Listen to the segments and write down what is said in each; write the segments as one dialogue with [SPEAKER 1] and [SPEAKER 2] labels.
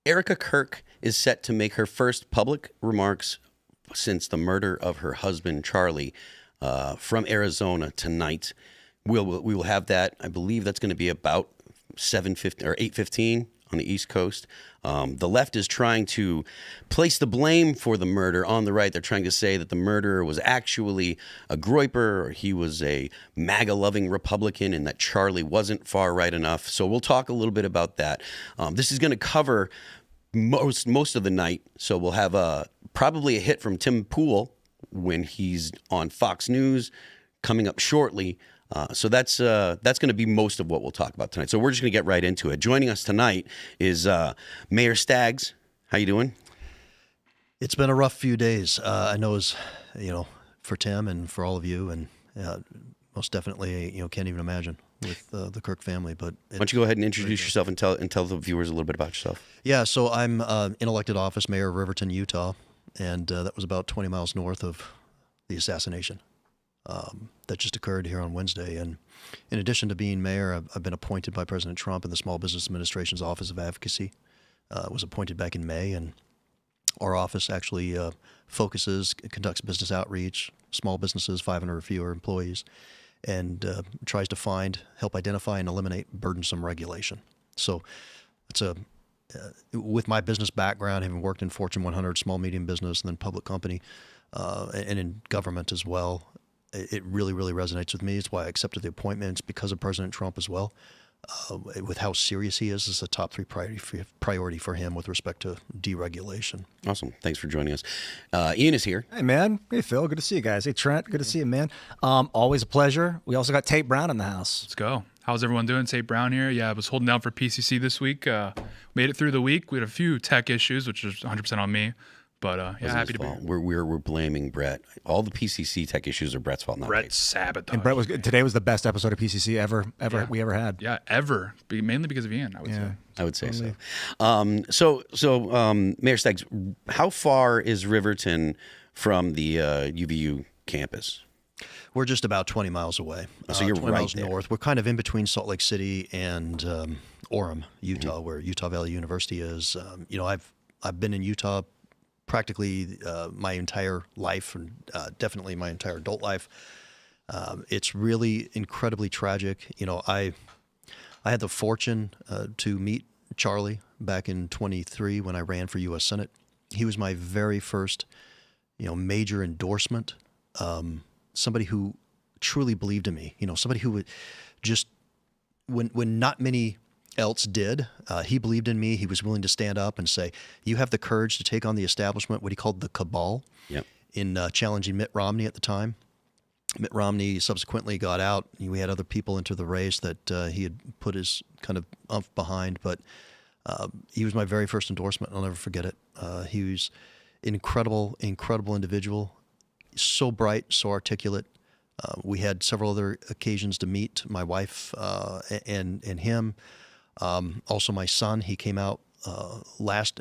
[SPEAKER 1] Erika Kirk is set to make her first public remarks since the murder of her husband, Charlie, from Arizona tonight. We will have that. I believe that's going to be about 7:50 or 8:15 on the East Coast. The left is trying to place the blame for the murder on the right. They're trying to say that the murderer was actually a Groyper, or he was a MAGA-loving Republican, and that Charlie wasn't far right enough. So we'll talk a little bit about that. This is going to cover most of the night. So we'll have probably a hit from Tim Pool when he's on Fox News coming up shortly. So that's going to be most of what we'll talk about tonight. So we're just going to get right into it. Joining us tonight is Mayor Staggs. How you doing?
[SPEAKER 2] It's been a rough few days. I know, for Tim and for all of you, and most definitely, can't even imagine with the Kirk family. But
[SPEAKER 1] why don't you go ahead and introduce yourself and tell the viewers a little bit about yourself?
[SPEAKER 2] Yeah, so I'm in elected office, mayor of Riverton, Utah, and that was about 20 miles north of the assassination. That just occurred here on Wednesday. And in addition to being mayor, I've been appointed by President Trump in the Small Business Administration's Office of Advocacy. Was appointed back in May, and our office actually conducts business outreach, small businesses, 500 or fewer employees, and tries to help identify and eliminate burdensome regulation. So it's with my business background, having worked in Fortune 100, small, medium business, and then public company, and in government as well, it really, really resonates with me. It's why I accepted the appointment. It's because of President Trump as well. With how serious he is, it's a top 3 priority for him with respect to deregulation.
[SPEAKER 1] Awesome. Thanks for joining us. Ian is here.
[SPEAKER 3] Hey, man. Hey, Phil. Good to see you guys. Hey, Trent. Good to see you, man. Always a pleasure. We also got Tate Brown in the house.
[SPEAKER 4] Let's go. How's everyone doing? Tate Brown here. Yeah, I was holding down for PCC this week. Made it through the week. We had a few tech issues, which is 100% on me. But happy to be here.
[SPEAKER 1] We're blaming Brett. All the PCC tech issues are Brett's fault, not
[SPEAKER 4] Brett sabotage.
[SPEAKER 3] And today was the best episode of PCC we ever had.
[SPEAKER 4] Yeah, ever. Mainly because of Ian, I would say.
[SPEAKER 1] I would say so. So Mayor Staggs, how far is Riverton from the UVU campus?
[SPEAKER 2] We're just about 20 miles away.
[SPEAKER 1] So you're
[SPEAKER 2] 20
[SPEAKER 1] right
[SPEAKER 2] miles
[SPEAKER 1] there.
[SPEAKER 2] north. We're kind of in between Salt Lake City and Orem, Utah, where Utah Valley University is. I've been in Utah practically my entire life, and definitely my entire adult life. It's really incredibly tragic. I had the fortune to meet Charlie back in 23 when I ran for U.S. Senate. He was my very first, major endorsement. Somebody who truly believed in me. Somebody who would just when not many else did. He believed in me. He was willing to stand up and say, you have the courage to take on the establishment, what he called the cabal, in challenging Mitt Romney at the time. Mitt Romney subsequently got out. We had other people enter the race that he had put his kind of umph behind, but he was my very first endorsement. I'll never forget it. He was an incredible individual, so bright, so articulate. We had several other occasions to meet, my wife and him. Also my son, he came out last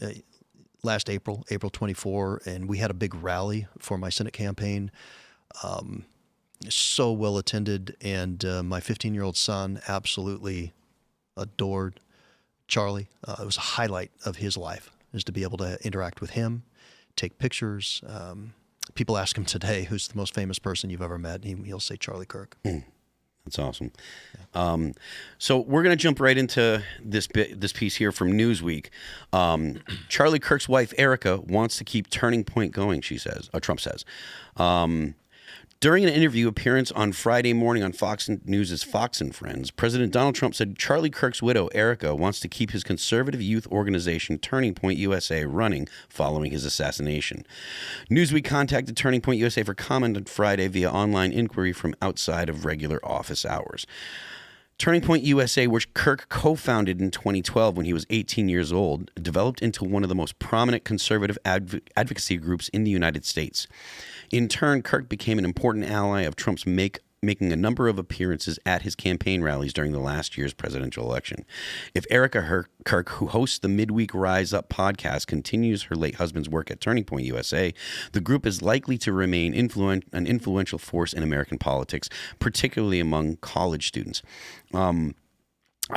[SPEAKER 2] April 24, and we had a big rally for my Senate campaign. So well attended, and my 15-year-old son absolutely adored Charlie. It was a highlight of his life, is to be able to interact with him, take pictures. People ask him today, who's the most famous person you've ever met? He'll say Charlie Kirk.
[SPEAKER 1] That's awesome. Yeah. So we're going to jump right into this piece here from Newsweek. Charlie Kirk's wife, Erika, wants to keep Turning Point going, she says. Trump says. During an interview appearance on Friday morning on Fox News' Fox and Friends, President Donald Trump said Charlie Kirk's widow, Erika, wants to keep his conservative youth organization, Turning Point USA, running following his assassination. Newsweek contacted Turning Point USA for comment on Friday via online inquiry from outside of regular office hours. Turning Point USA, which Kirk co-founded in 2012 when he was 18 years old, developed into one of the most prominent conservative advocacy groups in the United States. In turn, Kirk became an important ally of Trump's making a number of appearances at his campaign rallies during the last year's presidential election. If Erika Kirk, who hosts the Midweek Rise Up podcast, continues her late husband's work at Turning Point USA, the group is likely to remain an influential force in American politics, particularly among college students. I'm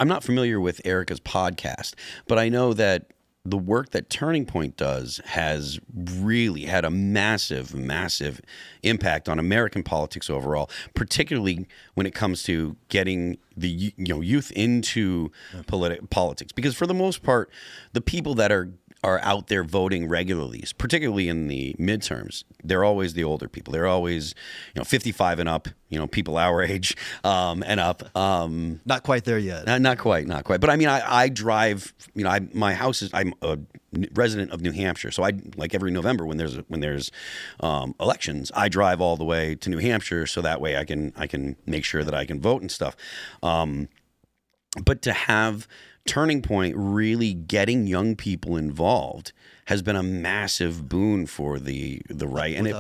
[SPEAKER 1] not familiar with Erika's podcast, but I know that the work that Turning Point does has really had a massive, massive impact on American politics overall, particularly when it comes to getting the youth into politics. Because for the most part, the people that are out there voting regularly, particularly in the midterms, they're always the older people. They're always 55 and up, people our age and up.
[SPEAKER 2] Not quite there yet.
[SPEAKER 1] Not quite. But I mean, I drive. My house is. I'm a resident of New Hampshire, so I like every November when there's elections, I drive all the way to New Hampshire so that way I can make sure that I can vote and stuff. But to have Turning Point really getting young people involved has been a massive boon for the right, and it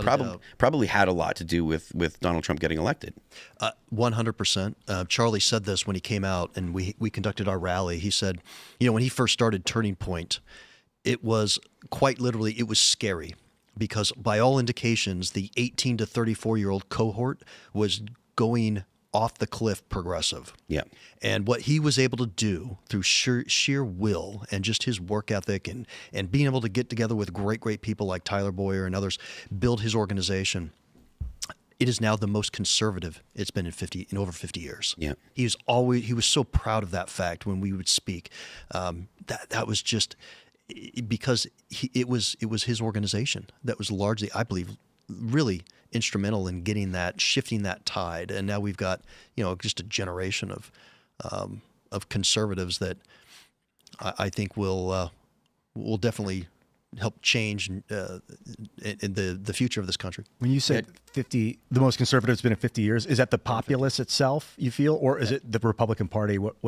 [SPEAKER 1] probably had a lot to do with Donald Trump getting elected.
[SPEAKER 2] 100%. Charlie said this when he came out and we conducted our rally. He said, when he first started Turning Point, it was quite literally, it was scary because by all indications, the 18 to 34-year-old cohort was going off the cliff progressive.
[SPEAKER 1] Yeah.
[SPEAKER 2] And what he was able to do through sheer will and just his work ethic and being able to get together with great people like Tyler Boyer and others, build his organization. It is now the most conservative it's been in over 50 years.
[SPEAKER 1] Yeah.
[SPEAKER 2] He was so proud of that fact when we would speak. That was just because it was his organization that was largely, I believe, really instrumental in shifting that tide. And now we've got, just a generation of conservatives that I think will definitely help change in the future of this country.
[SPEAKER 3] When you said 50, the most conservative has been in 50 years, is that the populace itself, you feel, or is it the Republican Party? What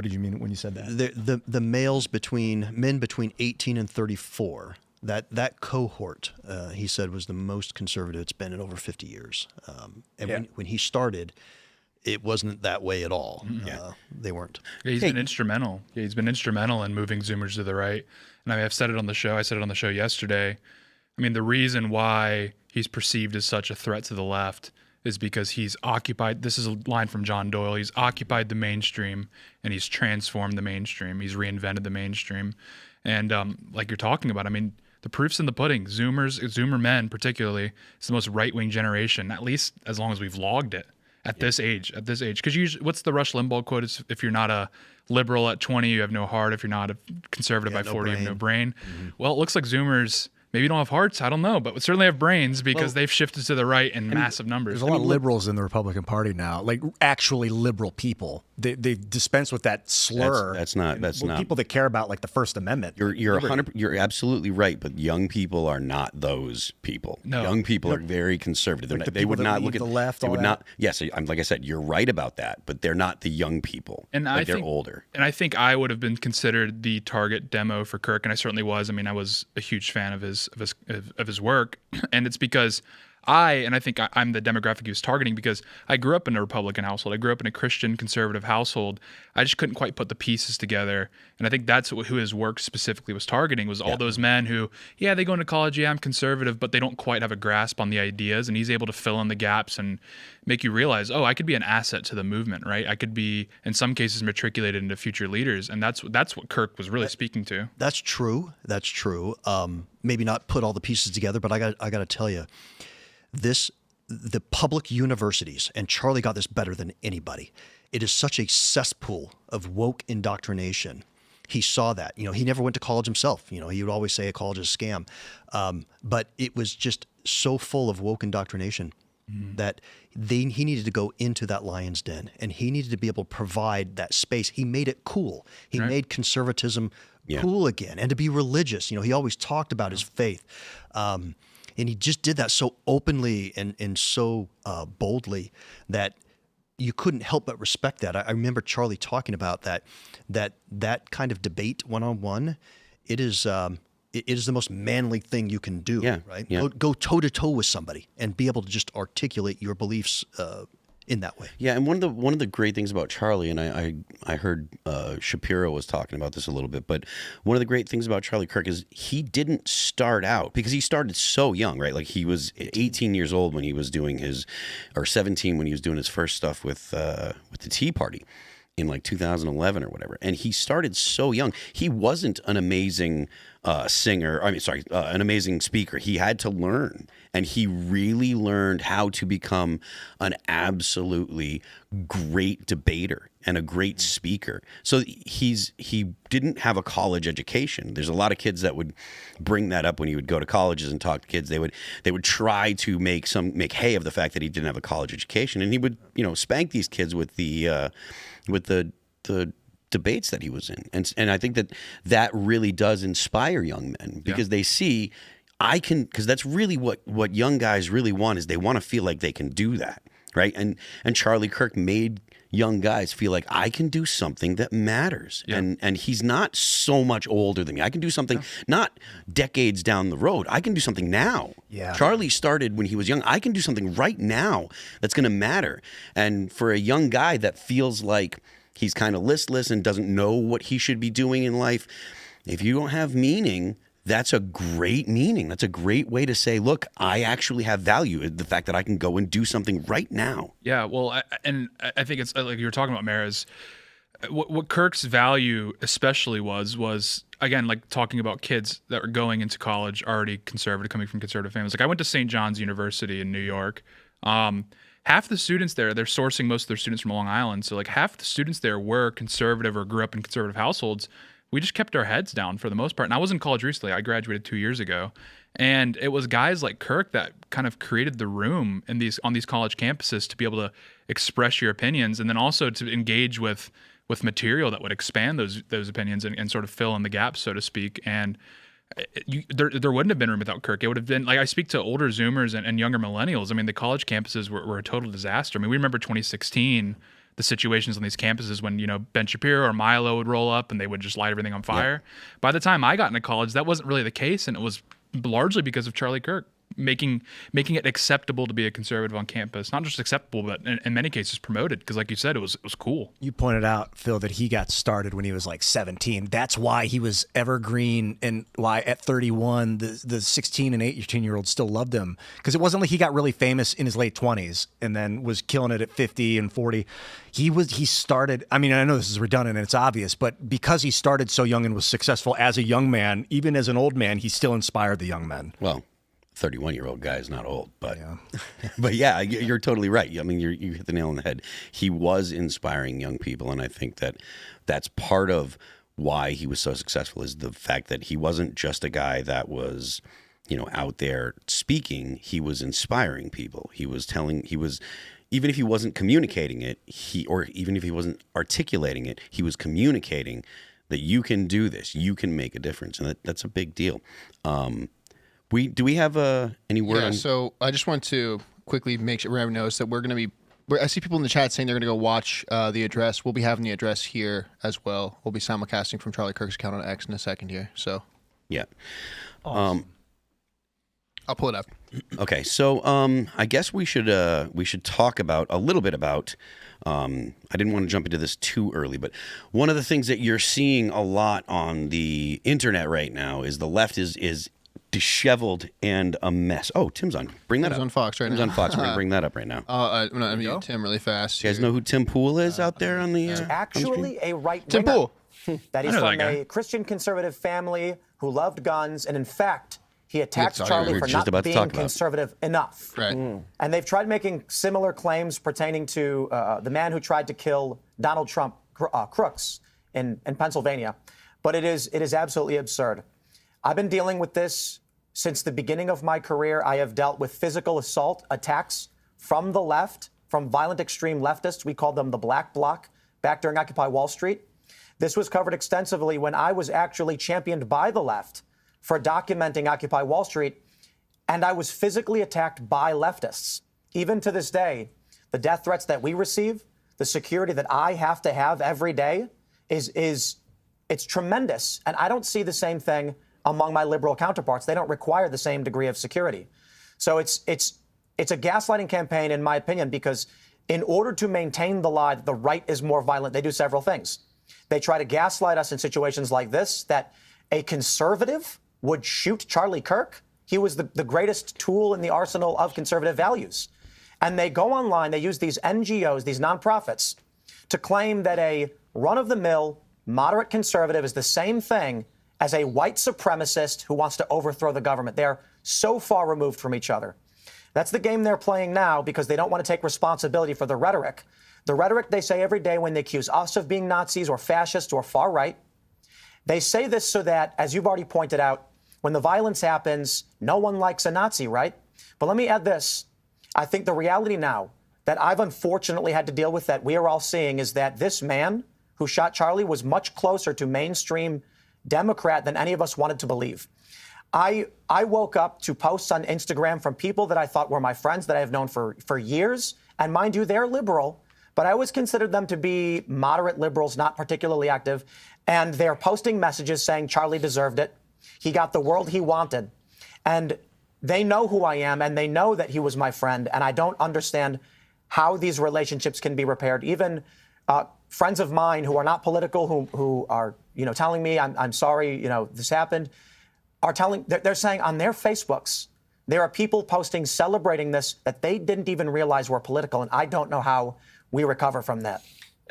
[SPEAKER 3] did you mean when you said that?
[SPEAKER 2] The men between 18 and 34. That cohort, he said, was the most conservative it's been in over 50 years. When he started, it wasn't that way at all. They weren't.
[SPEAKER 4] Yeah, he's been instrumental. Yeah, he's been instrumental in moving Zoomers to the right. And I've said it on the show. I said it on the show yesterday. I mean, the reason why he's perceived as such a threat to the left is because he's occupied. This is a line from John Doyle. He's occupied the mainstream and he's transformed the mainstream. He's reinvented the mainstream. And like you're talking about, I mean, the proof's in the pudding. Zoomer men particularly, it's the most right-wing generation, at least as long as we've logged it at this age. Because what's the Rush Limbaugh quote? Is if you're not a liberal at 20, you have no heart. If you're not a conservative by 40, you have no brain. Mm-hmm. Well, it looks like Zoomers maybe don't have hearts. I don't know, but certainly have brains because they've shifted to the right in massive numbers.
[SPEAKER 3] There's a lot of liberals in the Republican Party now, like actually liberal people. They dispense with that slur.
[SPEAKER 1] That's not
[SPEAKER 3] people that care about like the First Amendment.
[SPEAKER 1] You're absolutely right, but young people are not those people.
[SPEAKER 4] No.
[SPEAKER 1] Young people are very conservative.
[SPEAKER 3] Like
[SPEAKER 1] They would not look at
[SPEAKER 3] the left.
[SPEAKER 1] They would not. Yes, like I said, you're right about that, but they're not the young people.
[SPEAKER 4] And
[SPEAKER 1] they're older.
[SPEAKER 4] And I think I would have been considered the target demo for Kirk, and I certainly was. I mean, I was a huge fan of his work, and it's because I think I'm the demographic he was targeting because I grew up in a Republican household. I grew up in a Christian conservative household. I just couldn't quite put the pieces together. And I think that's who his work specifically was targeting was all those men who, they go into college, I'm conservative, but they don't quite have a grasp on the ideas. And he's able to fill in the gaps and make you realize, I could be an asset to the movement, right? I could be, in some cases, matriculated into future leaders. And that's what Kirk was really speaking to.
[SPEAKER 2] That's true. Maybe not put all the pieces together, but I got to tell you, the public universities, and Charlie got this better than anybody, it is such a cesspool of woke indoctrination. He saw that. He never went to college himself. He would always say a college is a scam. But it was just so full of woke indoctrination that he needed to go into that lion's den, and he needed to be able to provide that space. He made it cool. He made conservatism cool again, and to be religious. He always talked about his faith. And he just did that so openly and so boldly that you couldn't help but respect that. I remember Charlie talking about that kind of debate one-on-one. It is the most manly thing you can do, right? Yeah. Go toe-to-toe with somebody and be able to just articulate your beliefs in that way.
[SPEAKER 1] Yeah, and one of the great things about Charlie, and I heard Shapiro was talking about this a little bit, but one of the great things about Charlie Kirk is he didn't start out, because he started so young, right? Like he was 18 years old when he was doing or 17 when he was doing his first stuff with the Tea Party. in like 2011 or whatever, and he started so young. He wasn't an amazing singer. An amazing speaker. He had to learn, and he really learned how to become an absolutely great debater and a great speaker. So he didn't have a college education. There's a lot of kids that would bring that up when he would go to colleges and talk to kids. They would try to make hay of the fact that he didn't have a college education, and he would spank these kids with the debates that he was in. And I think that really does inspire young men, because they see because that's really what young guys really want, is they want to feel like they can do that, right? And Charlie Kirk made young guys feel like, I can do something that matters. Yeah. And he's not so much older than me. I can do something not decades down the road. I can do something now. Yeah. Charlie started when he was young. I can do something right now that's going to matter. And for a young guy that feels like he's kind of listless and doesn't know what he should be doing in life, if you don't have meaning, that's a great meaning. That's a great way to say, look, I actually have value. The fact that I can go and do something right now.
[SPEAKER 4] Yeah, well, I think it's like you were talking about, Maris. What Kirk's value especially was again, like talking about kids that were going into college already conservative, coming from conservative families. Like I went to St. John's University in New York. Half the students there, they're sourcing most of their students from Long Island. So like half the students there were conservative or grew up in conservative households. We just kept our heads down for the most part. And I was in college recently. I graduated 2 years ago. And it was guys like Kirk that kind of created the room on these college campuses to be able to express your opinions, and then also to engage with material that would expand those opinions and sort of fill in the gaps, so to speak. And there wouldn't have been room without Kirk. It would have been, like, I speak to older Zoomers and younger millennials. I mean, the college campuses were a total disaster. I mean, we remember 2016, the situations on these campuses when, Ben Shapiro or Milo would roll up and they would just light everything on fire. Yep. By the time I got into college, that wasn't really the case, and it was largely because of Charlie Kirk making it acceptable to be a conservative on campus. Not just acceptable, but in many cases promoted, because like you said, it was cool.
[SPEAKER 3] You pointed out, Phil, that he got started when he was like 17. That's why he was evergreen, and why at 31 the 16 and 18-year-olds still loved him, because it wasn't like he got really famous in his late 20s and then was killing it at 50 and 40. He started, I mean, I know this is redundant and it's obvious, but because he started so young and was successful as a young man, even as an old man, he still inspired the young men.
[SPEAKER 1] Well, 31-year-old guy is not old, but but yeah, you're totally right. I mean, you hit the nail on the head. He was inspiring young people, and I think that's part of why he was so successful, is the fact that he wasn't just a guy that was, out there speaking. He was inspiring people. He was even if he wasn't communicating it, or even if he wasn't articulating it, he was communicating that you can do this, you can make a difference, and that's a big deal. Do we have any word?
[SPEAKER 5] Yeah, so I just want to quickly make sure everyone knows that we're going to be. I see people in the chat saying they're going to go watch the address. We'll be having the address here as well. We'll be simulcasting from Charlie Kirk's account on X in a second here. So
[SPEAKER 1] yeah,
[SPEAKER 5] awesome. I'll pull it up.
[SPEAKER 1] Okay, so I guess we should talk a little bit about. I didn't want to jump into this too early, but one of the things that you're seeing a lot on the internet right now is the left is disheveled and a mess. Oh, Tim's on. Bring that up.
[SPEAKER 5] Tim's on Fox right now.
[SPEAKER 1] Tim's on Fox. We're going to bring that up right now.
[SPEAKER 5] I'm going to mute Tim really fast.
[SPEAKER 1] You guys know who Tim Pool is out there on the
[SPEAKER 6] actually a right-winger.
[SPEAKER 5] Tim Pool.
[SPEAKER 6] That he's from a Christian conservative family who loved guns, and in fact, he attacks Charlie for not being conservative enough.
[SPEAKER 5] Right.
[SPEAKER 6] And they've tried making similar claims pertaining to the man who tried to kill Donald Trump crooks in Pennsylvania. But it is absolutely absurd. I've been dealing with this since the beginning of my career. I have dealt with physical assault attacks from the left, from violent extreme leftists. We called them the Black Bloc back during Occupy Wall Street. This was covered extensively when I was actually championed by the left for documenting Occupy Wall Street, and I was physically attacked by leftists. Even to this day, the death threats that we receive, the security that I have to have every day it's tremendous. And I don't see the same thing among my liberal counterparts. They don't require the same degree of security. So it's a gaslighting campaign, in my opinion, because in order to maintain the lie that the right is more violent, they do several things. They try to gaslight us in situations like this, that a conservative would shoot Charlie Kirk. He was the greatest tool in the arsenal of conservative values. And they go online, they use these NGOs, these nonprofits, to claim that a run-of-the-mill moderate conservative is the same thing as a white supremacist who wants to overthrow the government. They're so far removed from each other. That's the game they're playing now because they don't want to take responsibility for the rhetoric. The rhetoric they say every day when they accuse us of being Nazis or fascists or far right. They say this so that, as you've already pointed out, when the violence happens, no one likes a Nazi, right? But let me add this. I think the reality now that I've unfortunately had to deal with, that we are all seeing, is that this man who shot Charlie was much closer to mainstream Democrat than any of us wanted to believe. I woke up to posts on Instagram from people that I thought were my friends that I have known for years. And mind you, they're liberal, but I always considered them to be moderate liberals, not particularly active. And they're posting messages saying Charlie deserved it. He got the world he wanted. And they know who I am, and they know that he was my friend. And I don't understand how these relationships can be repaired. Even friends of mine who are not political, who are, telling me, I'm sorry, this happened, they're saying on their Facebooks, there are people posting celebrating this that they didn't even realize were political. And I don't know how we recover from that.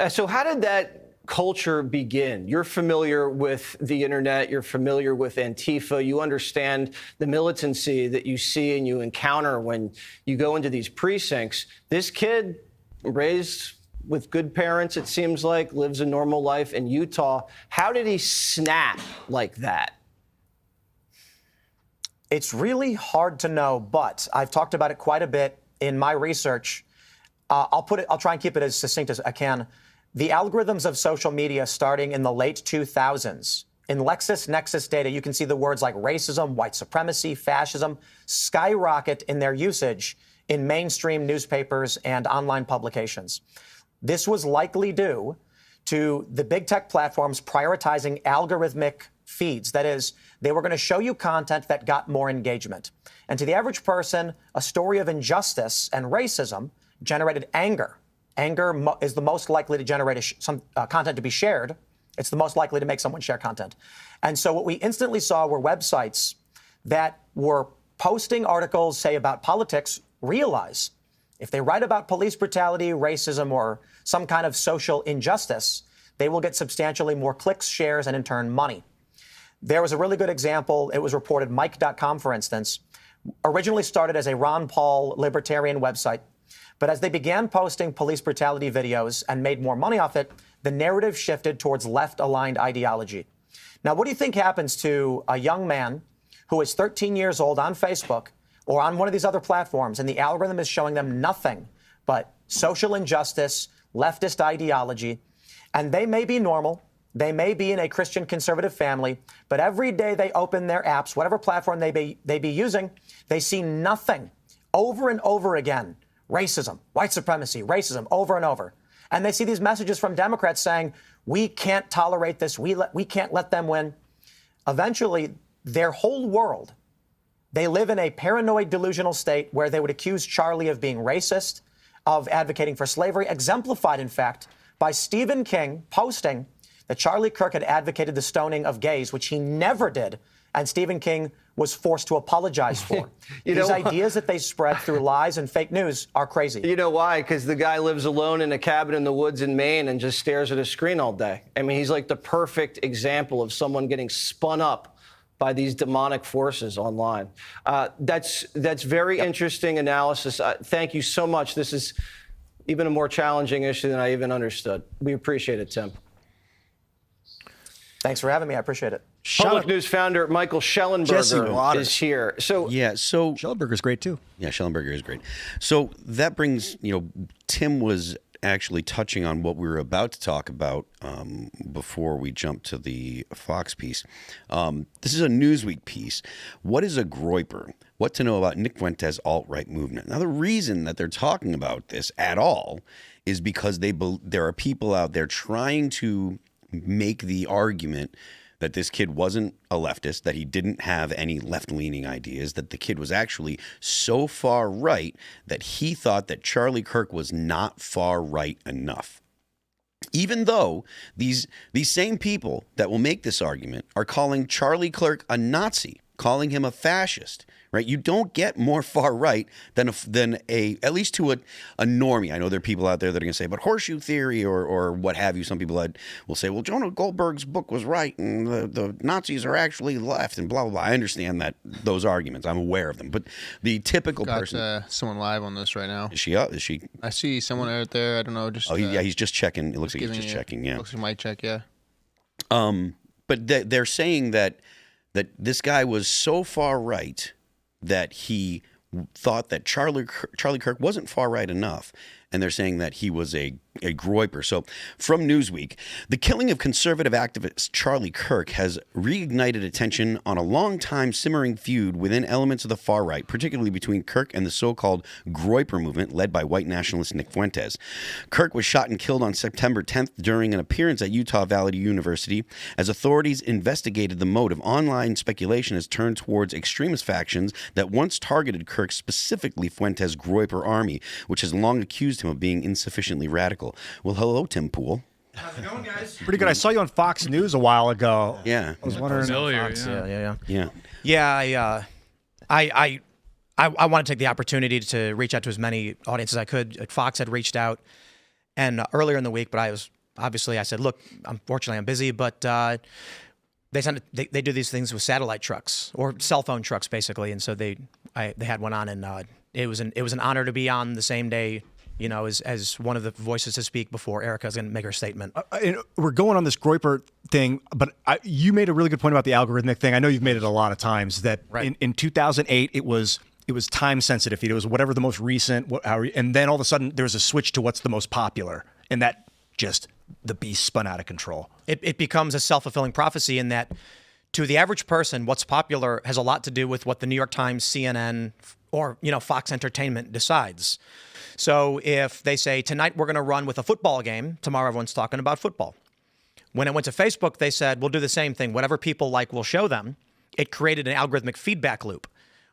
[SPEAKER 7] So how did that culture begin? You're familiar with the internet. You're familiar with Antifa. You understand the militancy that you see and you encounter when you go into these precincts. This kid, raised with good parents, it seems like, lives a normal life in Utah. How did he snap like that?
[SPEAKER 6] It's really hard to know, but I've talked about it quite a bit in my research. I'll try and keep it as succinct as I can. The algorithms of social media starting in the late 2000s, in LexisNexis data, you can see the words like racism, white supremacy, fascism skyrocket in their usage in mainstream newspapers and online publications. This was likely due to the big tech platforms prioritizing algorithmic feeds. That is, they were going to show you content that got more engagement. And to the average person, a story of injustice and racism generated anger. Anger is the most likely to generate some content to be shared. It's the most likely to make someone share content. And so what we instantly saw were websites that were posting articles, say, about politics, realize if they write about police brutality, racism, or some kind of social injustice, they will get substantially more clicks, shares, and in turn, money. There was a really good example. It was reported, Mike.com, for instance, originally started as a Ron Paul libertarian website. But as they began posting police brutality videos and made more money off it, the narrative shifted towards left-aligned ideology. Now, what do you think happens to a young man who is 13 years old on Facebook or on one of these other platforms, and the algorithm is showing them nothing but social injustice, leftist ideology, and they may be normal, they may be in a Christian conservative family, but every day they open their apps, whatever platform they be using, they see nothing over and over again. Racism, white supremacy, racism, over and over. And they see these messages from Democrats saying, we can't tolerate this, we can't let them win. Eventually, their whole world, they live in a paranoid, delusional state where they would accuse Charlie of being racist, of advocating for slavery, exemplified, in fact, by Stephen King posting that Charlie Kirk had advocated the stoning of gays, which he never did, and Stephen King was forced to apologize for. These ideas that they spread through lies and fake news are crazy.
[SPEAKER 7] You know why? Because the guy lives alone in a cabin in the woods in Maine and just stares at a screen all day. I mean, he's like the perfect example of someone getting spun up by these demonic forces online. That's very interesting analysis. Thank you so much. This is even a more challenging issue than I even understood. We appreciate it, Tim.
[SPEAKER 6] Thanks for having me. I appreciate it.
[SPEAKER 7] Public News founder Michael Schellenberger is here. So
[SPEAKER 3] Schellenberger's great too.
[SPEAKER 1] Yeah, Schellenberger is great. So that brings, Tim was actually touching on what we were about to talk about before we jump to the Fox piece. This is a Newsweek piece. What is a groyper? What to know about Nick Fuentes' alt-right movement? Now, the reason that they're talking about this at all is because there are people out there trying to make the argument that this kid wasn't a leftist, that he didn't have any left-leaning ideas, that the kid was actually so far right that he thought that Charlie Kirk was not far right enough. Even though these same people that will make this argument are calling Charlie Kirk a Nazi, calling him a fascist, right? You don't get more far right than at least to a normie. I know there are people out there that are going to say, but horseshoe theory or what have you. Some people will say, well, Jonah Goldberg's book was right and the Nazis are actually left and blah, blah, blah. I understand those arguments. I'm aware of them. But the typical person.
[SPEAKER 5] Someone live on this right now.
[SPEAKER 1] Is she up? Is she?
[SPEAKER 5] I see someone out there. I don't know. Just
[SPEAKER 1] yeah, he's just checking. It looks like he's just checking. Yeah.
[SPEAKER 5] Looks like mic check. Yeah.
[SPEAKER 1] But they're saying that this guy was so far right that he thought that Charlie Kirk wasn't far right enough, and they're saying that he was a groiper. So from Newsweek, the killing of conservative activist Charlie Kirk has reignited attention on a long-time simmering feud within elements of the far right, particularly between Kirk and the so-called groiper movement led by white nationalist Nick Fuentes. Kirk was shot and killed on September 10th during an appearance at Utah Valley University. As authorities investigated the motive, online speculation has turned towards extremist factions that once targeted Kirk, specifically Fuentes' groiper army, which has long accused him of being insufficiently radical. Well, hello, Tim Pool.
[SPEAKER 8] How's it going, guys?
[SPEAKER 3] Pretty good. I saw you on Fox News a while ago.
[SPEAKER 1] Yeah.
[SPEAKER 3] I was wondering.
[SPEAKER 4] Familiar,
[SPEAKER 3] Fox,
[SPEAKER 4] yeah.
[SPEAKER 1] Yeah.
[SPEAKER 3] I want to take the opportunity to reach out to as many audiences as I could. Fox had reached out, and earlier in the week, but I said, look, unfortunately, I'm busy, but they do these things with satellite trucks or cell phone trucks, basically, and so they had one on, and it was an honor to be on the same day, as one of the voices to speak before Erika is going to make her statement.
[SPEAKER 9] We're going on this groiper thing, but you made a really good point about the algorithmic thing. I know you've made it a lot of times that in 2008 it was time sensitive. It was whatever the most recent, and then all of a sudden there was a switch to what's the most popular, and that just the beast spun out of control.
[SPEAKER 3] It becomes a self-fulfilling prophecy in that to the average person, what's popular has a lot to do with what the New York Times, CNN, or Fox Entertainment decides. So if they say, tonight we're going to run with a football game, tomorrow everyone's talking about football. When it went to Facebook, they said, we'll do the same thing. Whatever people like, we'll show them. It created an algorithmic feedback loop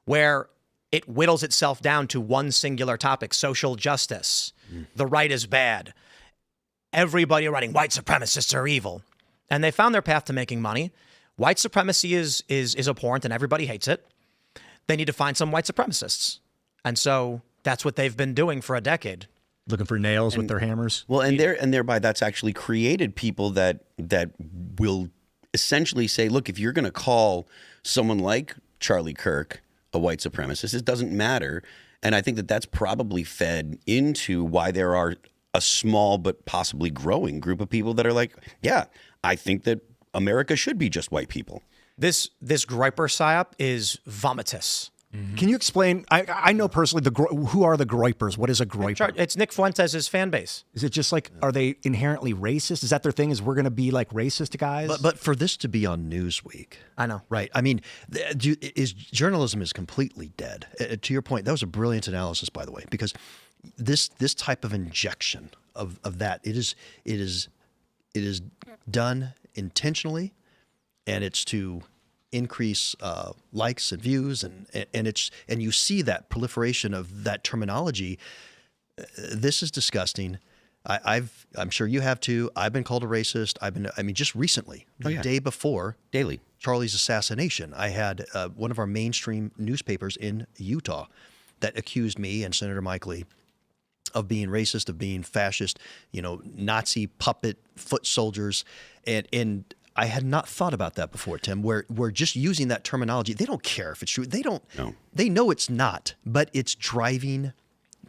[SPEAKER 3] where it whittles itself down to one singular topic: social justice. The right is bad. Everybody writing white supremacists are evil. And they found their path to making money. White supremacy is abhorrent and everybody hates it. They need to find some white supremacists. And so that's what they've been doing for a decade.
[SPEAKER 9] Looking for nails with their hammers.
[SPEAKER 1] Well, and thereby that's actually created people that will essentially say, look, if you're going to call someone like Charlie Kirk a white supremacist, it doesn't matter. And I think that that's probably fed into why there are a small but possibly growing group of people that are like, yeah, I think that America should be just white people.
[SPEAKER 3] This groiper psyop is vomitous.
[SPEAKER 9] Mm-hmm. Can you explain? I know personally who are the groipers? What is a groiper?
[SPEAKER 3] It's Nick Fuentes' fan base.
[SPEAKER 9] Is it just like, are they inherently racist? Is that their thing? Is we're going to be like racist guys?
[SPEAKER 2] But for this to be on Newsweek,
[SPEAKER 3] I know,
[SPEAKER 2] right? I mean, journalism is completely dead. To your point, that was a brilliant analysis, by the way, because this type of injection of that it is done intentionally, and it's to increase likes and views, and you see that proliferation of that terminology. This is disgusting. I'm sure you have too. I've been called a racist. Just recently, the day before
[SPEAKER 1] daily
[SPEAKER 2] Charlie's assassination, I had one of our mainstream newspapers in Utah that accused me and Senator Mike Lee of being racist, of being fascist, Nazi puppet foot soldiers, and I had not thought about that before, Tim, where we're just using that terminology. They don't care if it's true. They don't. No. They know it's not, but it's driving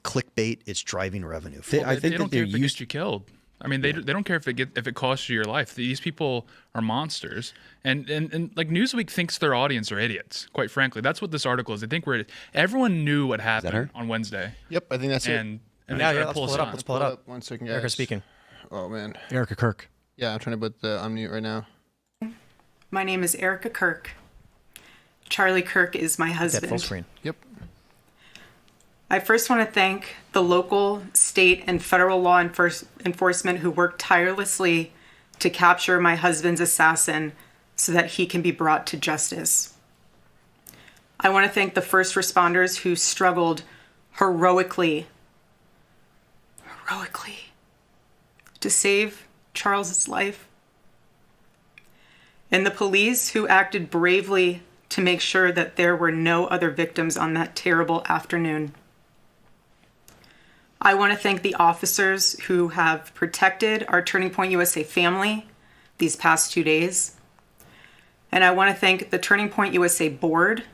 [SPEAKER 2] clickbait. It's driving revenue.
[SPEAKER 4] I think they don't care if it gets you killed. I mean, they don't care if it costs you your life. These people are monsters, and like Newsweek thinks their audience are idiots. Quite frankly, that's what this article is. They think everyone knew what happened on Wednesday.
[SPEAKER 5] Yep, I think that's it.
[SPEAKER 4] And
[SPEAKER 3] let's pull it up. Let's pull it up.
[SPEAKER 5] 1 second, guys.
[SPEAKER 3] Erika speaking.
[SPEAKER 5] Oh man,
[SPEAKER 9] Erika Kirk.
[SPEAKER 5] Yeah, I'm trying to put the unmute right now.
[SPEAKER 10] My name is Erika Kirk. Charlie Kirk is my husband.
[SPEAKER 3] Full screen.
[SPEAKER 5] Yep.
[SPEAKER 10] I first want to thank the local, state, and federal law enforcement who worked tirelessly to capture my husband's assassin so that he can be brought to justice. I want to thank the first responders who struggled heroically to save Charles's life, and the police who acted bravely to make sure that there were no other victims on that terrible afternoon. I want to thank the officers who have protected our Turning Point USA family these past 2 days. And I want to thank the Turning Point USA board,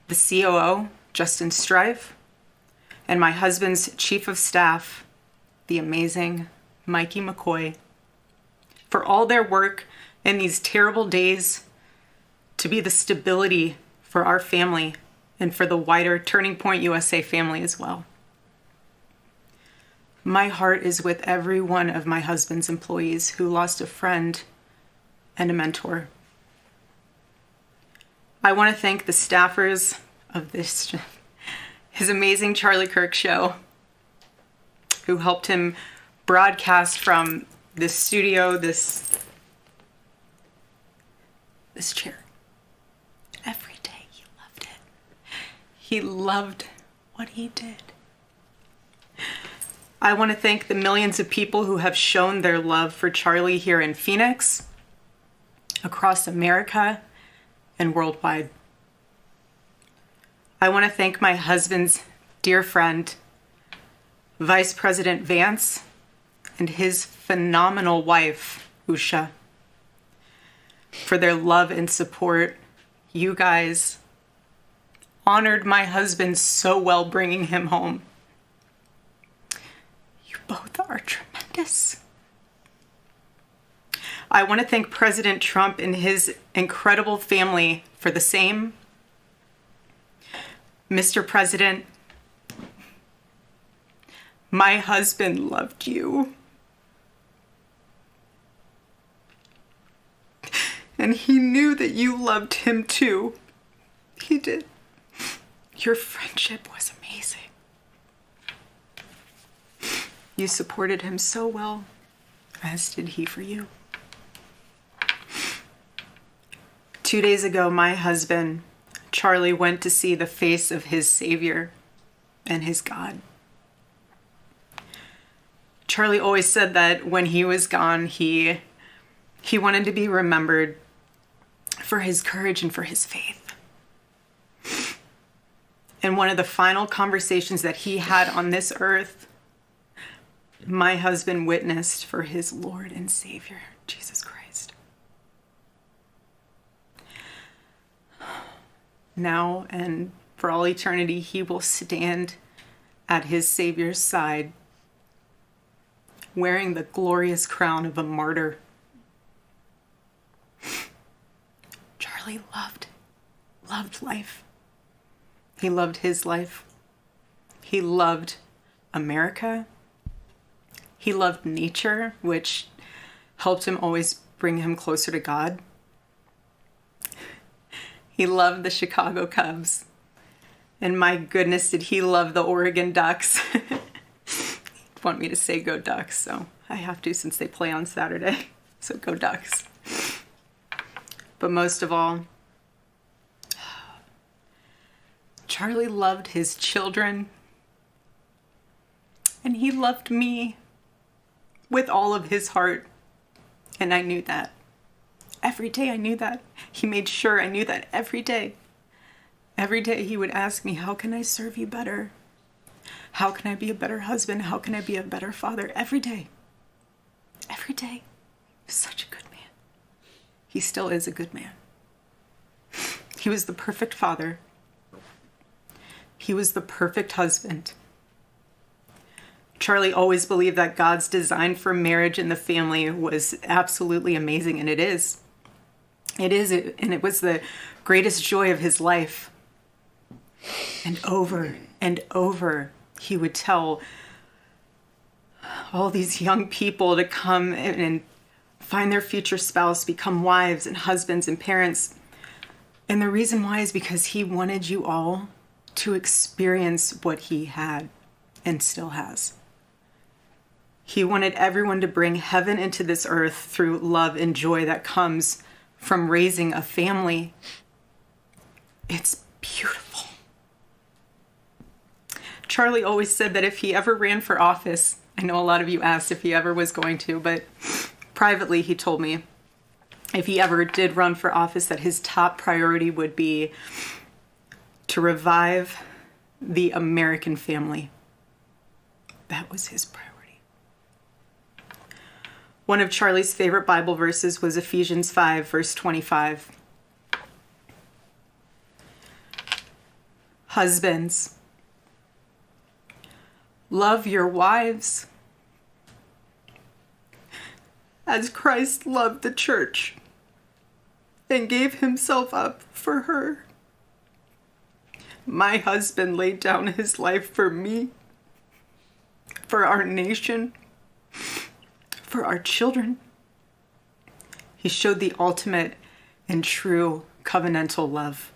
[SPEAKER 10] the COO, Justin Strife, and my husband's chief of staff, the amazing Mikey McCoy, for all their work in these terrible days to be the stability for our family and for the wider Turning Point USA family as well. My heart is with every one of my husband's employees who lost a friend and a mentor. I want to thank the staffers of his amazing Charlie Kirk show, who helped him broadcast from this studio, this chair. Every day he loved it. He loved what he did. I want to thank the millions of people who have shown their love for Charlie here in Phoenix, across America, and worldwide. I want to thank my husband's dear friend, Vice President Vance, and his phenomenal wife, Usha, for their love and support. You guys honored my husband so well bringing him home. You both are tremendous. I want to thank President Trump and his incredible family for the same. Mr. President, my husband loved you. And he knew that you loved him too. He did. Your friendship was amazing. You supported him so well, as did he for you. 2 days ago, my husband, Charlie, went to see the face of his Savior and his God. Charlie always said that when he was gone, he wanted to be remembered for his courage and for his faith. And one of the final conversations that he had on this earth, my husband witnessed for his Lord and Savior, Jesus Christ. Now and for all eternity, he will stand at his Savior's side, wearing the glorious crown of a martyr. Charlie loved life. He loved his life. He loved America. He loved nature, which helped him always bring him closer to God. He loved the Chicago Cubs. And my goodness, did he love the Oregon Ducks. He'd want me to say go Ducks, so I have to since they play on Saturday. So go Ducks. But most of all, Charlie loved his children. And he loved me with all of his heart. And I knew that. Every day I knew that. He made sure I knew that every day. Every day he would ask me, how can I serve you better? How can I be a better husband? How can I be a better father? Every day. Every day. He was such a good man. He still is a good man. He was the perfect father. He was the perfect husband. Charlie always believed that God's design for marriage and the family was absolutely amazing, and it is. It is, and it was the greatest joy of his life. And over, he would tell all these young people to come and find their future spouse, become wives and husbands and parents. And the reason why is because he wanted you all to experience what he had and still has. He wanted everyone to bring heaven into this earth through love and joy that comes from raising a family. It's beautiful. Charlie always said that if he ever ran for office, I know a lot of you asked if he ever was going to, but privately he told me if he ever did run for office, that his top priority would be to revive the American family. That was his priority. One of Charlie's favorite Bible verses was Ephesians 5, verse 25. Husbands, love your wives as Christ loved the church and gave himself up for her. My husband laid down his life for me, for our nation, for our children. He showed the ultimate and true covenantal love.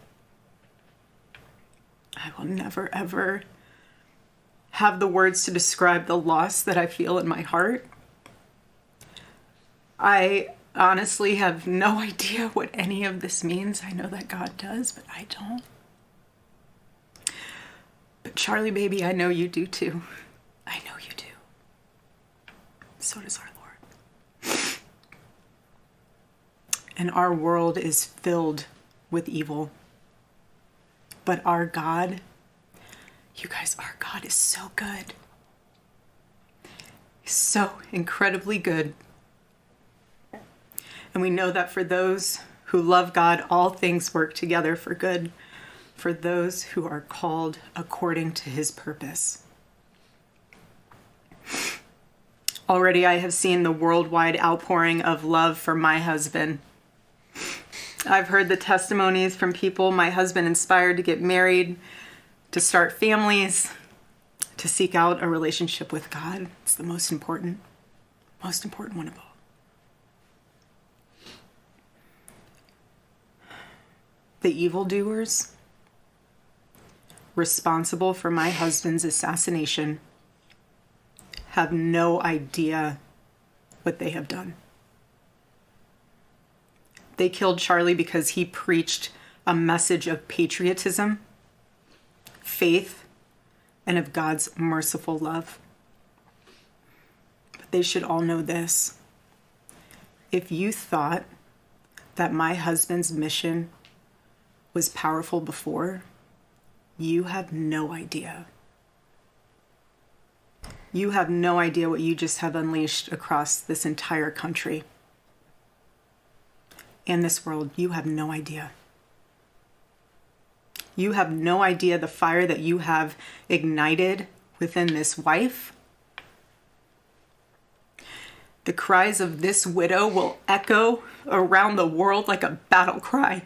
[SPEAKER 10] I will never, ever have the words to describe the loss that I feel in my heart. I honestly have no idea what any of this means. I know that God does, but I don't. But Charlie, baby, I know you do too. I know you do. So does our Lord. And our world is filled with evil. But our God, you guys, our God is so good. He's so incredibly good. And we know that for those who love God, all things work together for good, for those who are called according to his purpose. Already I have seen the worldwide outpouring of love for my husband. I've heard the testimonies from people my husband inspired to get married, to start families, to seek out a relationship with God. It's the most important one of all. The evildoers responsible for my husband's assassination have no idea what they have done. They killed Charlie because he preached a message of patriotism, faith, and of God's merciful love. But they should all know this. If you thought that my husband's mission was powerful before, you have no idea. You have no idea what you just have unleashed across this entire country. In this world, you have no idea. You have no idea the fire that you have ignited within this wife. The cries of this widow will echo around the world like a battle cry.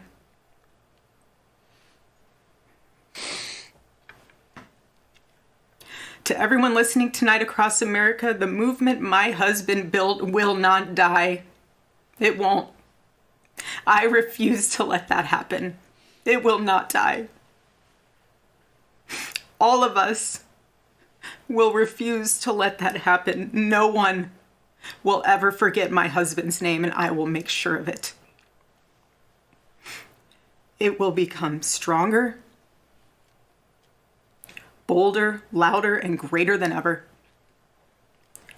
[SPEAKER 10] To everyone listening tonight across America, the movement my husband built will not die. It won't. I refuse to let that happen. It will not die. All of us will refuse to let that happen. No one will ever forget my husband's name, and I will make sure of it. It will become stronger, bolder, louder, and greater than ever.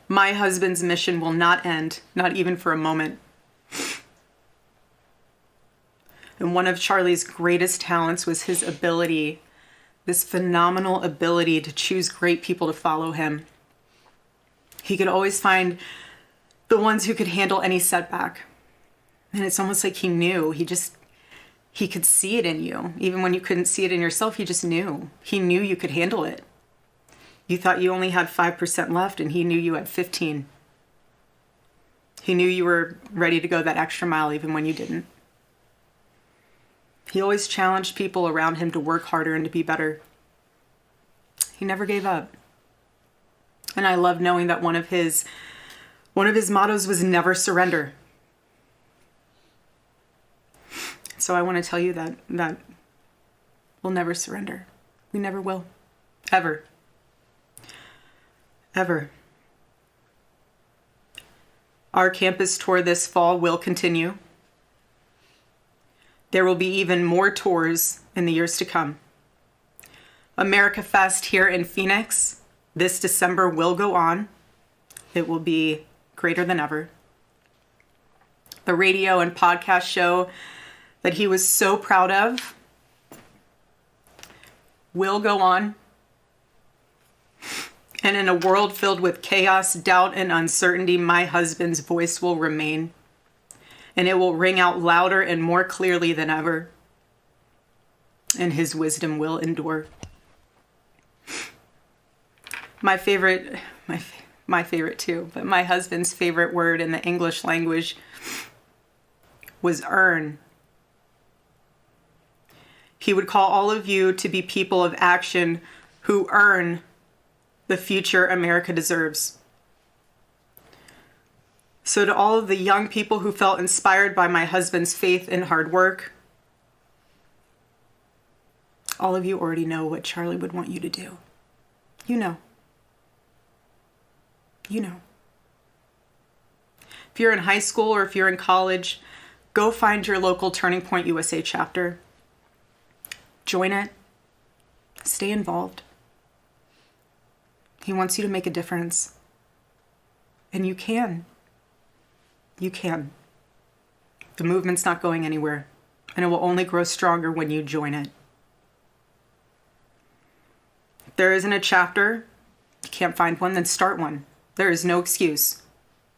[SPEAKER 10] My husband's mission will not end, not even for a moment. And one of Charlie's greatest talents was his ability, this phenomenal ability to choose great people to follow him. He could always find the ones who could handle any setback. And it's almost like he knew. He could see it in you. Even when you couldn't see it in yourself, he just knew. He knew you could handle it. You thought you only had 5% left, and he knew you had 15. He knew you were ready to go that extra mile even when you didn't. He always challenged people around him to work harder and to be better. He never gave up. And I love knowing that one of his mottos was never surrender. So I want to tell you that we'll never surrender. We never will. Ever. Ever. Our campus tour this fall will continue. There will be even more tours in the years to come. America Fest here in Phoenix this December will go on. It will be greater than ever. the radio and podcast show that he was so proud of will go on. And in a world filled with chaos, doubt, and uncertainty, my husband's voice will remain. And it will ring out louder and more clearly than ever. And his wisdom will endure. My favorite too, but my husband's favorite word in the English language was earn. He would call all of you to be people of action who earn the future America deserves. So to all of the young people who felt inspired by my husband's faith and hard work, all of you already know what Charlie would want you to do. You know. You know. If you're in high school or if you're in college, go find your local Turning Point USA chapter. Join it. Stay involved. He wants you to make a difference. And you can. You can. The movement's not going anywhere, and it will only grow stronger when you join it. If there isn't a chapter, you can't find one, then start one. There is no excuse.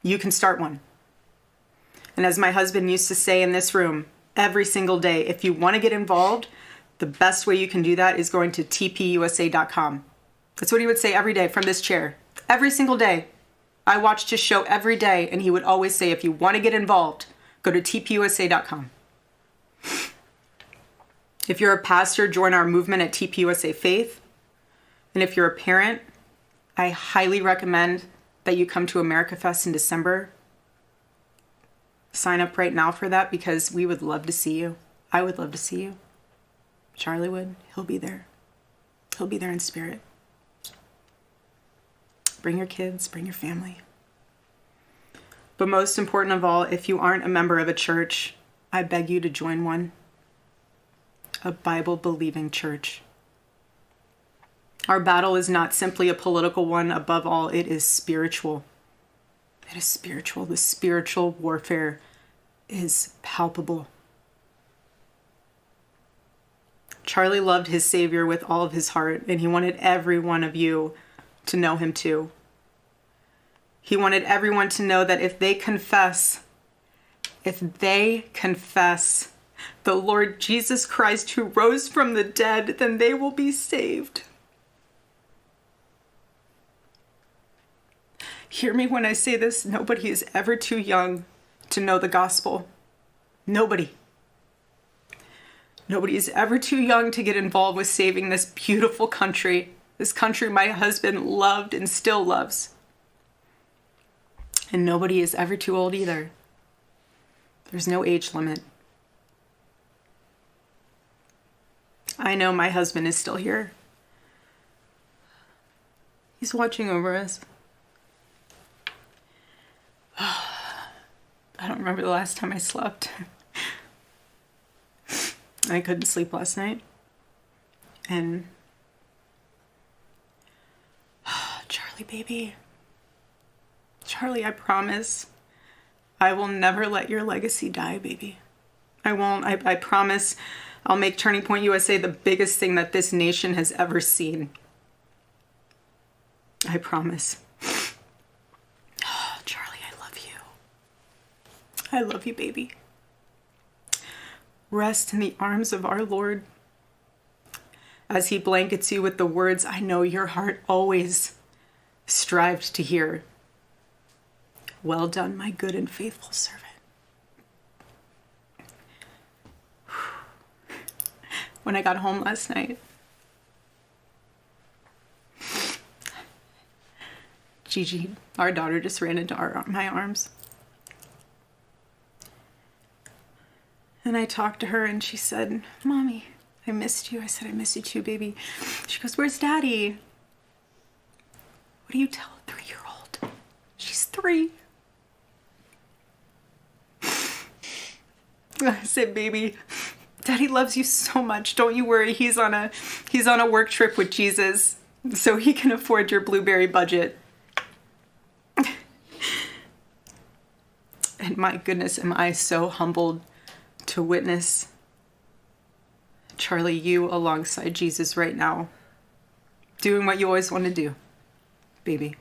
[SPEAKER 10] You can start one. And as my husband used to say in this room, every single day, if you want to get involved, the best way you can do that is going to tpusa.com. That's what he would say every day from this chair. Every single day. I watched his show every day, and he would always say, if you want to get involved, go to tpusa.com. If you're a pastor, join our movement at TPUSA Faith. And if you're a parent, I highly recommend that you come to America Fest in December. Sign up right now for that because we would love to see you. I would love to see you. Charlie would. He'll be there. He'll be there in spirit. Bring your kids, bring your family. But most important of all, if you aren't a member of a church, I beg you to join one. A Bible-believing church. Our battle is not simply a political one. Above all, it is spiritual. It is spiritual. The spiritual warfare is palpable. Charlie loved his Savior with all of his heart, and he wanted every one of you to know him too. He wanted everyone to know that if they confess the Lord Jesus Christ who rose from the dead, then they will be saved. Hear me when I say this, nobody is ever too young to know the gospel. Nobody. Nobody is ever too young to get involved with saving this beautiful country, this country my husband loved and still loves. And nobody is ever too old either. There's no age limit. I know my husband is still here. He's watching over us. I don't remember the last time I slept. I couldn't sleep last night. And Charlie, baby. Charlie, I promise I will never let your legacy die, baby. I won't. I promise I'll make Turning Point USA the biggest thing that this nation has ever seen. I promise. Charlie, I love you. I love you, baby. Rest in the arms of our Lord as he blankets you with the words I know your heart always strived to hear. Well done, my good and faithful servant. When I got home last night, Gigi, our daughter, just ran into my arms. And I talked to her and she said, Mommy, I missed you. I said, I miss you too, baby. She goes, where's Daddy? What do you tell a 3-year-old? She's 3. I said, baby, Daddy loves you so much. Don't you worry. He's on a work trip with Jesus, so he can afford your blueberry budget. And my goodness, am I so humbled to witness, Charlie, you alongside Jesus right now, doing what you always want to do, baby.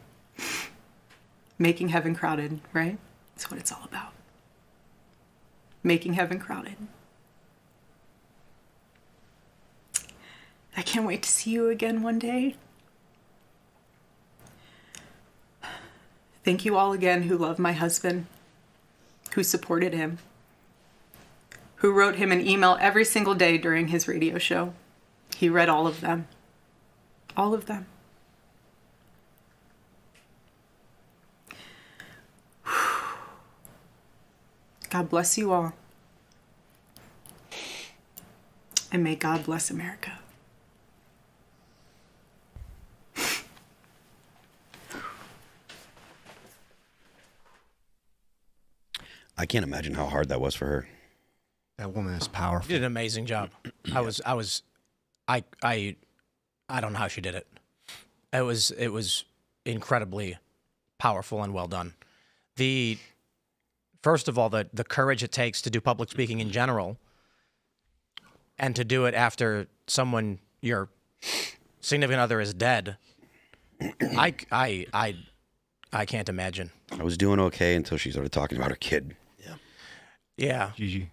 [SPEAKER 10] Making heaven crowded, right? That's what it's all about. Making heaven crowded. I can't wait to see you again one day. Thank you all again who love my husband, who supported him, who wrote him an email every single day during his radio show. He read all of them. All of them. God bless you all. And may God bless America.
[SPEAKER 1] I can't imagine how hard that was for her.
[SPEAKER 3] That woman is powerful.
[SPEAKER 8] She did an amazing job. I don't know how she did it. It was incredibly powerful and well done. First of all, the courage it takes to do public speaking in general, and to do it after someone, your significant other, is dead. I can't imagine.
[SPEAKER 1] I was doing okay until she started talking about her kid.
[SPEAKER 8] Yeah.
[SPEAKER 3] Gigi.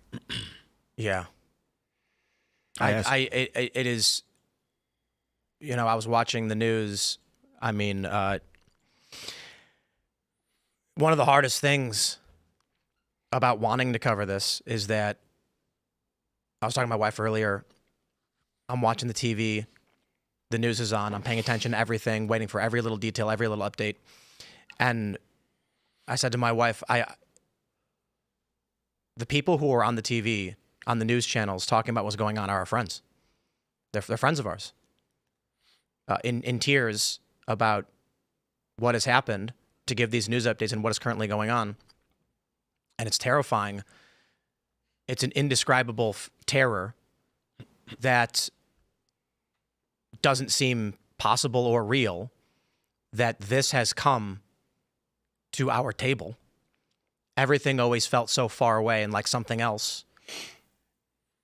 [SPEAKER 8] Yeah. It is, you know, I was watching the news. I mean, one of the hardest things about wanting to cover this is that I was talking to my wife earlier. I'm watching the TV. The news is on. I'm paying attention to everything, waiting for every little detail, every little update. And I said to my wife, the people who are on the TV, on the news channels, talking about what's going on are our friends. They're friends of ours. In tears about what has happened, to give these news updates and what is currently going on. And it's terrifying. It's an indescribable terror that doesn't seem possible or real, that this has come to our table. Everything always felt so far away and like something else.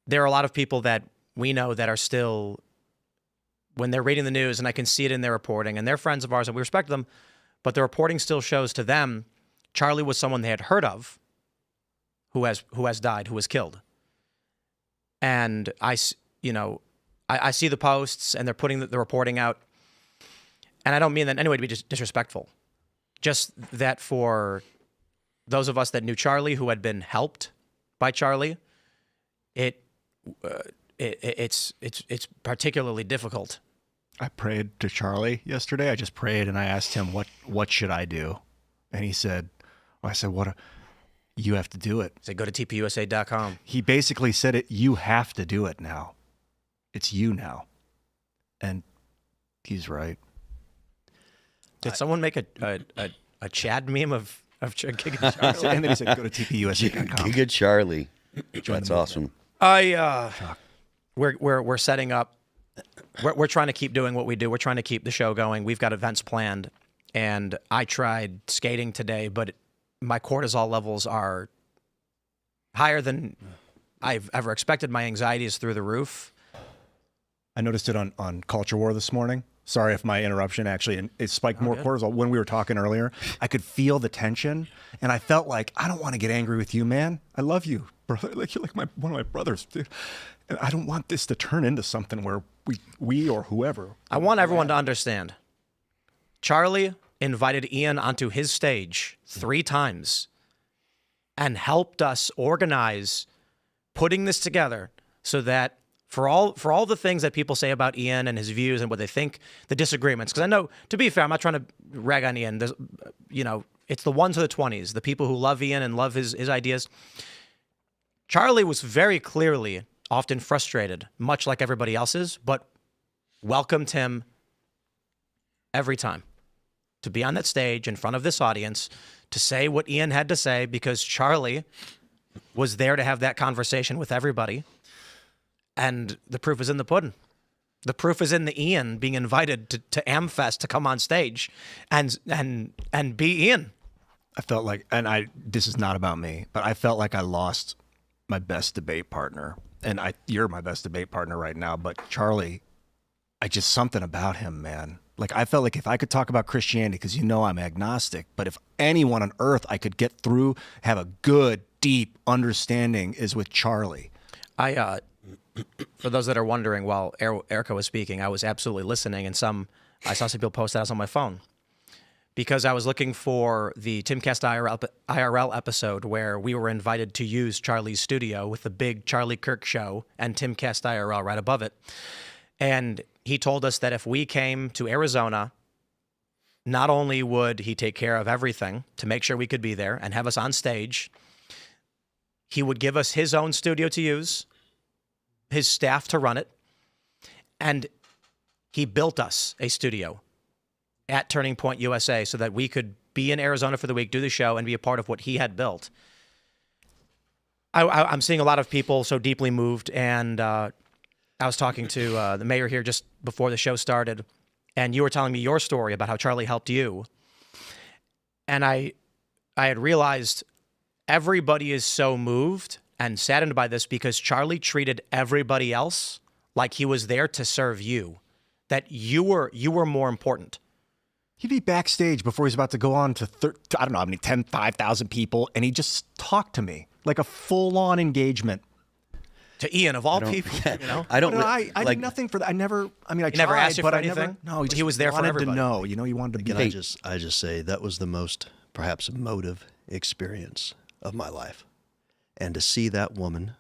[SPEAKER 8] There are a lot of people that we know that are still, when they're reading the news, and I can see it in their reporting, and they're friends of ours and we respect them, but the reporting still shows to them Charlie was someone they had heard of who has died, who was killed. And I see the posts and they're putting the reporting out, and I don't mean that in any way to be disrespectful. Just that for those of us that knew Charlie, who had been helped by Charlie, it's particularly difficult.
[SPEAKER 9] I prayed to Charlie yesterday. I just prayed and I asked him, what should I do? And he said, you have to do it.
[SPEAKER 8] So go to tpusa.com.
[SPEAKER 9] He basically said you have to do it now. It's you now. And he's right.
[SPEAKER 8] Did someone make a Chad meme of Giga Charlie?
[SPEAKER 9] And then he said, go to tpusa.com.
[SPEAKER 1] Giga Charlie. That's awesome.
[SPEAKER 8] We're setting up. We're trying to keep doing what we do. We're trying to keep the show going. We've got events planned, and I tried skating today, but my cortisol levels are higher than I've ever expected. My anxiety is through the roof.
[SPEAKER 9] I noticed it on Culture War this morning. Sorry if my interruption actually, it spiked more cortisol. When we were talking earlier, I could feel the tension, and I felt like, I don't want to get angry with you, man. I love you, brother. Like, you're like one of my brothers, dude. And I don't want this to turn into something where we or whoever.
[SPEAKER 8] I want everyone to understand. Charlie invited Ian onto his stage 3 times and helped us organize putting this together so that for all the things that people say about Ian and his views and what they think, the disagreements, because I know, to be fair, I'm not trying to rag on Ian. There's, it's the ones or the 20s, the people who love Ian and love his ideas. Charlie was very clearly often frustrated, much like everybody else is, but welcomed him every time to be on that stage in front of this audience to say what Ian had to say, because Charlie was there to have that conversation with everybody. And the proof is in the pudding. The proof is in the Ian being invited to AmFest to come on stage and be Ian.
[SPEAKER 9] I felt like, and this is not about me, but I felt like I lost my best debate partner. And you're my best debate partner right now, but Charlie, something about him, man. Like, I felt like if I could talk about Christianity, because I'm agnostic, but if anyone on earth I could get through, have a good, deep understanding, is with Charlie.
[SPEAKER 8] For those that are wondering, while Erika was speaking, I was absolutely listening, and I saw some people post that on my phone because I was looking for the Timcast IRL episode where we were invited to use Charlie's studio with the big Charlie Kirk show and Timcast IRL right above it. And he told us that if we came to Arizona, not only would he take care of everything to make sure we could be there and have us on stage, he would give us his own studio to use, his staff to run it, and he built us a studio at Turning Point USA so that we could be in Arizona for the week, do the show, and be a part of what he had built. I'm seeing a lot of people so deeply moved, and I was talking to the mayor here just before the show started, and you were telling me your story about how Charlie helped you. And I had realized everybody is so moved and saddened by this because Charlie treated everybody else like he was there to serve you, that you were more important.
[SPEAKER 9] He'd be backstage before he's about to go on to I don't know how many, 5,000 people, and he'd just talk to me like a full-on engagement.
[SPEAKER 8] To Ian, of all people,
[SPEAKER 9] I did nothing for that. I never tried,
[SPEAKER 8] never asked you
[SPEAKER 9] but
[SPEAKER 8] for
[SPEAKER 9] I
[SPEAKER 8] anything?
[SPEAKER 9] No,
[SPEAKER 8] He was there for everybody.
[SPEAKER 9] To know, he wanted to be.
[SPEAKER 2] Again, I just say that was the most, perhaps, emotive experience of my life. And to see that woman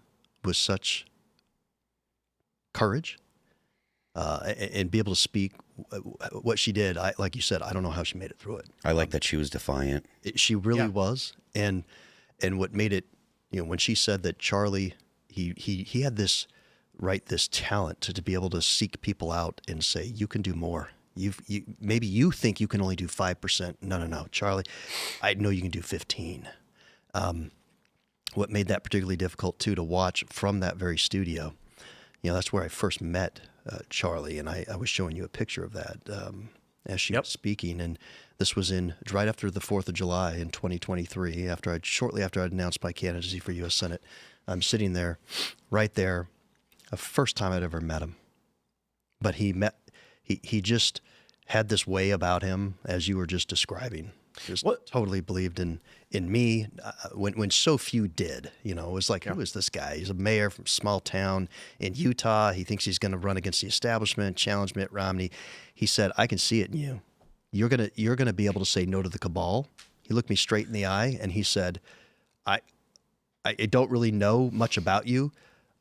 [SPEAKER 2] with such courage and be able to speak what she did, like you said, I don't know how she made it through it.
[SPEAKER 1] I like that she was defiant.
[SPEAKER 2] She really was. And what made it, when she said that Charlie, he had this talent to be able to seek people out and say, you can do more. Maybe you think you can only do 5%. No, Charlie, I know you can do 15. What made that particularly difficult too to watch from that very studio, that's where I first met Charlie, and I was showing you a picture of that as she was speaking, and this was right after the 4th of July in 2023, shortly after I'd announced my candidacy for U.S. Senate. I'm sitting there, right there, the first time I'd ever met him, but he just had this way about him, as you were just describing. Just totally believed in me when so few did. It was like, who is this guy? He's a mayor from a small town in Utah. He thinks he's going to run against the establishment, challenge Mitt Romney. He said, I can see it in you. You're gonna be able to say no to the cabal. He looked me straight in the eye and he said, I don't really know much about you,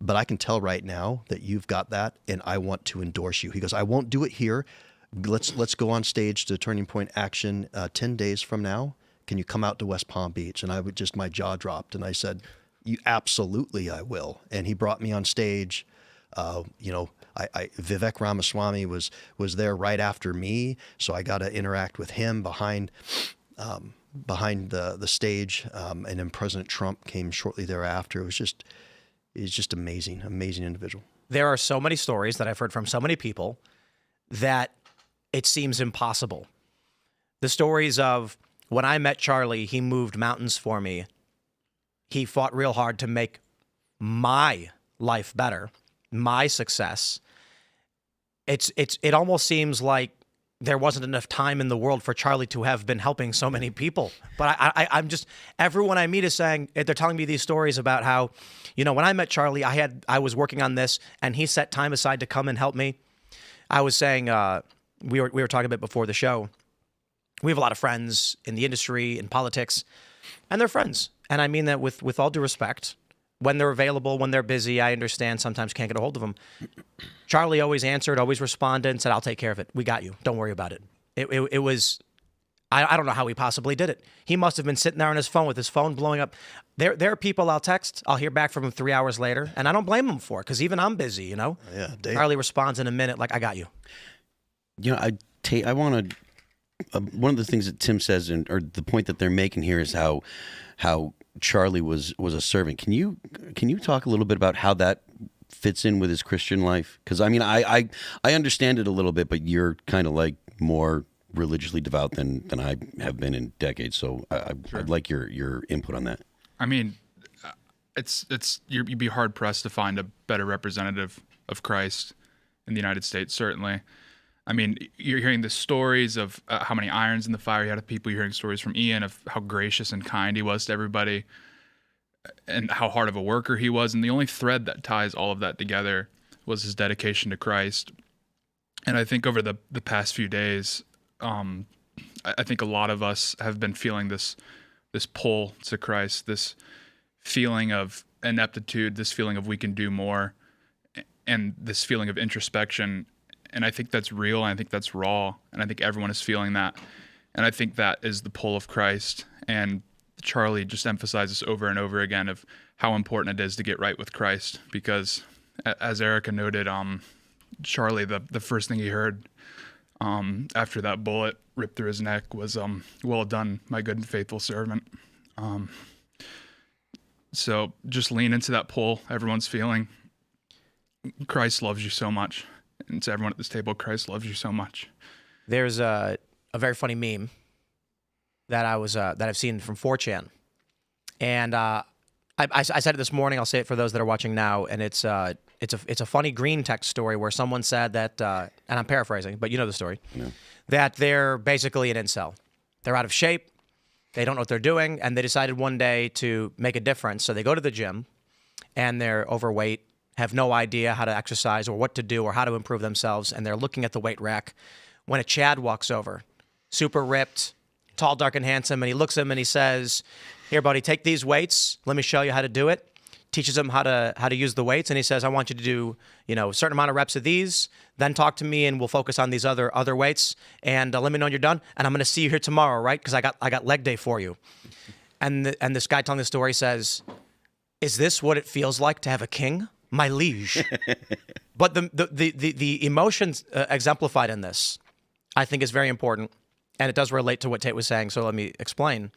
[SPEAKER 2] but I can tell right now that you've got that, and I want to endorse you. He goes, I won't do it here. Let's go on stage to Turning Point Action 10 days from now. Can you come out to West Palm Beach? And my jaw dropped, and I said, absolutely, I will. And he brought me on stage. Vivek Ramaswamy was there right after me, so I got to interact with him behind the stage, and then President Trump came shortly thereafter. He's just amazing individual.
[SPEAKER 8] There are so many stories that I've heard from so many people that it seems impossible. The stories of when I met Charlie, he moved mountains for me. He fought real hard to make my life better, my success. It almost seems like there wasn't enough time in the world for Charlie to have been helping so many people. But I'm just, everyone I meet is saying, they're telling me these stories about how, when I met Charlie, I was working on this and he set time aside to come and help me. I was saying, we were talking a bit before the show. We have a lot of friends in the industry, in politics, and they're friends. And I mean that with all due respect. When they're available, when they're busy, I understand sometimes can't get a hold of them. Charlie always answered, always responded, and said, I'll take care of it. We got you. Don't worry about it. It was, I don't know how he possibly did it. He must have been sitting there on his phone with his phone blowing up. There are people I'll text, I'll hear back from him 3 hours later, and I don't blame him for it, because even I'm busy,
[SPEAKER 2] Yeah, Dave.
[SPEAKER 8] Charlie responds in a minute like, I got you.
[SPEAKER 1] I want to. One of the things that Tim says, or the point that they're making here, is how Charlie was a servant. Can you talk a little bit about how that fits in with his Christian life? Because I understand it a little bit, but you're kind of like more religiously devout than I have been in decades. So I'd like your input on that.
[SPEAKER 4] I mean, you'd be hard pressed to find a better representative of Christ in the United States. Certainly. I mean, you're hearing the stories of how many irons in the fire he had of people. You're hearing stories from Ian of how gracious and kind he was to everybody and how hard of a worker he was. And the only thread that ties all of that together was his dedication to Christ. And I think over the past few days, I think a lot of us have been feeling this pull to Christ, this feeling of ineptitude, this feeling of we can do more, and this feeling of introspection. And I think that's real, and I think that's raw, and I think everyone is feeling that. And I think that is the pull of Christ. And Charlie just emphasizes over and over again of how important it is to get right with Christ, because as Erika noted, Charlie, the first thing he heard after that bullet ripped through his neck was, "Well done, my good and faithful servant." So just lean into that pull everyone's feeling. Christ loves you so much. And to everyone at this table, Christ loves you so much.
[SPEAKER 8] There's a very funny meme that I've seen from 4chan, and I said it this morning. I'll say it for those that are watching now, and it's a funny green text story where someone said that, and I'm paraphrasing, but you know the story, that they're basically an incel. They're out of shape, they don't know what they're doing, and they decided one day to make a difference. So they go to the gym, and they're overweight, have no idea how to exercise or what to do or how to improve themselves, and they're looking at the weight rack when a Chad walks over, super ripped, tall, dark, and handsome, and he looks at him and he says, "Here, buddy, take these weights. Let me show you how to do it." Teaches him how to use the weights, and he says, "I want you to do, a certain amount of reps of these, then talk to me, and we'll focus on these other weights, and let me know when you're done, and I'm going to see you here tomorrow, right? Because I got leg day for you." And this guy telling the story says, "Is this what it feels like to have a king, my liege?" But the emotions exemplified in this, I think, is very important, and it does relate to what Tate was saying. So let me explain.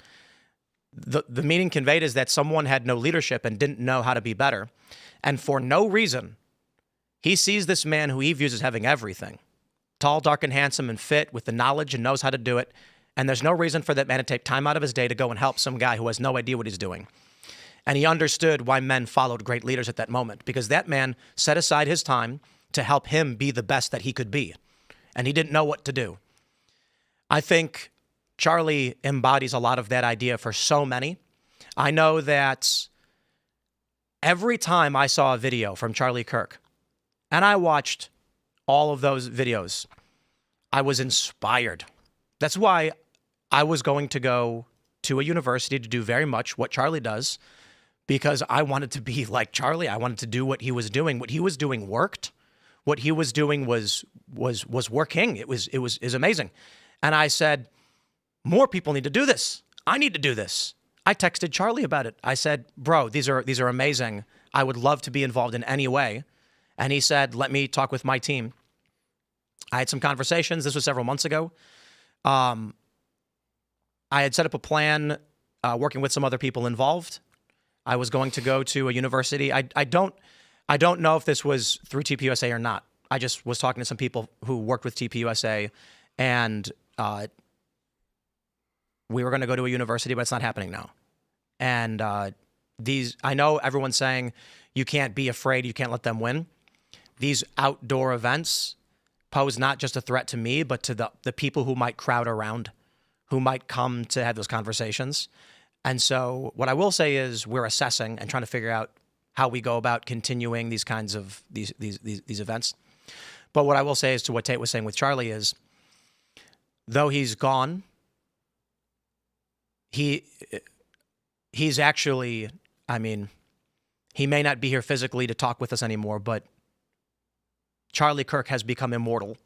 [SPEAKER 8] The meaning conveyed is that someone had no leadership and didn't know how to be better. And for no reason, he sees this man who he views as having everything, tall, dark, and handsome and fit with the knowledge and knows how to do it. And there's no reason for that man to take time out of his day to go and help some guy who has no idea what he's doing. And he understood why men followed great leaders at that moment, because that man set aside his time to help him be the best that he could be. And he didn't know what to do. I think Charlie embodies a lot of that idea for so many. I know that every time I saw a video from Charlie Kirk, and I watched all of those videos, I was inspired. That's why I was going to go to a university to do very much what Charlie does, because I wanted to be like Charlie. I wanted to do what he was doing. What he was doing worked. What he was doing was working. It was amazing. And I said, more people need to do this. I need to do this. I texted Charlie about it. I said, "Bro, these are amazing. I would love to be involved in any way." And he said, "Let me talk with my team." I had some conversations. This was several months ago. I had set up a plan working with some other people involved. I was going to go to a university. I don't know if this was through TPUSA or not. I just was talking to some people who worked with TPUSA, and we were going to go to a university, but it's not happening now. And I know everyone's saying you can't be afraid, you can't let them win. These outdoor events pose not just a threat to me, but to the people who might crowd around, who might come to have those conversations. And so what I will say is we're assessing and trying to figure out how we go about continuing these kinds of these events. But what I will say is to what Tate was saying with Charlie is, though he's gone, he's actually, he may not be here physically to talk with us anymore, but Charlie Kirk has become immortal.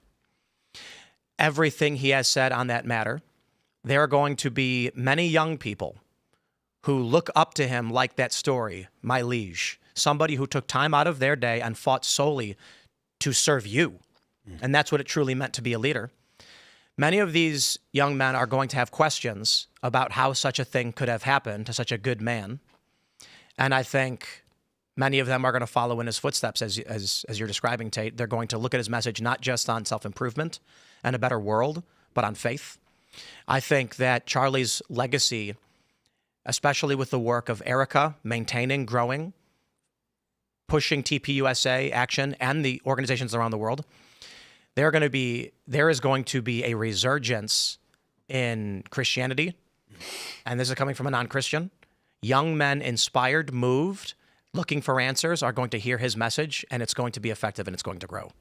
[SPEAKER 8] Everything he has said on that matter, there are going to be many young people who look up to him like that story, my liege, somebody who took time out of their day and fought solely to serve you. And that's what it truly meant to be a leader. Many of these young men are going to have questions about how such a thing could have happened to such a good man. And I think many of them are going to follow in his footsteps, as you're describing, Tate. They're going to look at his message not just on self-improvement and a better world, but on faith. I think that Charlie's legacy, especially with the work of Erika, maintaining, growing, pushing TPUSA action and the organizations around the world, there is going to be a resurgence in Christianity, and this is coming from a non-Christian. Young men inspired, moved, looking for answers are going to hear his message, and it's going to be effective and it's going to grow.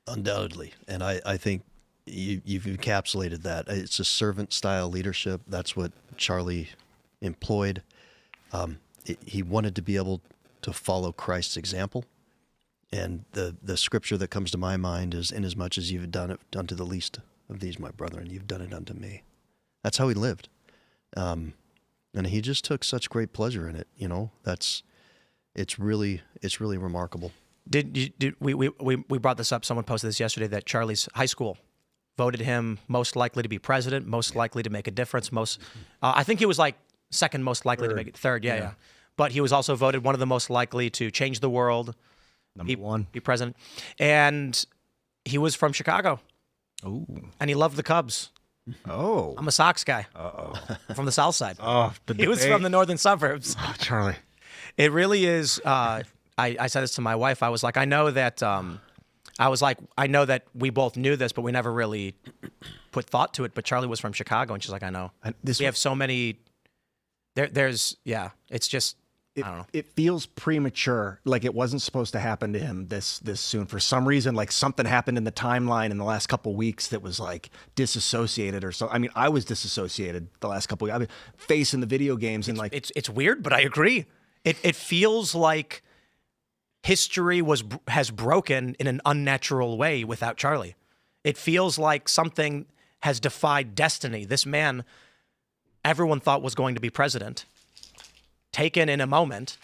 [SPEAKER 2] Undoubtedly. And I think you've encapsulated that. It's a servant-style leadership. That's what Charlie employed. He wanted to be able to follow Christ's example. And the scripture that comes to my mind is, inasmuch as you've done it unto the least of these, my brethren, you've done it unto me. That's how he lived. And he just took such great pleasure in it. You know, it's really remarkable.
[SPEAKER 8] We brought this up? Someone posted this yesterday that Charlie's high school voted him most likely to be president, most likely to make a difference. I think he was like second most likely to make it third. Yeah. But he was also voted one of the most likely to change the world,
[SPEAKER 9] Number one,
[SPEAKER 8] be president, and he was from Chicago.
[SPEAKER 9] Oh,
[SPEAKER 8] and he loved the Cubs.
[SPEAKER 9] Oh,
[SPEAKER 8] I'm a Sox guy. From the South Side.
[SPEAKER 9] Oh,
[SPEAKER 8] he was from the northern suburbs.
[SPEAKER 9] Oh, Charlie.
[SPEAKER 8] It really is. I said this to my wife. I was like, I know that we both knew this, but we never really put thought to it. But Charlie was from Chicago, and she's like, I know. We have so many. It's just. I don't know.
[SPEAKER 9] It feels premature, like it wasn't supposed to happen to him this soon. For some reason, like something happened in the timeline in the last couple of weeks that was like disassociated or so. I mean, I was disassociated the last couple of weeks. I've been facing the video games and
[SPEAKER 8] it's weird, but I agree. It feels like history has broken in an unnatural way without Charlie. It feels like something has defied destiny. This man, everyone thought was going to be president, taken in a moment,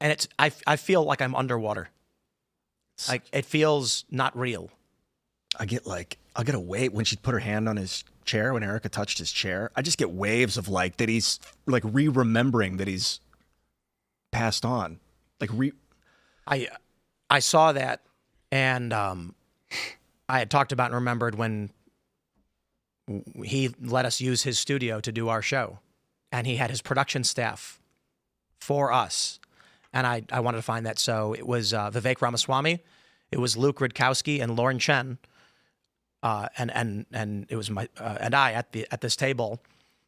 [SPEAKER 8] and I feel like I'm underwater. Like it feels not real.
[SPEAKER 9] I get a wave when she put her hand on his chair when Erika touched his chair. I just get waves of like that he's like remembering that he's passed on.
[SPEAKER 8] I saw that, and I had talked about and remembered when he let us use his studio to do our show, and he had his production staff for us, and I wanted to find that. So it was Vivek Ramaswamy, it was Luke Rudkowski and Lauren Chen, and it was my and I at this table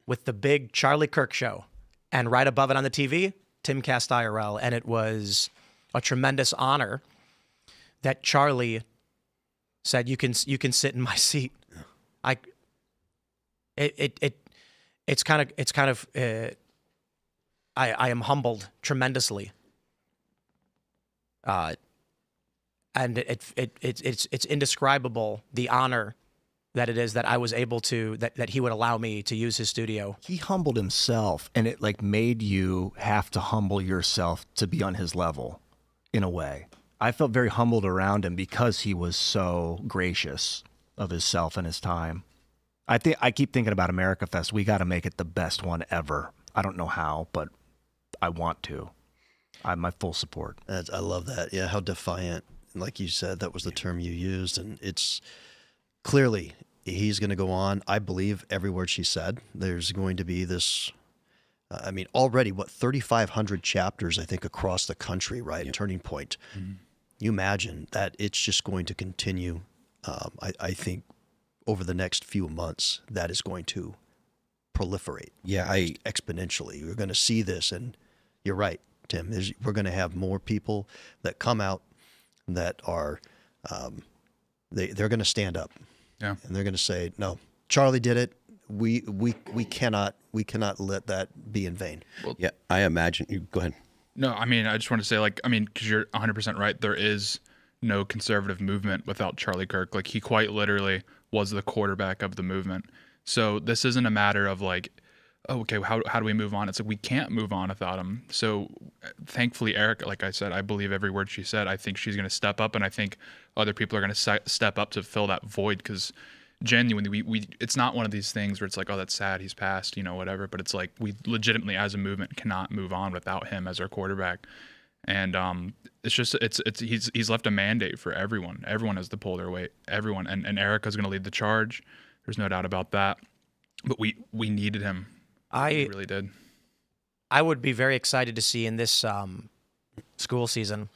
[SPEAKER 8] with the big Charlie Kirk show, and right above it on the TV, Timcast IRL, and it was a tremendous honor that Charlie said you can sit in my seat. It's kind of. I am humbled tremendously, and it's indescribable the honor that it is that I was able to that he would allow me to use his studio.
[SPEAKER 9] He humbled himself, and it like made you have to humble yourself to be on his level, in a way. I felt very humbled around him because he was so gracious of himself and his time. I keep thinking about America Fest. We got to make it the best one ever. I don't know how, but I want to. I have my full support.
[SPEAKER 2] I love that. Yeah, how defiant. Like you said, that was the term you used. And it's clearly he's going to go on. I believe every word she said. There's going to be this, already, 3,500 chapters, I think, across the country, right? Yep. Turning Point. Mm-hmm. You imagine that it's just going to continue. I think over the next few months, that is going to proliferate. Yeah, exponentially. We're going to see this, and you're right, Tim. We're going to have more people that come out that are they're going to stand up. Yeah, and they're going to say, "No, Charlie did it. We cannot let that be in vain."
[SPEAKER 1] Well, yeah, I imagine. You go ahead.
[SPEAKER 4] No, I just want to say, because you're 100% right. There is no conservative movement without Charlie Kirk. Like, he quite literally was the quarterback of the movement. So this isn't a matter of like, oh, okay, how do we move on? It's like we can't move on without him. So thankfully, Erika, like I said, I believe every word she said. I think she's going to step up, and I think other people are going to step up to fill that void, because genuinely, we it's not one of these things where it's like, oh, that's sad, he's passed, whatever. But it's like we legitimately, as a movement, cannot move on without him as our quarterback. And he's left a mandate for everyone. Everyone has to pull their weight. Everyone, and Erika's going to lead the charge. There's no doubt about that. But we needed him. We really did.
[SPEAKER 8] I would be very excited to see in this school season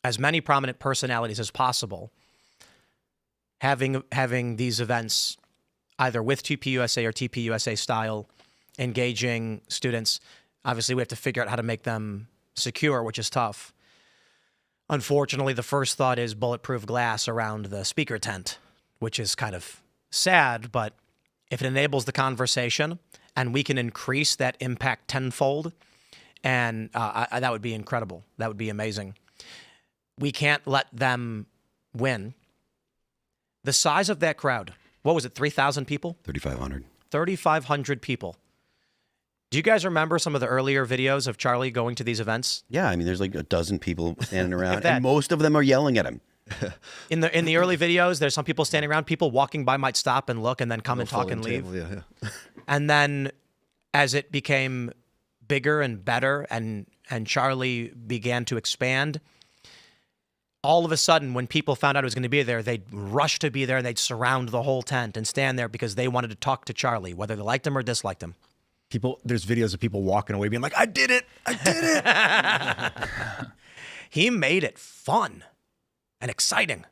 [SPEAKER 8] as many prominent personalities as possible having these events either with TPUSA or TPUSA style, engaging students. Obviously, we have to figure out how to make them secure, which is tough. Unfortunately, the first thought is bulletproof glass around the speaker tent, which is kind of sad, but if it enables the conversation and we can increase that impact tenfold, and that would be incredible. That would be amazing. We can't let them win. The size of that crowd, what was it, 3,000 people?
[SPEAKER 1] 3,500.
[SPEAKER 8] 3,500 people. Do you guys remember some of the earlier videos of Charlie going to these events?
[SPEAKER 1] Yeah, I mean, there's like a dozen people standing around, and most of them are yelling at him.
[SPEAKER 8] In the early videos, there's some people standing around. People walking by might stop and look and then come and talk and leave.
[SPEAKER 2] Table, yeah.
[SPEAKER 8] And then as it became bigger and better and Charlie began to expand, all of a sudden, when people found out it was going to be there, they'd rush to be there and they'd surround the whole tent and stand there because they wanted to talk to Charlie, whether they liked him or disliked him.
[SPEAKER 9] There's videos of people walking away being like, I did it.
[SPEAKER 8] He made it fun and exciting.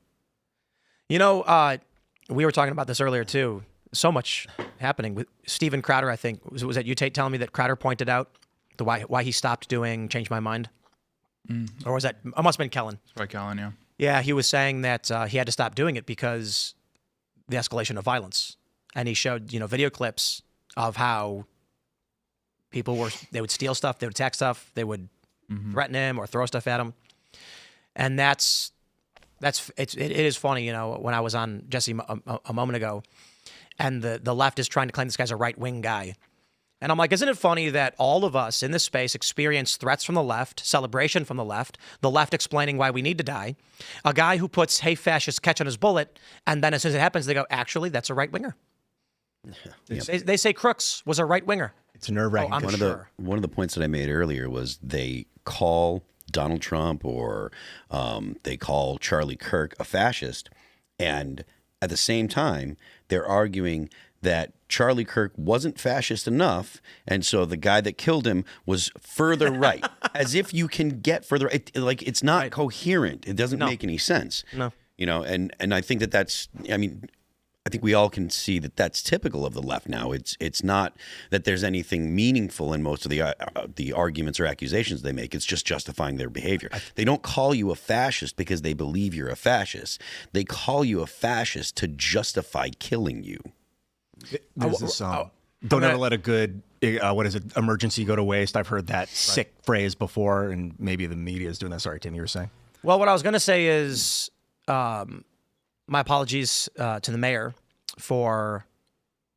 [SPEAKER 8] You know, we were talking about this earlier too. So much happening with Steven Crowder. I think was that you, Tate, telling me that Crowder pointed out the why he stopped doing Change My Mind, or was that? It must have been Kellen.
[SPEAKER 4] By Kellen, yeah.
[SPEAKER 8] Yeah, he was saying that he had to stop doing it because the escalation of violence, and he showed video clips of how people they would steal stuff, they would attack stuff, they would threaten him or throw stuff at him, and it is funny. When I was on Jesse a moment ago, and the left is trying to claim this guy's a right-wing guy. And I'm like, isn't it funny that all of us in this space experience threats from the left, celebration from the left explaining why we need to die, a guy who puts, hey, fascist, catch on his bullet, and then as soon as it happens, they go, actually, that's a right-winger. Yep. They say Crooks was a right-winger.
[SPEAKER 9] It's nerve-wracking.
[SPEAKER 1] One of the points that I made earlier was they call Donald Trump or they call Charlie Kirk a fascist, and at the same time, they're arguing that Charlie Kirk wasn't fascist enough, and so the guy that killed him was further right. As if you can get further right. Like, it's not coherent. It doesn't make any sense.
[SPEAKER 8] No.
[SPEAKER 1] And I think that's, I mean, I think we all can see that that's typical of the left now. It's not that there's anything meaningful in most of the arguments or accusations they make. It's just justifying their behavior. They don't call you a fascist because they believe you're a fascist. They call you a fascist to justify killing you.
[SPEAKER 9] There's this don't ever let a good emergency go to waste. I've heard that sick phrase before, and maybe the media is doing that. Sorry, Tim, you were saying?
[SPEAKER 8] Well, what I was going to say is my apologies to the mayor for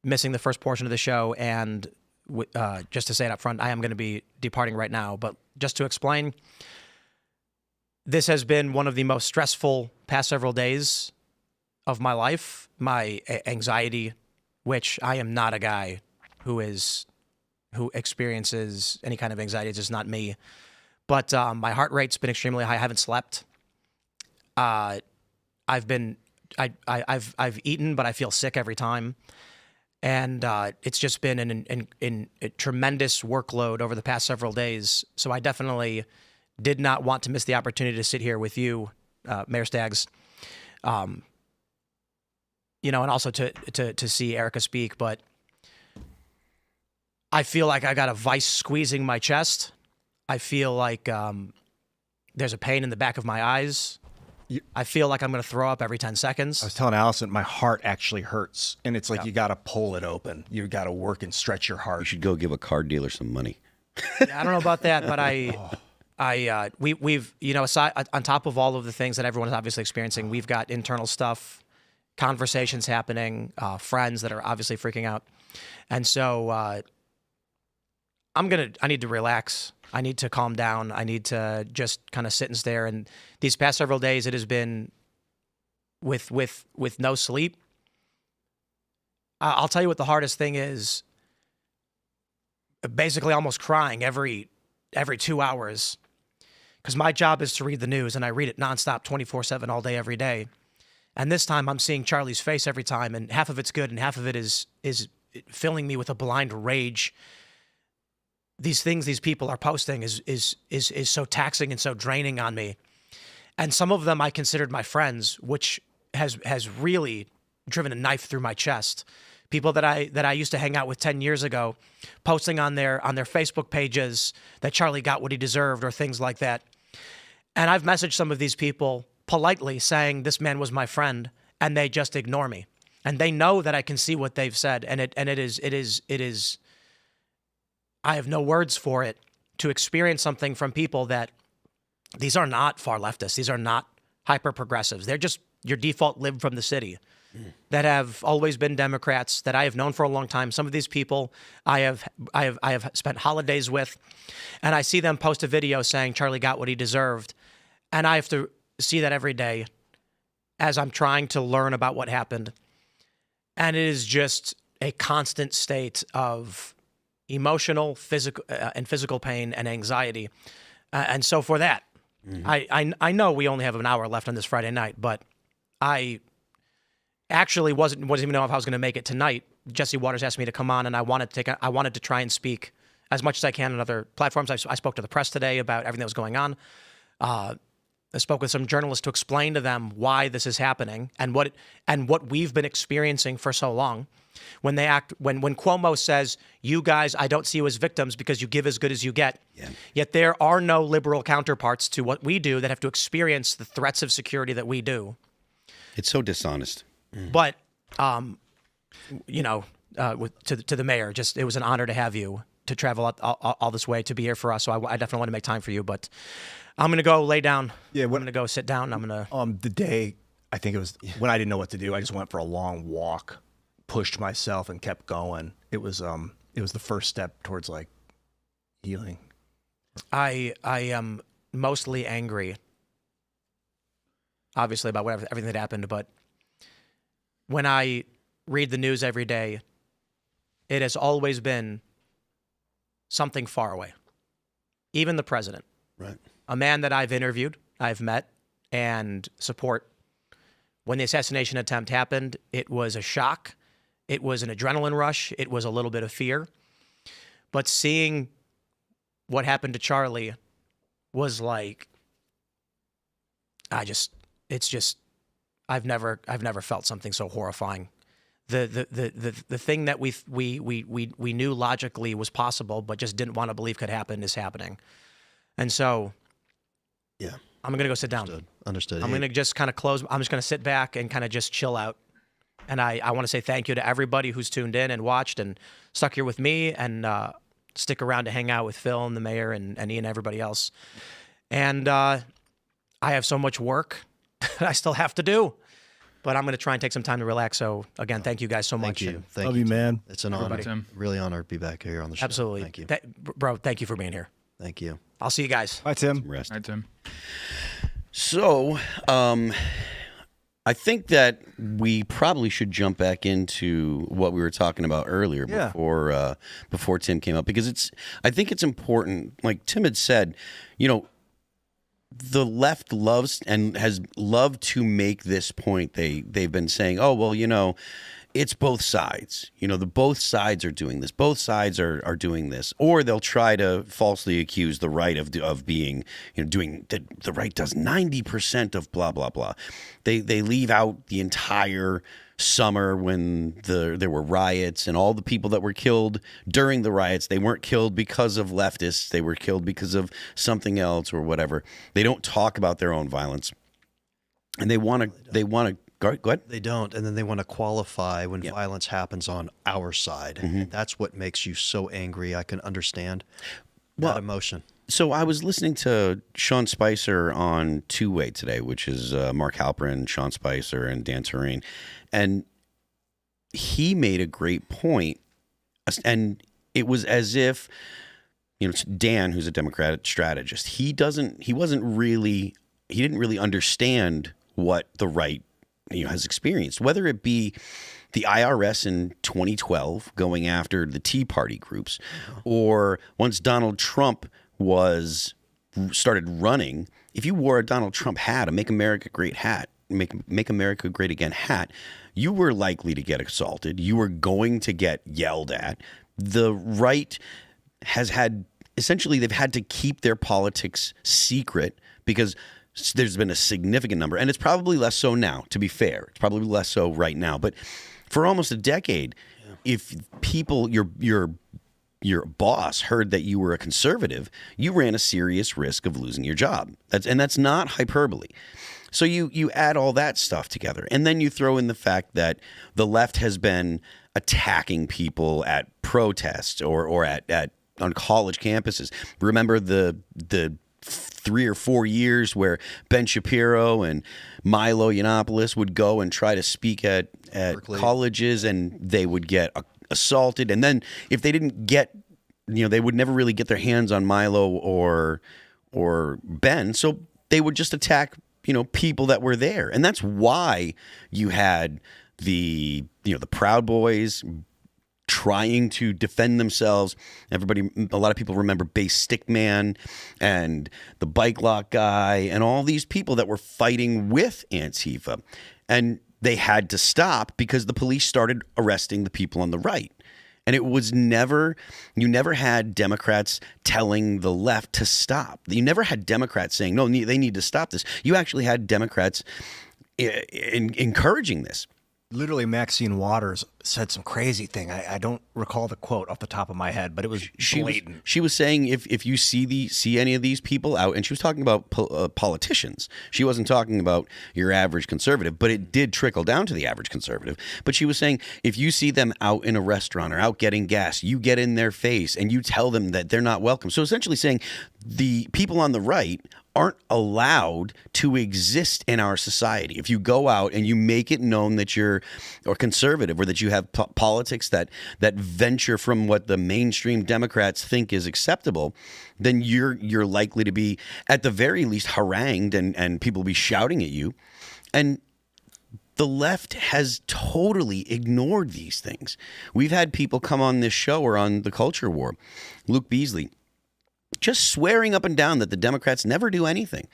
[SPEAKER 8] missing the first portion of the show, and just to say it up front, I am going to be departing right now. But just to explain, this has been one of the most stressful past several days of my life. My anxiety, which I am not a guy who experiences any kind of anxiety. It's just not me. But my heart rate's been extremely high. I haven't slept. I've eaten, but I feel sick every time. And it's just been a tremendous workload over the past several days. So I definitely did not want to miss the opportunity to sit here with you, Mayor Staggs. And also to see Erika speak, but I feel like I got a vice squeezing my chest. I feel like there's a pain in the back of my eyes. I feel like I'm going to throw up every 10 seconds.
[SPEAKER 9] I was telling Allison, my heart actually hurts, and it's like you got to pull it open. You got to work and stretch your heart.
[SPEAKER 1] You should go give a car dealer some money.
[SPEAKER 8] Yeah, I don't know about that, but we've aside on top of all of the things that everyone is obviously experiencing, we've got internal stuff, conversations happening, friends that are obviously freaking out. And so I need to relax. I need to calm down. I need to just kind of sit and stare. And these past several days, it has been with no sleep. I'll tell you what the hardest thing is. Basically almost crying every 2 hours because my job is to read the news, and I read it nonstop, 24/7, all day, every day. And this time I'm seeing Charlie's face every time, and half of it's good and half of it is filling me with a blind rage. These things these people are posting is so taxing and so draining on me. And some of them I considered my friends, which has really driven a knife through my chest. People that I used to hang out with 10 years ago, posting on their Facebook pages that Charlie got what he deserved or things like that. And I've messaged some of these people politely saying this man was my friend, and they just ignore me. And they know that I can see what they've said, and it is I have no words for it to experience something from people that these are not far leftists. These are not hyper progressives. They're just your default lib from the city that have always been Democrats that I have known for a long time. Some of these people I have spent holidays with, and I see them post a video saying Charlie got what he deserved, and I have to see that every day as I'm trying to learn about what happened. And it is just a constant state of emotional, physical pain and anxiety. And so for that, I know we only have an hour left on this Friday night, but I actually wasn't even know if I was going to make it tonight. Jesse Waters asked me to come on, and I wanted to try and speak as much as I can on other platforms. I spoke to the press today about everything that was going on. I spoke with some journalists to explain to them why this is happening and what we've been experiencing for so long. When Cuomo says, "You guys, I don't see you as victims because you give as good as you get," yet there are no liberal counterparts to what we do that have to experience the threats of security that we do.
[SPEAKER 1] It's so dishonest.
[SPEAKER 8] But, to the mayor, it was an honor to have you to travel all this way to be here for us. So I definitely want to make time for you. But I'm going to go lay down. Yeah, I'm going to go sit down. I'm going to.
[SPEAKER 3] The day, I think it was when I didn't know what to do, I just went for a long walk, pushed myself, and kept going. It was the first step towards like healing.
[SPEAKER 8] I am mostly angry, obviously, about everything that happened, but when I read the news every day, it has always been something far away. Even the president.
[SPEAKER 1] Right.
[SPEAKER 8] A man that I've interviewed, I've met, and support. When the assassination attempt happened, it was a shock. It was an adrenaline rush. It was a little bit of fear. But seeing what happened to Charlie was like, I've never felt something so horrifying. The thing that we knew logically was possible, but just didn't want to believe could happen is happening. And so,
[SPEAKER 2] yeah,
[SPEAKER 8] I'm going to go sit down.
[SPEAKER 2] Understood.
[SPEAKER 8] I'm going to just kind of close. I'm just going to sit back and kind of just chill out. And I want to say thank you to everybody who's tuned in and watched and stuck here with me and stick around to hang out with Phil and the mayor and Ian and everybody else. And I have so much work that I still have to do. But I'm going to try and take some time to relax. So, again, thank you guys so much.
[SPEAKER 2] Thank you.
[SPEAKER 9] Love you, man.
[SPEAKER 2] It's an honor.
[SPEAKER 4] Tim.
[SPEAKER 2] Really honored to be back here on the show.
[SPEAKER 8] Absolutely.
[SPEAKER 2] Thank you.
[SPEAKER 8] Bro, thank you for being here.
[SPEAKER 2] Thank you.
[SPEAKER 8] I'll see you guys.
[SPEAKER 9] Bye, Tim.
[SPEAKER 1] Rest.
[SPEAKER 4] Hi, Tim.
[SPEAKER 1] So, I think that we probably should jump back into what we were talking about earlier before Tim came up, because I think it's important. Like Tim had said, the left loves and has loved to make this point. They've been saying, oh, well, it's both sides. Both sides are doing this. Both sides are doing this. Or they'll try to falsely accuse the right of being, doing the right does 90% of blah, blah, blah. They leave out the entire summer when there were riots and all the people that were killed during the riots. They weren't killed because of leftists. They were killed because of something else or whatever. They don't talk about their own violence. And they want to go ahead.
[SPEAKER 2] They don't, and then they want to qualify when violence happens on our side.
[SPEAKER 1] Mm-hmm.
[SPEAKER 2] That's what makes you so angry. I can understand that emotion.
[SPEAKER 1] So I was listening to Sean Spicer on Two Way today, which is Mark Halperin, Sean Spicer, and Dan Tureen, and he made a great point, and it was as if Dan, who's a Democratic strategist, he didn't really understand what the right has experienced, whether it be the IRS in 2012 going after the Tea Party groups, or once Donald Trump was started running, if you wore a Donald Trump hat, a Make America Great hat, Make America Great Again hat, you were likely to get assaulted. You were going to get yelled at. The right has had, essentially, they've had to keep their politics secret because there's been a significant number, and it's probably less so now, to be fair. It's probably less so right now. But for almost a decade, if people, your boss heard that you were a conservative, you ran a serious risk of losing your job. That's not hyperbole. So you add all that stuff together, and then you throw in the fact that the left has been attacking people at protests or on college campuses. Remember the 3 or 4 years where Ben Shapiro and Milo Yiannopoulos would go and try to speak at colleges, and they would get assaulted. And then if they didn't get, they would never really get their hands on Milo or Ben, so they would just attack, people that were there. And that's why you had the Proud Boys trying to defend themselves. A lot of people remember Base Stickman and the Bike Lock guy and all these people that were fighting with Antifa. And they had to stop because the police started arresting the people on the right. And it was you never had Democrats telling the left to stop. You never had Democrats saying, no, they need to stop this. You actually had Democrats encouraging this.
[SPEAKER 3] Literally, Maxine Waters said some crazy thing. I don't recall the quote off the top of my head, but it was blatant.
[SPEAKER 1] She was saying if you see any of these people out, and she was talking about politicians. She wasn't talking about your average conservative, but it did trickle down to the average conservative. But she was saying if you see them out in a restaurant or out getting gas, you get in their face and you tell them that they're not welcome. So essentially saying the people on the right aren't allowed to exist in our society. If you go out and you make it known that you're or conservative or that you have politics that venture from what the mainstream Democrats think is acceptable, then you're likely to be at the very least harangued and people will be shouting at you. And the left has totally ignored these things. We've had people come on this show or on The Culture War, Luke Beasley, just swearing up and down that the Democrats never do anything.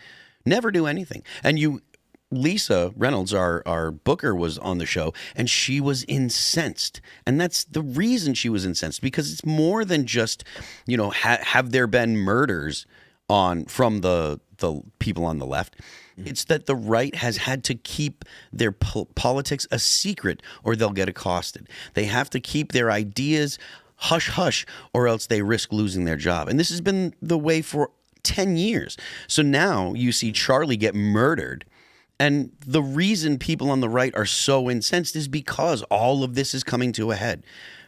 [SPEAKER 1] And Lisa Reynolds, our booker, was on the show, and she was incensed. And that's the reason she was incensed, because it's more than just, have there been murders from the people on the left. It's that the right has had to keep their politics a secret or they'll get accosted. They have to keep their ideas hush hush, or else they risk losing their job. And this has been the way for 10 years. So now you see Charlie get murdered. And the reason people on the right are so incensed is because all of this is coming to a head.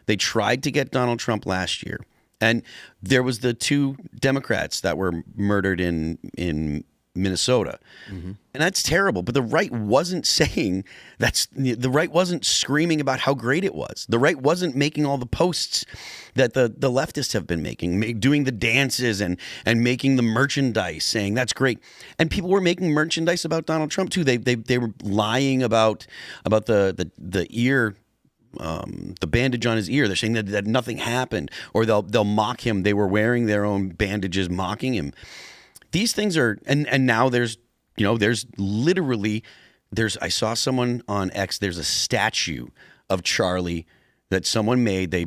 [SPEAKER 1] They tried to get Donald Trump last year. And there was the 2 Democrats that were murdered in Minnesota. Mm-hmm. And that's terrible. But the right wasn't saying the right wasn't screaming about how great it was. The right wasn't making all the posts that the leftists have been making, doing the dances and making the merchandise saying that's great. And people were making merchandise about Donald Trump too. They were lying about the ear, the bandage on his ear. They're saying that nothing happened, or they'll mock him. They were wearing their own bandages, mocking him. These things are, and now there's literally, I saw someone on X, there's a statue of Charlie that someone made. They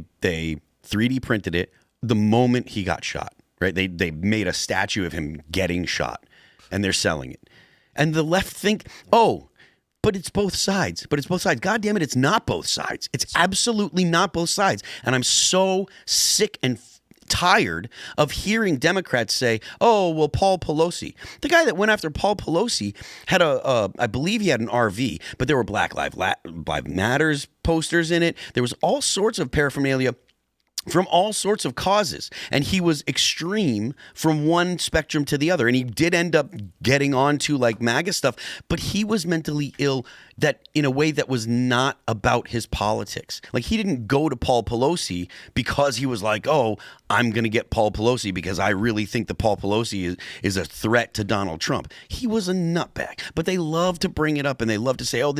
[SPEAKER 1] 3D printed it the moment he got shot, right? They made a statue of him getting shot, and they're selling it. And the left think, but it's both sides. God damn it, it's not both sides. It's absolutely not both sides. And I'm so sick and tired of hearing Democrats say, Paul Pelosi. The guy that went after Paul Pelosi had I believe he had an RV, but there were Black Lives Matters posters in it. There was all sorts of paraphernalia from all sorts of causes. And he was extreme from one spectrum to the other. And he did end up getting onto like MAGA stuff, but he was mentally ill that in a way that was not about his politics. Like he didn't go to Paul Pelosi because he was like, I'm going to get Paul Pelosi because I really think that Paul Pelosi is a threat to Donald Trump. He was a nutbag, but they love to bring it up and they love to say, Paul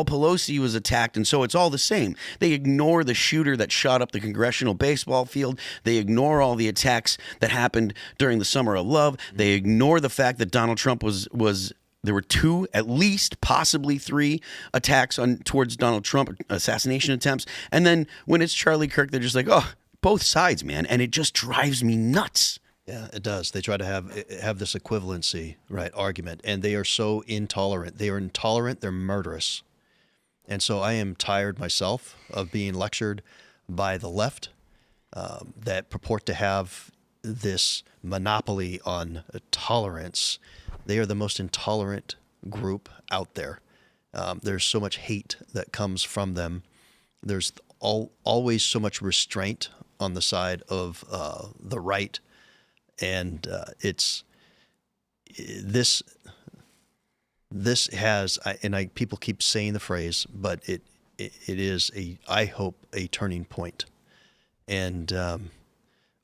[SPEAKER 1] Pelosi was attacked and so it's all the same. They ignore the shooter that shot up the congressional baseball field. They ignore all the attacks that happened during the Summer of Love. They ignore the fact that Donald Trump was there were 2, at least, possibly 3 attacks towards Donald Trump, assassination attempts. And then when it's Charlie Kirk, they're just like, oh, both sides, man. And it just drives me nuts.
[SPEAKER 2] Yeah, it does. They try to have this equivalency, right, argument, and they are so intolerant. They are intolerant. They're murderous. And so I am tired myself of being lectured by the left that purport to have this monopoly on tolerance. They are the most intolerant group out there. There's so much hate that comes from them. There's always so much restraint on the side of the right. And it's this has, and people keep saying the phrase, but it is I hope a turning point. And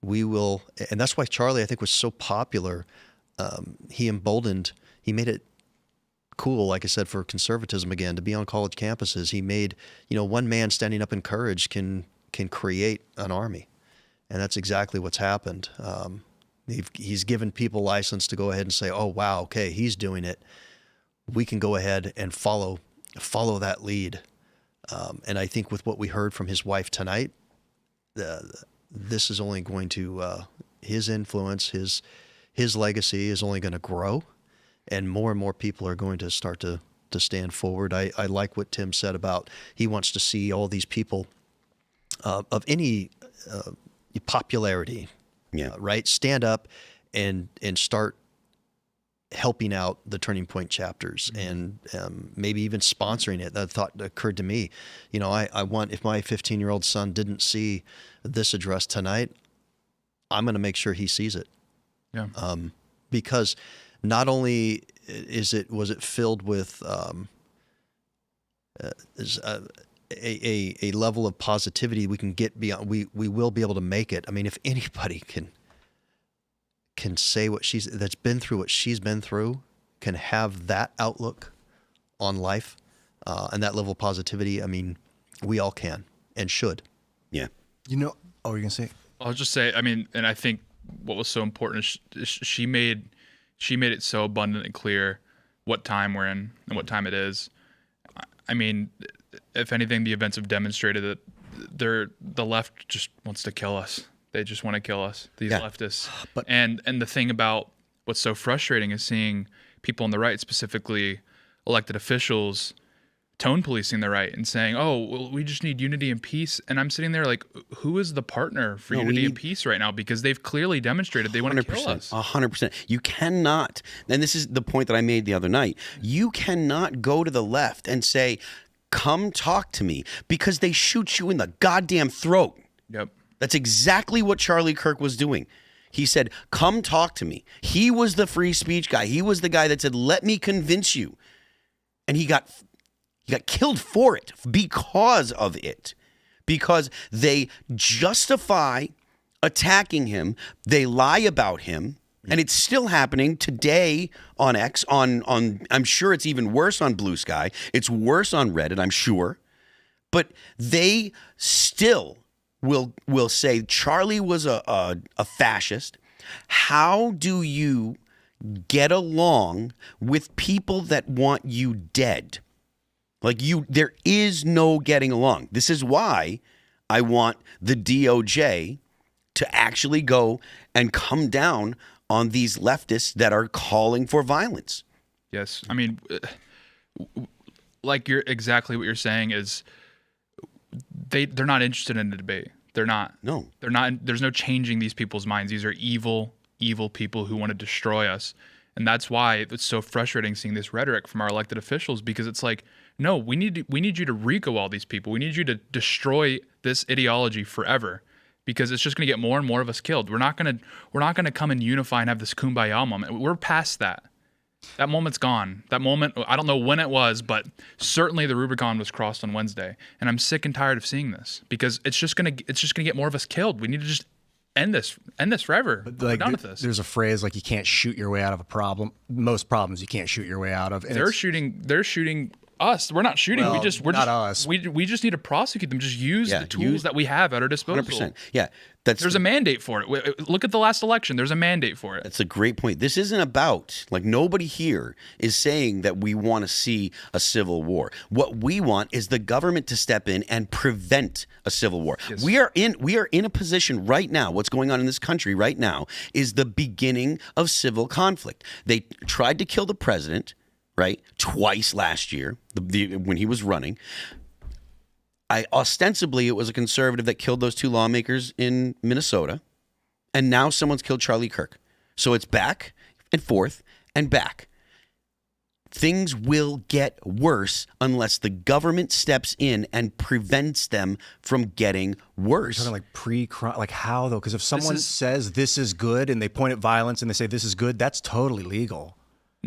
[SPEAKER 2] we will, and that's why Charlie, I think, was so popular. He made it cool, like I said, for conservatism again, to be on college campuses. He made, one man standing up in courage can create an army. And that's exactly what's happened. He's given people license to go ahead and say, oh, wow, okay, he's doing it. We can go ahead and follow that lead. And I think with what we heard from his wife tonight, this is only going to, his influence, his legacy is only going to grow, and more people are going to start to stand forward. I like what Tim said about he wants to see all these people of any popularity, right, stand up and start helping out the Turning Point chapters and maybe even sponsoring it. That thought occurred to me. I want, if my 15-year-old son didn't see this address tonight, I'm going to make sure he sees it.
[SPEAKER 4] Yeah.
[SPEAKER 2] Because not only was it filled with a level of positivity we can get beyond, we will be able to make it. I mean, if anybody can say that's been through what she's been through, can have that outlook on life and that level of positivity, I mean, we all can and should.
[SPEAKER 1] Yeah.
[SPEAKER 3] You're going to say?
[SPEAKER 4] I'll just say, I mean, and I think what was so important is she made it so abundantly clear what time we're in and what time it is. I mean, if anything, the events have demonstrated that the left just wants to kill us. They just want to kill us, these leftists. And the thing about what's so frustrating is seeing people on the right, specifically elected officials, tone policing the right and saying, oh, well, we just need unity and peace. And I'm sitting there like, who is the partner for unity and peace right now? Because they've clearly demonstrated they want to kill us.
[SPEAKER 1] 100%. You cannot, and this is the point that I made the other night, you cannot go to the left and say, come talk to me, because they shoot you in the goddamn throat.
[SPEAKER 4] Yep.
[SPEAKER 1] That's exactly what Charlie Kirk was doing. He said, come talk to me. He was the free speech guy. He was the guy that said, let me convince you. And he got killed for it, because of it, because they justify attacking him. They lie about him. And it's still happening today on X, on I'm sure it's even worse on Blue Sky. It's worse on Reddit, I'm sure. But they still will say Charlie was a fascist. How do you get along with people that want you dead? There is no getting along. This is why I want the DOJ to actually go and come down on these leftists that are calling for violence.
[SPEAKER 4] Yes. I mean, like exactly what you're saying is they're not interested in the debate. They're not.
[SPEAKER 1] No.
[SPEAKER 4] They're not. There's no changing these people's minds. These are evil people who want to destroy us. And that's why it's so frustrating seeing this rhetoric from our elected officials, because it's like, no, we need you to RICO all these people. We need you to destroy this ideology forever, because it's just going to get more and more of us killed. We're not going to come and unify and have this kumbaya moment. We're past that. That moment's gone. That moment, I don't know when it was, but certainly the Rubicon was crossed on Wednesday. And I'm sick and tired of seeing this, because it's just going to get more of us killed. We need to just end this forever. We're done with this.
[SPEAKER 3] There's a phrase like, you can't shoot your way out of a problem. Most problems you can't shoot your way out of. And
[SPEAKER 4] they're shooting us. We're not shooting.
[SPEAKER 3] Well,
[SPEAKER 4] we're
[SPEAKER 3] not us.
[SPEAKER 4] We just need to prosecute them. Just use
[SPEAKER 1] Yeah,
[SPEAKER 4] the tools that we have at our disposal.
[SPEAKER 1] 100%. Yeah,
[SPEAKER 4] There's a mandate for it. Look at the last election. There's a mandate for it.
[SPEAKER 1] That's a great point. This isn't about, like, nobody here is saying that we want to see a civil war. What we want is the government to step in and prevent a civil war.
[SPEAKER 4] Yes.
[SPEAKER 1] We are in a position right now. What's going on in this country right now is the beginning of civil conflict. They tried to kill the president, right, twice last year when he was running. Ostensibly, it was a conservative that killed those two lawmakers in Minnesota. And now someone's killed Charlie Kirk. So it's back and forth and back. Things will get worse unless the government steps in and prevents them from getting worse.
[SPEAKER 3] Talking like pre-crime, like how though? Because if someone says this is good and they point at violence and they say this is good, that's totally legal.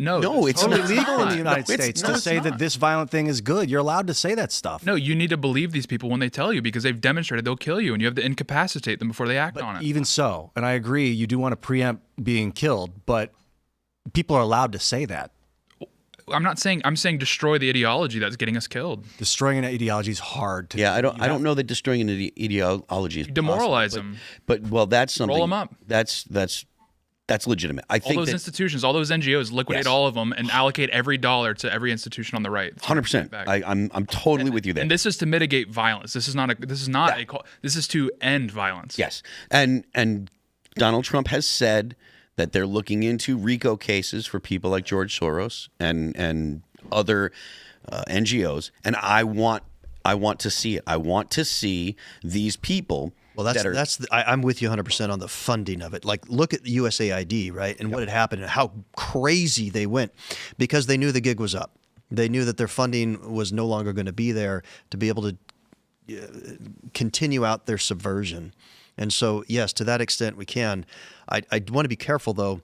[SPEAKER 4] No,
[SPEAKER 1] it's
[SPEAKER 3] Totally
[SPEAKER 1] not.
[SPEAKER 3] legal in the United
[SPEAKER 1] No, it's
[SPEAKER 3] States
[SPEAKER 1] not.
[SPEAKER 3] to say that this violent thing is good. You're allowed to say that stuff.
[SPEAKER 4] No, you need to believe these people when they tell you because they've demonstrated they'll kill you and you have to incapacitate them before they act on it.
[SPEAKER 3] Even so, and I agree, you do want to preempt being killed, but people are allowed to say that.
[SPEAKER 4] I'm saying destroy the ideology that's getting us killed.
[SPEAKER 3] Destroying an ideology is hard to
[SPEAKER 1] Yeah, I don't know that destroying an ideology is
[SPEAKER 4] Demoralize
[SPEAKER 1] possible,
[SPEAKER 4] them.
[SPEAKER 1] But well, that's something.
[SPEAKER 4] Roll them up.
[SPEAKER 1] That's legitimate. I
[SPEAKER 4] All
[SPEAKER 1] think
[SPEAKER 4] those institutions, all those NGOs, liquidate
[SPEAKER 1] Yes.
[SPEAKER 4] all of them and allocate every dollar to every institution on the right.
[SPEAKER 1] 100%. I'm totally with you there.
[SPEAKER 4] And this is to mitigate violence. This is to end violence.
[SPEAKER 1] Yes, and Donald Trump has said that they're looking into RICO cases for people like George Soros and other NGOs, and I want to see it. I want to see these people.
[SPEAKER 2] Well, I'm with you 100% on the funding of it. Like, look at USAID, right, and what had happened and how crazy they went because they knew the gig was up. They knew that their funding was no longer going to be there to be able to continue out their subversion. And so, yes, to that extent, we can. I want to be careful, though.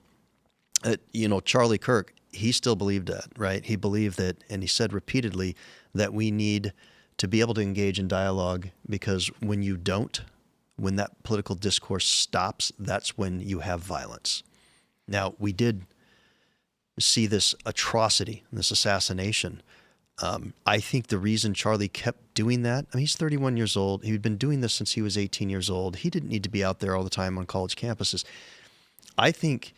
[SPEAKER 2] Charlie Kirk, he still believed that, right? He believed that, and he said repeatedly that we need to be able to engage in dialogue because when you don't, when that political discourse stops, that's when you have violence. Now, we did see this atrocity, this assassination. I think the reason Charlie kept doing that, I mean, he's 31 years old. He'd been doing this since he was 18 years old. He didn't need to be out there all the time on college campuses. I think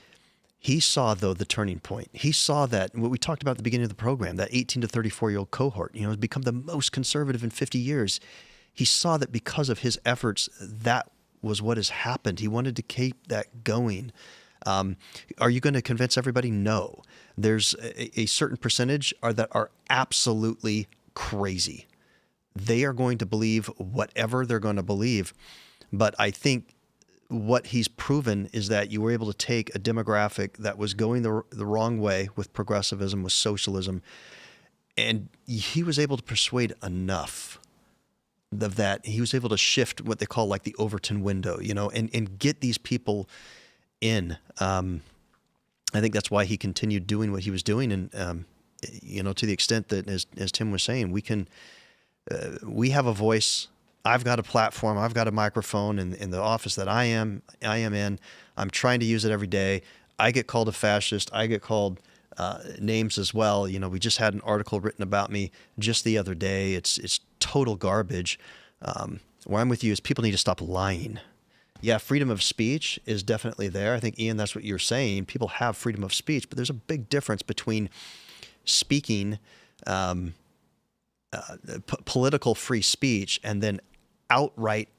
[SPEAKER 2] he saw, though, the turning point. He saw that, what we talked about at the beginning of the program, that 18 to 34-year-old cohort, has become the most conservative in 50 years. He saw that because of his efforts, that was what has happened. He wanted to keep that going. Are you going to convince everybody? No. There's a certain percentage that are absolutely crazy. They are going to believe whatever they're going to believe. But I think what he's proven is that you were able to take a demographic that was going the wrong way with progressivism, with socialism, and he was able to persuade enough of that. He was able to shift what they call like the Overton window, and get these people in. I think that's why he continued doing what he was doing. And, to the extent that, as Tim was saying, we have a voice. I've got a platform. I've got a microphone in the office that I am in. I'm trying to use it every day. I get called a fascist. I get called names as well. We just had an article written about me just the other day. It's total garbage. Where I'm with you is people need to stop lying. Yeah, freedom of speech is definitely there. I think, Ian, that's what you're saying. People have freedom of speech, but there's a big difference between speaking political free speech and then outright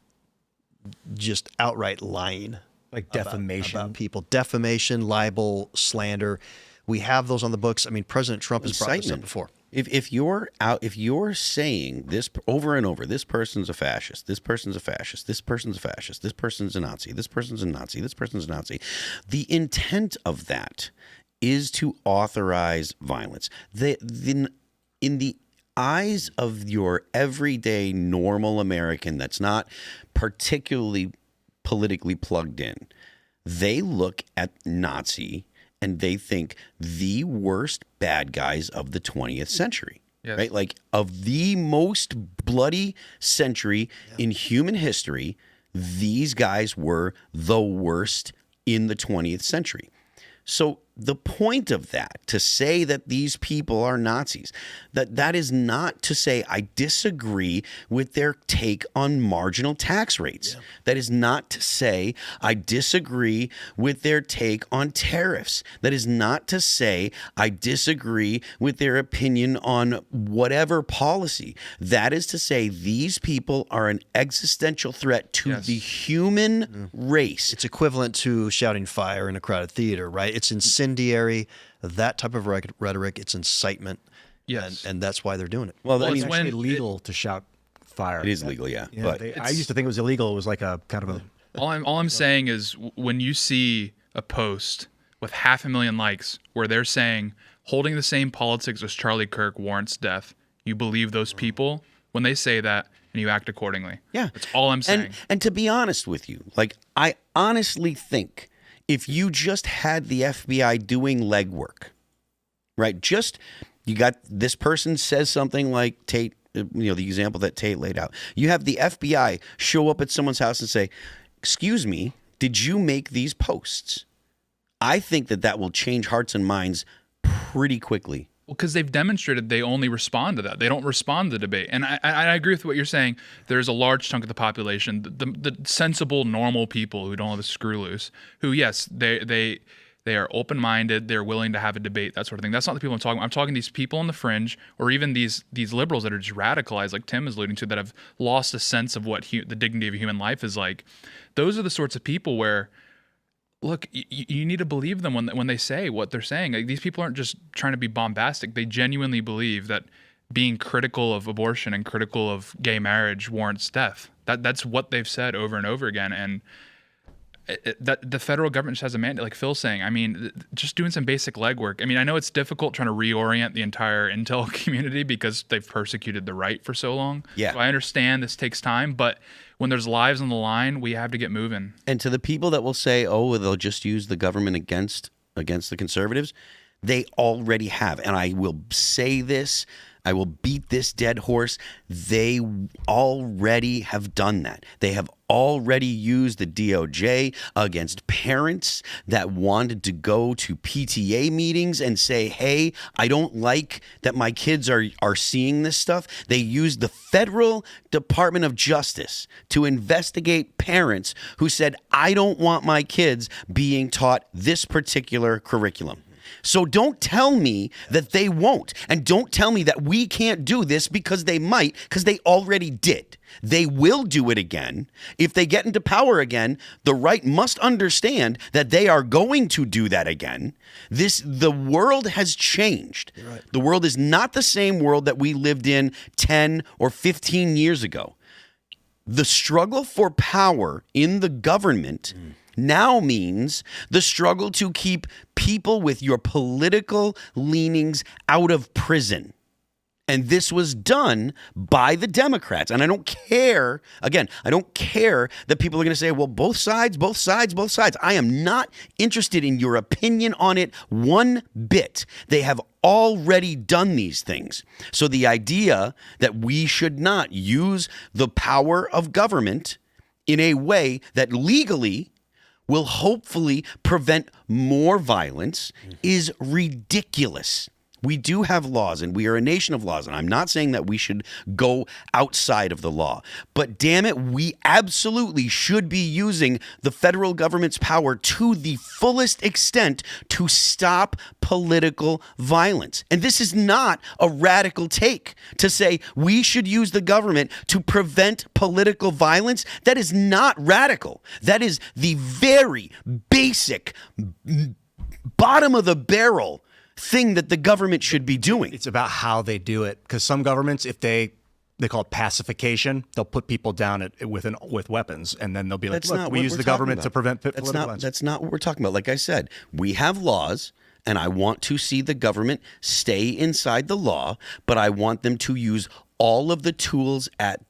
[SPEAKER 2] lying.
[SPEAKER 3] Like defamation.
[SPEAKER 2] About people. Defamation, libel, slander. We have those on the books. I mean, President Trump has brought this up before.
[SPEAKER 1] If you're saying this over and over, this person's a fascist, this person's a fascist, this person's a fascist, this person's a Nazi, this person's a Nazi, this person's a Nazi, the intent of that is to authorize violence. In the eyes of your everyday normal American that's not particularly politically plugged in, they look at Nazi and they think the worst bad guys of the 20th century, right? Like of the most bloody century in human history, these guys were the worst in the 20th century. So the point of that, to say that these people are Nazis, that is not to say I disagree with their take on marginal tax rates. Yeah. That is not to say I disagree with their take on tariffs. That is not to say I disagree with their opinion on whatever policy. That is to say these people are an existential threat to the human race.
[SPEAKER 2] It's equivalent to shouting fire in a crowded theater, right? It's incendiary, that type of rhetoric. It's incitement.
[SPEAKER 4] Yes.
[SPEAKER 2] And that's why they're doing it.
[SPEAKER 1] Well, I
[SPEAKER 3] It's
[SPEAKER 1] mean,
[SPEAKER 3] actually legal to shout fire.
[SPEAKER 1] it is legal, yeah.
[SPEAKER 3] Yeah,
[SPEAKER 1] But
[SPEAKER 3] I used to think it was illegal. It was like a kind of a.
[SPEAKER 4] All I'm saying is when you see a post with 500,000 likes where they're saying holding the same politics as Charlie Kirk warrants death, you believe those people when they say that and you act accordingly.
[SPEAKER 1] yeah.
[SPEAKER 4] That's all I'm saying.
[SPEAKER 1] And to be honest with you, like, I honestly think if you just had the FBI doing legwork, right? Just you got this person says something like Tate, the example that Tate laid out. You have the FBI show up at someone's house and say, "Excuse me, did you make these posts?" I think that will change hearts and minds pretty quickly.
[SPEAKER 4] Well, because they've demonstrated they only respond to that. They don't respond to the debate. And I agree with what you're saying. There's a large chunk of the population, the sensible, normal people who don't have a screw loose, who, yes, they are open-minded. They're willing to have a debate, that sort of thing. That's not the people I'm talking about. I'm talking these people on the fringe, or even these liberals that are just radicalized, like Tim is alluding to, that have lost a sense of what the dignity of human life is like. Those are the sorts of people where, look, you need to believe them when they say what they're saying. Like, these people aren't just trying to be bombastic. They genuinely believe that being critical of abortion and critical of gay marriage warrants death. That's what they've said over and over again. And that the federal government just has a mandate, like Phil's saying. I mean, just doing some basic legwork. I mean, I know it's difficult trying to reorient the entire intel community because they've persecuted the right for so long.
[SPEAKER 1] Yeah.
[SPEAKER 4] So I understand this takes time, but when there's lives on the line, we have to get moving.
[SPEAKER 1] And to the people that will say, "Oh, they'll just use the government against the conservatives," they already have. And I will say this, I will beat this dead horse. They already have done that. They have already used the DOJ against parents that wanted to go to PTA meetings and say, "Hey, I don't like that my kids are seeing this stuff." They used the federal Department of Justice to investigate parents who said, "I don't want my kids being taught this particular curriculum." So don't tell me that they won't. And don't tell me that we can't do this because they might, because they already did. They will do it again. If they get into power again, the right must understand that they are going to do that again. The world has changed. Right. The world is not the same world that we lived in 10 or 15 years ago. The struggle for power in the government now means the struggle to keep people with your political leanings out of prison. And this was done by the Democrats. And I don't care, again, I don't care that people are going to say, "Well, both sides, both sides, both sides." I am not interested in your opinion on it one bit. They have already done these things. So the idea that we should not use the power of government in a way that legally will hopefully prevent more violence is ridiculous. We do have laws, and we are a nation of laws, and I'm not saying that we should go outside of the law. But damn it, we absolutely should be using the federal government's power to the fullest extent to stop political violence. And this is not a radical take to say we should use the government to prevent political violence. That is not radical. That is the very basic, bottom of the barrel thing that the government should be doing.
[SPEAKER 3] It's about how they do it, because some governments, if they call it pacification, they'll put people down with weapons, and then they'll be like, "Look, we use the government to prevent political violence."
[SPEAKER 1] That's not what we're talking about. Like I said, we have laws, and I want to see the government stay inside the law, but I want them to use all of the tools that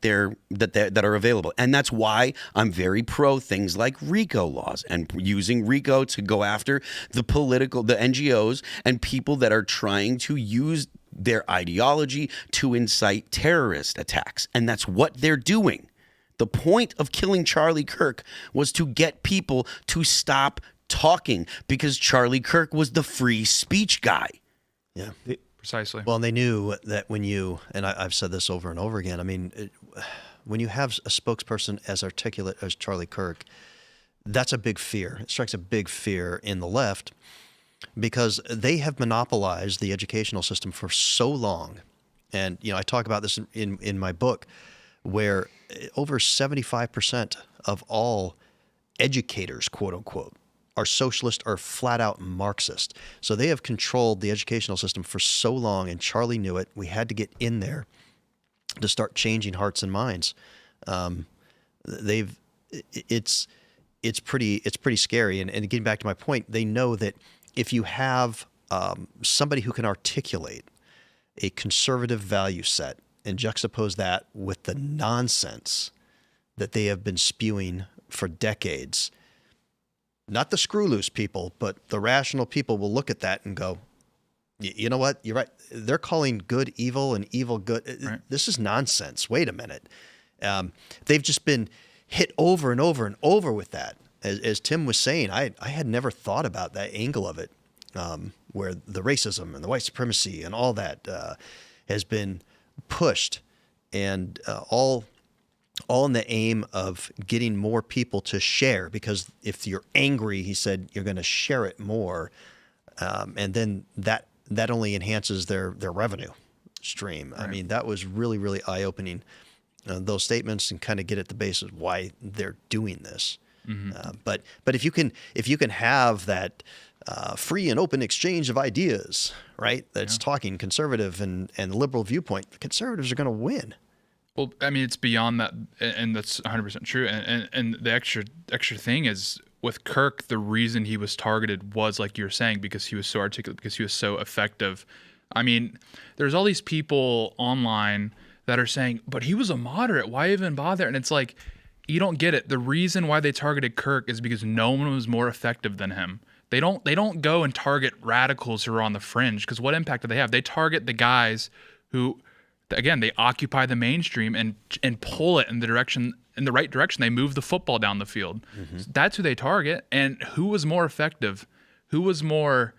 [SPEAKER 1] are available. And that's why I'm very pro things like RICO laws and using RICO to go after the NGOs and people that are trying to use their ideology to incite terrorist attacks. And that's what they're doing. The point of killing Charlie Kirk was to get people to stop talking because Charlie Kirk was the free speech guy.
[SPEAKER 2] Yeah.
[SPEAKER 4] Precisely.
[SPEAKER 2] Well, and they knew that when you, and I've said this over and over again, I mean, when you have a spokesperson as articulate as Charlie Kirk, that's a big fear. It strikes a big fear in the left because they have monopolized the educational system for so long. And, you know, I talk about this in my book, where over 75% of all educators, quote unquote, are socialist or flat out Marxist. So they have controlled the educational system for so long, and Charlie knew it. We had to get in there to start changing hearts and minds. It's pretty scary. And getting back to my point, they know that if you have somebody who can articulate a conservative value set and juxtapose that with the nonsense that they have been spewing for decades, not the screw loose people, but the rational people will look at that and go, you know what? You're right. They're calling good evil and evil good. Right. This is nonsense. Wait a minute. They've just been hit over and over and over with that. As Tim was saying, I had never thought about that angle of it, where the racism and the white supremacy and all that has been pushed, and all in the aim of getting more people to share, because if you're angry, he said, you're going to share it more. And then that only enhances their revenue stream. Right. I mean, that was really, really eye-opening, those statements, and kind of get at the base of why they're doing this. Mm-hmm. But if you can have that free and open exchange of ideas, right, that's talking conservative and liberal viewpoint, the conservatives are going to win.
[SPEAKER 4] Well, I mean, it's beyond that, and that's 100% true. And the extra thing is, with Kirk, the reason he was targeted was, like you were saying, because he was so articulate, because he was so effective. I mean, there's all these people online that are saying, but he was a moderate, why even bother? And it's like, you don't get it. The reason why they targeted Kirk is because no one was more effective than him. They don't go and target radicals who are on the fringe, because what impact do they have? They target the guys who, again, they occupy the mainstream and pull it in the right direction. They move the football down the field. Mm-hmm. So that's who they target. And who was more effective? Who was more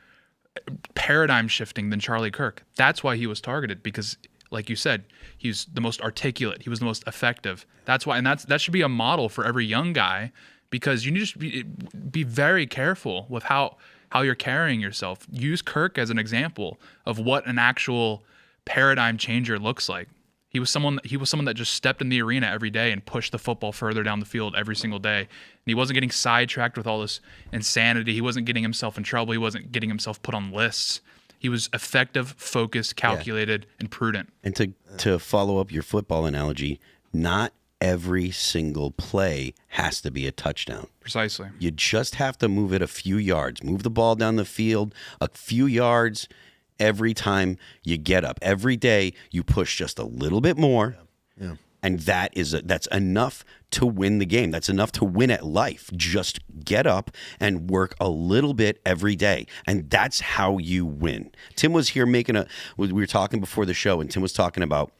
[SPEAKER 4] paradigm shifting than Charlie Kirk? That's why he was targeted, because, like you said, he was the most articulate. He was the most effective. That's why, and that should be a model for every young guy, because you need to be very careful with how you're carrying yourself. Use Kirk as an example of what an actual paradigm changer looks like. He was someone that just stepped in the arena every day and pushed the football further down the field every single day. And he wasn't getting sidetracked with all this insanity. He wasn't getting himself in trouble. He wasn't getting himself put on lists. He was effective, focused, calculated, and prudent.
[SPEAKER 1] And to follow up your football analogy, not every single play has to be a touchdown.
[SPEAKER 4] Precisely.
[SPEAKER 1] You just have to move it a few yards. Move the ball down the field a few yards every time you get up. Every day you push just a little bit more. Yeah. And that's enough to win the game. That's enough to win at life. Just get up and work a little bit every day. And that's how you win. Tim was here we were talking before the show, and Tim was talking about,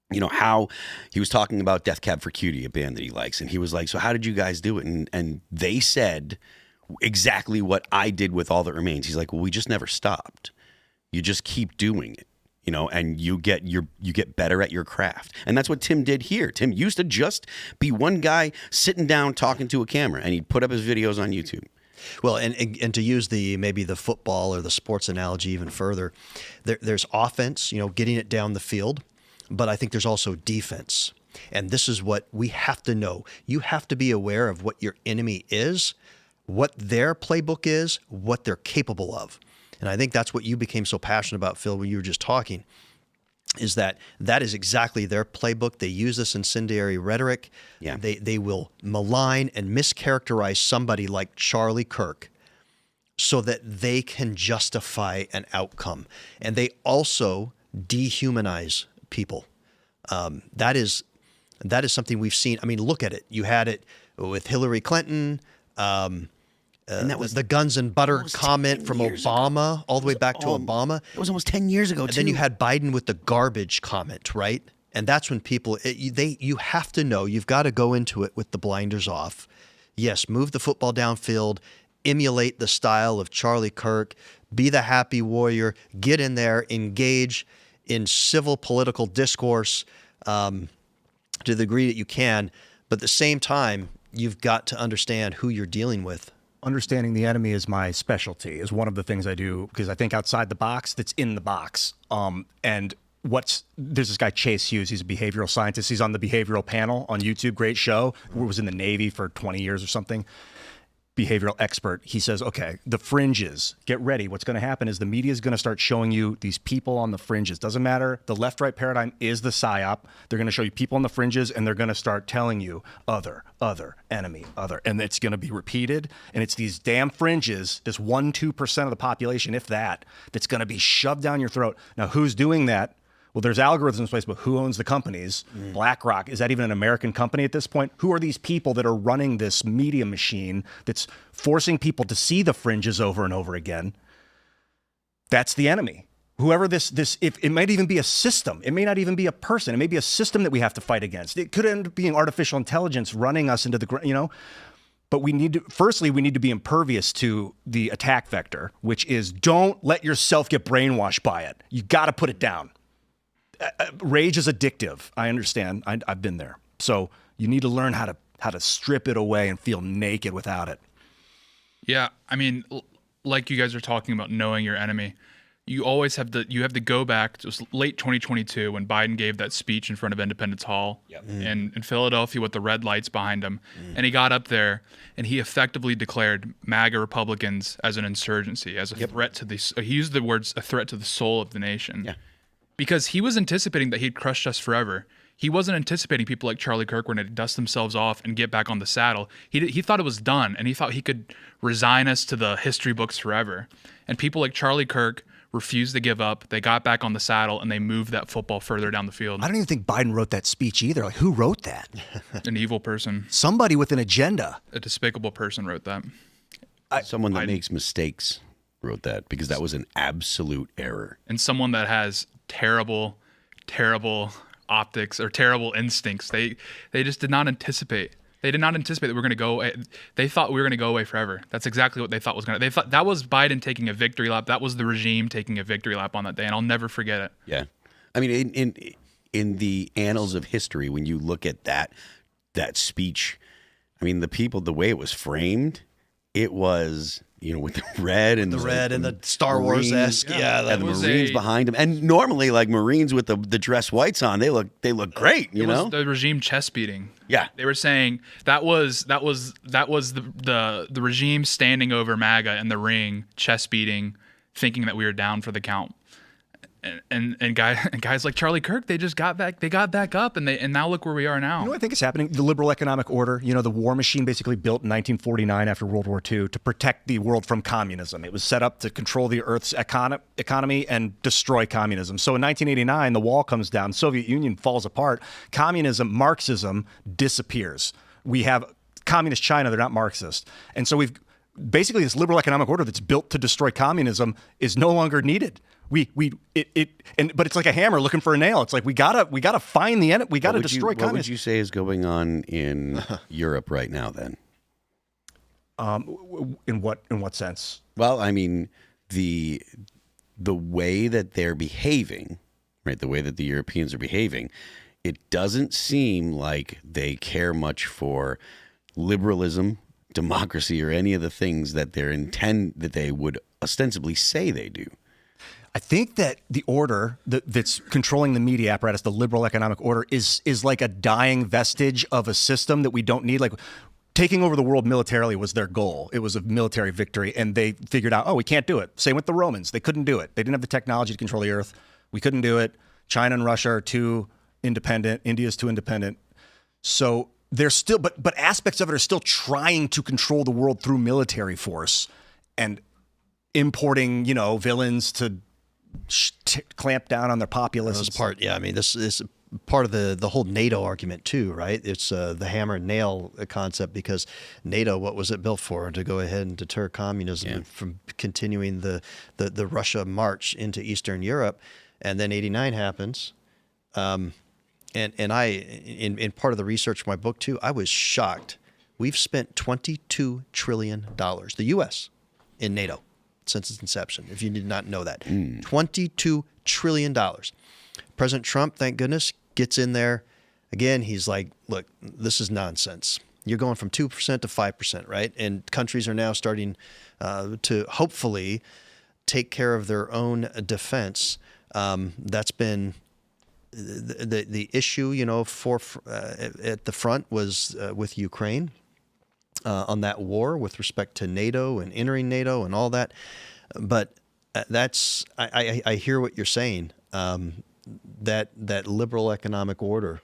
[SPEAKER 1] you know, how he was talking about Death Cab for Cutie, a band that he likes. And he was like, so how did you guys do it? And they said exactly what I did with All That Remains. He's like, well, we just never stopped. You just keep doing it, you know, and you get better at your craft. And that's what Tim did here. Tim used to just be one guy sitting down talking to a camera, and he'd put up his videos on YouTube.
[SPEAKER 2] Well, and to use maybe the football or the sports analogy even further, there's offense, you know, getting it down the field. But I think there's also defense. And this is what we have to know. You have to be aware of what your enemy is, what their playbook is, what they're capable of. And I think that's what you became so passionate about, Phil, when you were just talking, is that is exactly their playbook. They use this incendiary rhetoric. Yeah. They will malign and mischaracterize somebody like Charlie Kirk so that they can justify an outcome. And they also dehumanize people. That is something we've seen. I mean, look at it. You had it with Hillary Clinton. And that was the guns and butter comment from Obama, all the way back to Obama.
[SPEAKER 1] It was almost 10 years ago,
[SPEAKER 2] and then you had Biden with the garbage comment, right? And that's when people, you have to know, you've got to go into it with the blinders off. Yes, move the football downfield emulate the style of Charlie Kirk, be the happy warrior, get in there, engage in civil political discourse to the degree that you can. But at the same time, you've got to understand who you're dealing with.
[SPEAKER 9] Understanding the enemy is my specialty, is one of the things I do, because I think outside the box that's in the box. And there's this guy, Chase Hughes, he's a behavioral scientist. He's on the behavioral panel on YouTube, great show. He was in the Navy for 20 years or something. Behavioral expert. He says, okay, the fringes, get ready. What's going to happen is the media is going to start showing you these people on the fringes. Doesn't matter. The left-right paradigm is the psyop. They're going to show you people on the fringes, and they're going to start telling you other, enemy, other. And it's going to be repeated. And it's these damn fringes, this 1-2% of the population, if that, that's going to be shoved down your throat. Now, who's doing that? Well, there's algorithms in place, but who owns the companies? BlackRock, is that even an American company at this point? Who are these people that are running this media machine that's forcing people to see the fringes over and over again? That's the enemy. Whoever if it might even be a system. It may not even be a person. It may be a system that we have to fight against. It could end up being artificial intelligence running us into the, But we need to be impervious to the attack vector, which is don't let yourself get brainwashed by it. You got to put it down. Rage is addictive. I understand. I've been there. So you need to learn how to strip it away and feel naked without it.
[SPEAKER 4] Yeah, I mean, like you guys are talking about knowing your enemy, you always have to go back. It was late 2022 when Biden gave that speech in front of Independence Hall in Philadelphia with the red lights behind him. And he got up there and he effectively declared MAGA Republicans as an insurgency, as a threat to he used the words, a threat to the soul of the nation. Yeah. Because he was anticipating that he'd crushed us forever. He wasn't anticipating people like Charlie Kirk were going to dust themselves off and get back on the saddle. He thought it was done, and he thought he could resign us to the history books forever. And people like Charlie Kirk refused to give up. They got back on the saddle, and they moved that football further down the field.
[SPEAKER 9] I don't even think Biden wrote that speech either. Like, who wrote that?
[SPEAKER 4] An evil person.
[SPEAKER 9] Somebody with an agenda.
[SPEAKER 4] A despicable person wrote that.
[SPEAKER 1] Someone that makes mistakes wrote that, because that was an absolute error.
[SPEAKER 4] And someone that has terrible optics or terrible instincts. They just did not anticipate. They did not anticipate that we're going to go. They thought we were going to go away forever. That's exactly what they thought was going to. They thought that was Biden taking a victory lap. That was the regime taking a victory lap on that day, and I'll never forget it.
[SPEAKER 1] Yeah, I mean, in the annals of history, when you look at that speech, I mean, the way it was framed, it was, with the red and
[SPEAKER 2] the Star Wars-esque,
[SPEAKER 1] and the Marines behind them, and normally like Marines with the dress whites on, they look great,
[SPEAKER 4] It was the regime chest beating.
[SPEAKER 1] Yeah,
[SPEAKER 4] they were saying that was the regime standing over MAGA in the ring, chest beating, thinking that we were down for the count. And guys like Charlie Kirk, they just got back up, and now look where we are now.
[SPEAKER 9] You know what I think is happening? The liberal economic order, the war machine basically built in 1949 after World War II to protect the world from communism. It was set up to control the Earth's economy and destroy communism. So in 1989, the wall comes down, Soviet Union falls apart, communism, Marxism disappears. We have communist China, they're not Marxist. And so we've basically this liberal economic order that's built to destroy communism is no longer needed. But it's like a hammer looking for a nail. It's like we gotta find the end. We gotta destroy communism.
[SPEAKER 1] What would you say is going on in Europe right now? Then,
[SPEAKER 9] in what sense?
[SPEAKER 1] Well, I mean the way that they're behaving, right? The way that the Europeans are behaving, it doesn't seem like they care much for liberalism, democracy, or any of the things that they would ostensibly say they do.
[SPEAKER 9] I think that the order that's controlling the media apparatus, the liberal economic order, is like a dying vestige of a system that we don't need. Like taking over the world militarily was their goal. It was a military victory, and they figured out, we can't do it. Same with the Romans. They couldn't do it. They didn't have the technology to control the earth. We couldn't do it. China and Russia are too independent. India's too independent. So they're still, but aspects of it are still trying to control the world through military force and importing, villains to clamp down on their populace.
[SPEAKER 2] This part, I mean, this is part of the whole NATO argument too, right? It's the hammer and nail concept, because NATO, what was it built for? To go ahead and deter communism from continuing the Russia march into Eastern Europe. And then 89 happens. And I, in part of the research for my book too, I was shocked we've spent $22 trillion, the U.S., in NATO since its inception, if you did not know that. $22 trillion. President Trump, thank goodness, gets in there. Again, he's like, look, this is nonsense. You're going from 2% to 5%, right? And countries are now starting to hopefully take care of their own defense. That's been the issue, at the front was with Ukraine. On that war with respect to NATO and entering NATO and all that. But I hear what you're saying, that liberal economic order,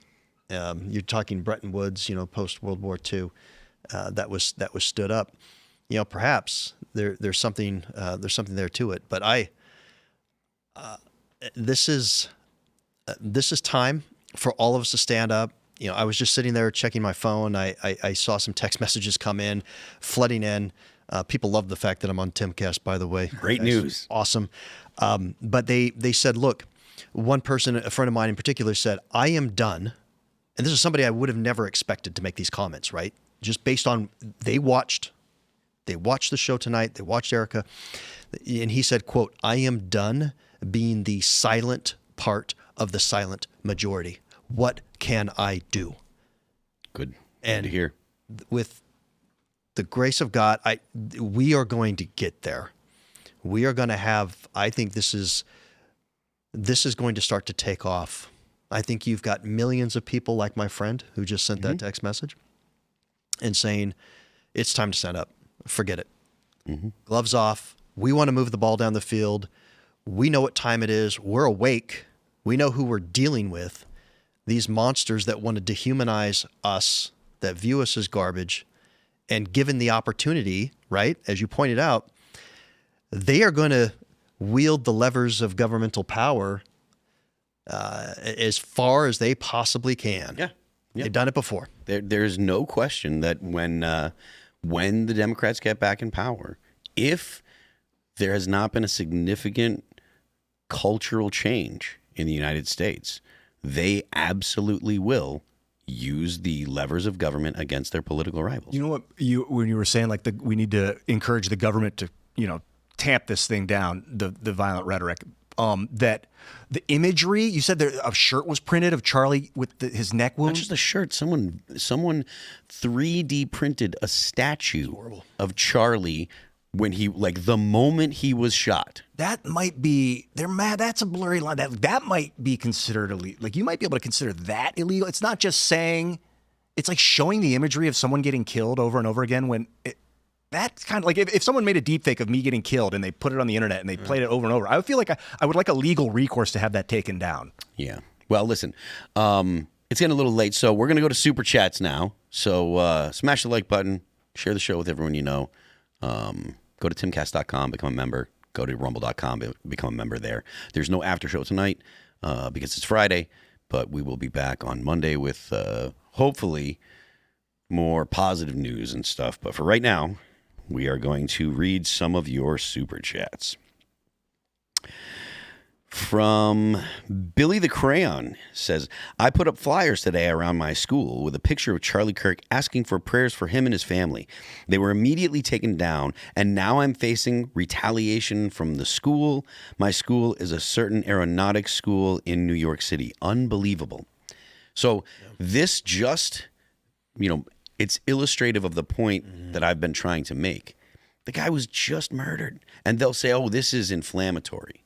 [SPEAKER 2] you're talking Bretton Woods, post World War II, that was stood up. Perhaps there's something there to it. But this is time for all of us to stand up. I was just sitting there checking my phone. I saw some text messages come in, flooding in. People love the fact that I'm on Timcast, by the way.
[SPEAKER 1] Great news.
[SPEAKER 2] Awesome. But they said, look, one person, a friend of mine in particular, said, I am done. And this is somebody I would have never expected to make these comments, right? Just based on they watched the show tonight. They watched Erika. And he said, quote, I am done being the silent part of the silent majority. What can I do?
[SPEAKER 1] Good.
[SPEAKER 2] And
[SPEAKER 1] Good to hear.
[SPEAKER 2] With the grace of God, we are going to get there. We are going to have, I think this is going to start to take off. I think you've got millions of people like my friend who just sent that text message and saying, it's time to stand up. Forget it. Gloves off. We want to move the ball down the field. We know what time it is. We're awake. We know who we're dealing with. These monsters that want to dehumanize us, that view us as garbage, and given the opportunity, right, as you pointed out, they are going to wield the levers of governmental power as far as they possibly can.
[SPEAKER 1] Yeah.
[SPEAKER 2] They've done it before.
[SPEAKER 1] There's no question that when the Democrats get back in power, if there has not been a significant cultural change in the United States, they absolutely will use the levers of government against their political rivals.
[SPEAKER 9] You know what? When you were saying we need to encourage the government to tamp this thing down, the violent rhetoric. That the imagery you said there, a shirt was printed of Charlie with his neck wound.
[SPEAKER 1] Not just a shirt. Someone 3D printed a statue of Charlie when he the moment he was shot.
[SPEAKER 9] That might be that's a blurry line. That might be considered illegal. You might be able to consider that illegal. It's not just saying, it's like showing the imagery of someone getting killed over and over again. When that's kind of if someone made a deep fake of me getting killed and they put it on the internet and they played it over and over, I would feel like I would like a legal recourse to have that taken down. Yeah.
[SPEAKER 1] Well, listen, it's getting a little late, so we're gonna go to super chats now. So smash the like button, share the show with everyone you know. Go to timcast.com, become a member. Go to rumble.com, become a member there. There's no after show tonight because it's Friday, but we will be back on Monday with hopefully more positive news and stuff. But for right now, we are going to read some of your super chats. From Billy the Crayon says, I put up flyers today around my school with a picture of Charlie Kirk asking for prayers for him and his family. They were immediately taken down, and now I'm facing retaliation from the school. My school is a certain aeronautics school in New York City. Unbelievable. So this just, it's illustrative of the point that I've been trying to make. The guy was just murdered. And they'll say, oh, this is inflammatory.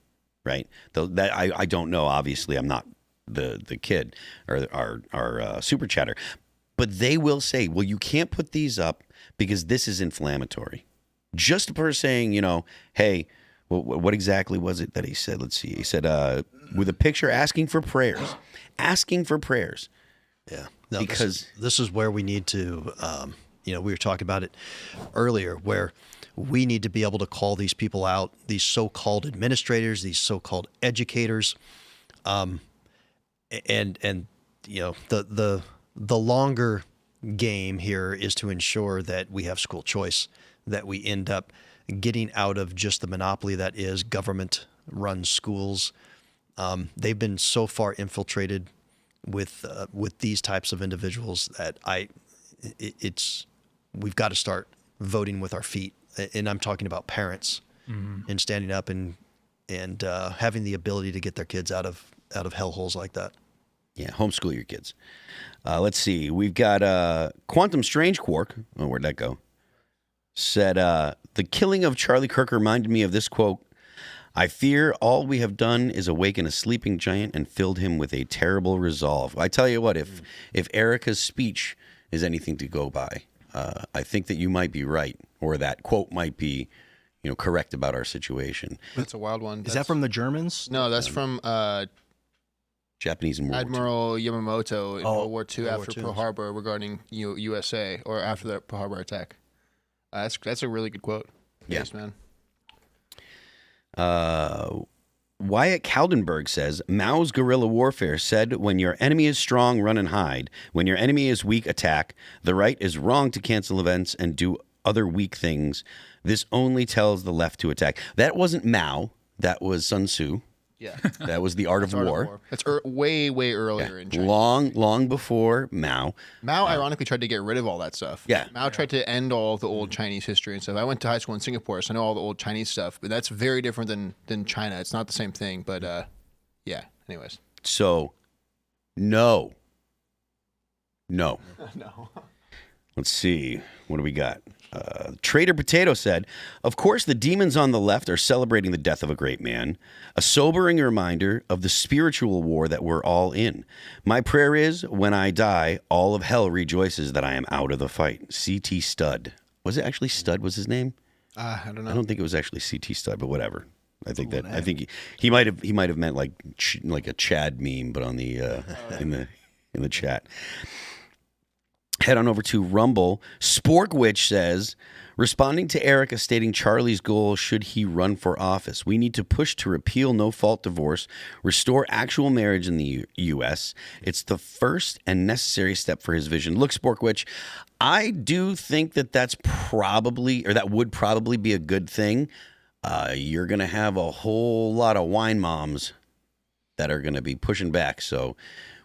[SPEAKER 1] Right. That I don't know. Obviously, I'm not the kid or our super chatter, but they will say, well, you can't put these up because this is inflammatory. Just for saying, hey, what exactly was it that he said? Let's see. He said with a picture asking for prayers.
[SPEAKER 2] Yeah. No, because this is where we need to, we were talking about it earlier, where we need to be able to call these people out, these so-called administrators, these so-called educators, and the longer game here is to ensure that we have school choice, that we end up getting out of just the monopoly that is government-run schools. They've been so far infiltrated with these types of individuals that we've got to start voting with our feet. And I'm talking about parents and standing up and having the ability to get their kids out of hellholes like that.
[SPEAKER 1] Yeah, homeschool your kids. Let's see. We've got Quantum Strange Quark. Oh, where'd that go? Said, the killing of Charlie Kirk reminded me of this quote. I fear all we have done is awaken a sleeping giant and filled him with a terrible resolve. I tell you what, if Erika's speech is anything to go by, I think that you might be right, or that quote might be, correct about our situation.
[SPEAKER 5] That's a wild one.
[SPEAKER 9] Is that from the Germans?
[SPEAKER 5] No, that's from
[SPEAKER 1] Japanese in World War
[SPEAKER 5] Admiral Yamamoto in World War II
[SPEAKER 2] World
[SPEAKER 5] after
[SPEAKER 2] War II.
[SPEAKER 5] Pearl Harbor regarding USA, or after the Pearl Harbor attack. That's a really good quote.
[SPEAKER 1] Yeah.
[SPEAKER 5] Yes, man.
[SPEAKER 1] Wyatt Kaldenberg says, Mao's guerrilla warfare said, when your enemy is strong, run and hide. When your enemy is weak, attack. The right is wrong to cancel events and do other weak things. This only tells the left to attack. That wasn't Mao. That was Sun Tzu.
[SPEAKER 5] Yeah.
[SPEAKER 1] That was the Art of War.
[SPEAKER 5] That's way earlier in China.
[SPEAKER 1] Long before Mao.
[SPEAKER 5] Mao ironically tried to get rid of all that stuff.
[SPEAKER 1] Yeah.
[SPEAKER 5] Mao tried to end all of the old Chinese history and stuff. I went to high school in Singapore, so I know all the old Chinese stuff, but that's very different than China. It's not the same thing, but yeah, anyways.
[SPEAKER 1] So, no.
[SPEAKER 5] No.
[SPEAKER 1] Let's see. What do we got? Trader Potato said, of course, the demons on the left are celebrating the death of a great man, a sobering reminder of the spiritual war that we're all in. My prayer is, when I die, all of hell rejoices that I am out of the fight. C.T. Stud. Was it actually Stud was his name?
[SPEAKER 5] I don't know.
[SPEAKER 1] I don't think it was actually C.T. Stud, but whatever. I think he might have meant like a Chad meme, but on the in the chat. Head on over to Rumble. Sporkwitch says, responding to Erika stating Charlie's goal should he run for office, we need to push to repeal no-fault divorce, restore actual marriage in the U.S. It's the first and necessary step for his vision. Look, Sporkwitch, I do think that would probably be a good thing. You're going to have a whole lot of wine moms that are going to be pushing back. So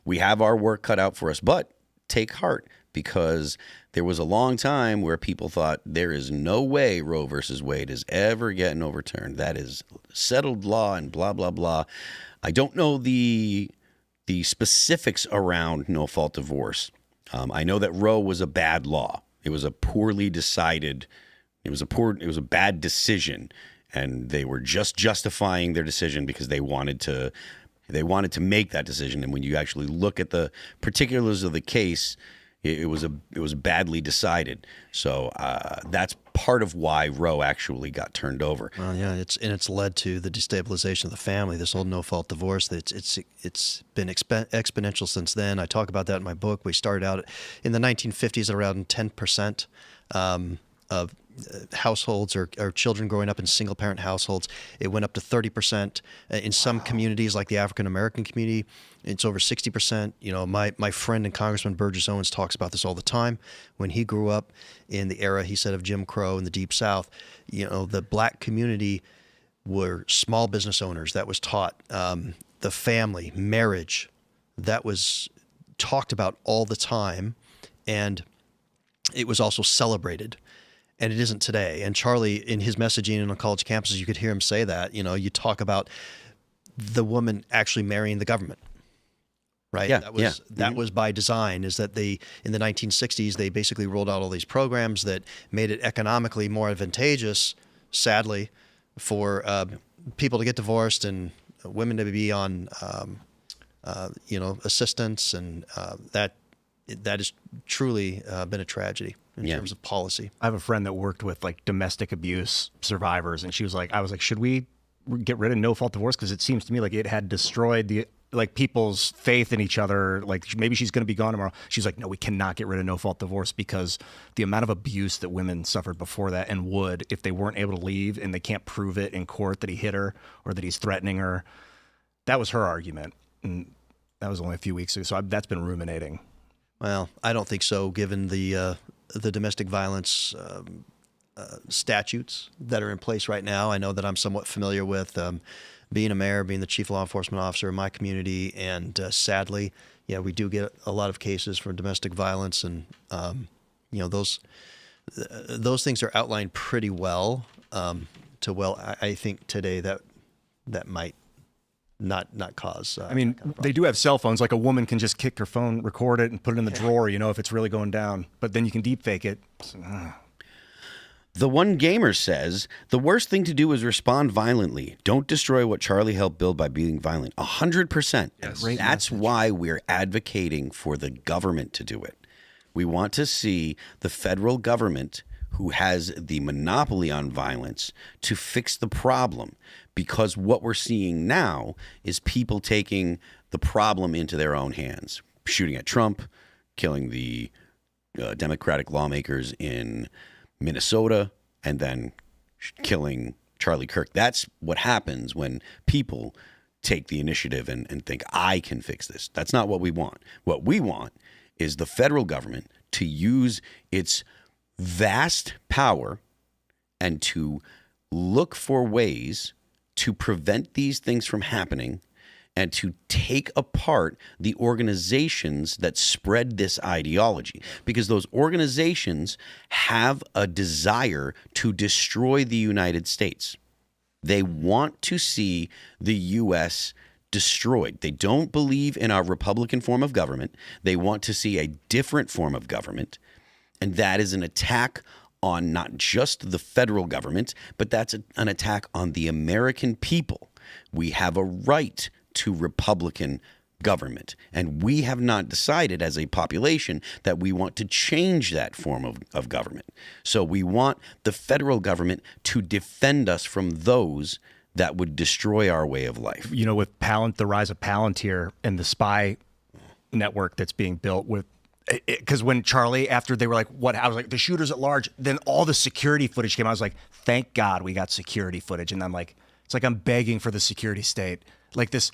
[SPEAKER 1] we have our work cut out for us, but take heart. Because there was a long time where people thought there is no way Roe versus Wade is ever getting overturned. That is settled law and blah, blah, blah. I don't know the specifics around no-fault divorce. I know that Roe was a bad law. It was a poorly decided. It was a bad decision, and they were just justifying their decision because they wanted to make that decision. And when you actually look at the particulars of the case, it was badly decided. So that's part of why Roe actually got turned over.
[SPEAKER 2] Well, yeah, it's led to the destabilization of the family. This whole no-fault divorce. It's been exponential since then. I talk about that in my book. We started out in the 1950s at around 10% of households or children growing up in single-parent households. It went up to 30%. In some communities, like the African-American community, it's over 60%. My friend and Congressman Burgess Owens talks about this all the time. When he grew up in the era, he said, of Jim Crow in the Deep South, the black community were small business owners. That was taught. The family, marriage, that was talked about all the time. And it was also celebrated. And it isn't today. And Charlie, in his messaging on college campuses, you could hear him say that. You talk about the woman actually marrying the government, right?
[SPEAKER 1] Yeah,
[SPEAKER 2] that was by design. Is that in the 1960s, they basically rolled out all these programs that made it economically more advantageous, sadly, for people to get divorced and women to be on, assistance, and that has truly been a tragedy in terms of policy.
[SPEAKER 3] I have a friend that worked with like domestic abuse survivors, and I was like, should we get rid of no-fault divorce? Because it seems to me like it had destroyed people's faith in each other. Like maybe she's going to be gone tomorrow. She's like, no, we cannot get rid of no-fault divorce because the amount of abuse that women suffered before that and would if they weren't able to leave and they can't prove it in court that he hit her or that he's threatening her. That was her argument, and that was only a few weeks ago. So that's been ruminating.
[SPEAKER 2] Well, I don't think so, given the domestic violence statutes that are in place right now. I know that I'm somewhat familiar with being a mayor, being the chief law enforcement officer in my community, and sadly, we do get a lot of cases for domestic violence, and those those things are outlined pretty well. I think today that might not cause.
[SPEAKER 9] I mean, they do have cell phones. Like a woman can just kick her phone, record it, and put it in the drawer. If it's really going down. But then you can deep fake it.
[SPEAKER 1] The One Gamer says, the worst thing to do is respond violently. Don't destroy what Charlie helped build by being violent. 100%.
[SPEAKER 4] Yes.
[SPEAKER 1] That's why we're advocating for the government to do it. We want to see the federal government, who has the monopoly on violence, to fix the problem. Because what we're seeing now is people taking the problem into their own hands. Shooting at Trump, killing the Democratic lawmakers in Minnesota, and then killing Charlie Kirk. That's what happens when people take the initiative and think, I can fix this. That's not what we want. What we want is the federal government to use its vast power and to look for ways to prevent these things from happening and to take apart the organizations that spread this ideology. Because those organizations have a desire to destroy the United States. They want to see the U.S. destroyed. They don't believe in our Republican form of government. They want to see a different form of government. And that is an attack on not just the federal government, but that's an attack on the American people. We have a right to Republican government. And we have not decided as a population that we want to change that form of government. So we want the federal government to defend us from those that would destroy our way of life.
[SPEAKER 9] With the rise of Palantir and the spy network that's being built with, because when Charlie, after they were like, I was like, the shooters at large, then all the security footage came out. I was like, thank God we got security footage. And I'm like, it's like I'm begging for the security state. Like this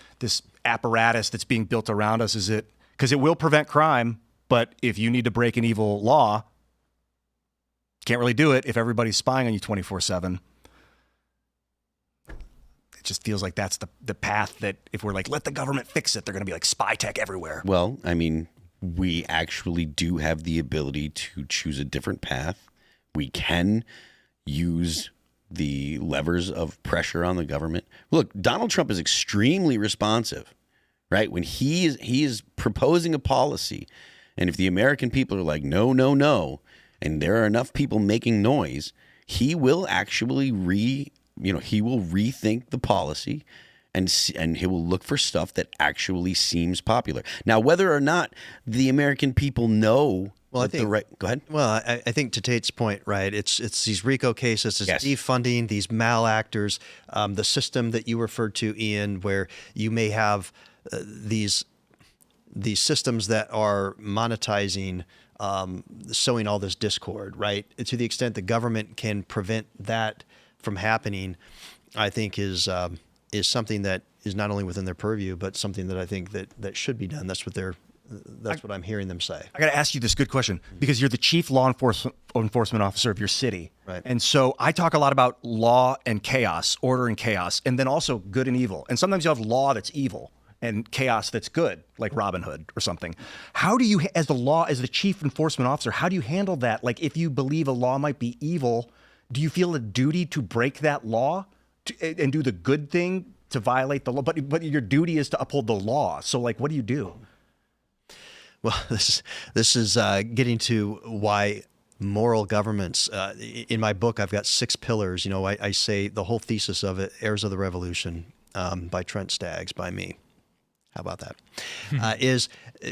[SPEAKER 9] apparatus that's being built around us, is it? Because it will prevent crime, but if you need to break an evil law, can't really do it if everybody's spying on you 24/7. It just feels like that's the path that if we're like, let the government fix it, they're going to be like spy tech everywhere.
[SPEAKER 1] Well, I mean, we actually do have the ability to choose a different path. We can use the levers of pressure on the government. Look, Donald Trump is extremely responsive, right? When he is proposing a policy, and if the American people are like, no, no, no, and there are enough people making noise, he will actually he will rethink the policy, and he will look for stuff that actually seems popular. Now, whether or not the American people know. Well, I think go ahead.
[SPEAKER 2] Well, I think to Tate's point, right? It's these RICO cases, it's defunding these malactors, the system that you referred to, Ian, where you may have these systems that are monetizing, sowing all this discord, right? To the extent the government can prevent that from happening, I think is something that is not only within their purview, but something that I think that should be done. That's what I'm hearing them say.
[SPEAKER 9] I got to ask you this good question, because you're the chief law enforcement officer of your city.
[SPEAKER 2] Right.
[SPEAKER 9] And so I talk a lot about law and chaos, order and chaos, and then also good and evil. And sometimes you have law that's evil and chaos that's good, like Robin Hood or something. How do you, as the chief enforcement officer, how do you handle that? Like, if you believe a law might be evil, do you feel a duty to break that law and do the good thing to violate the law? But your duty is to uphold the law. So, like, what do you do?
[SPEAKER 2] Well, this is getting to why moral governments. In my book, I've got 6 pillars. I say the whole thesis of it, Heirs of the Revolution, by Trent, Staggs, by me. How about that? Is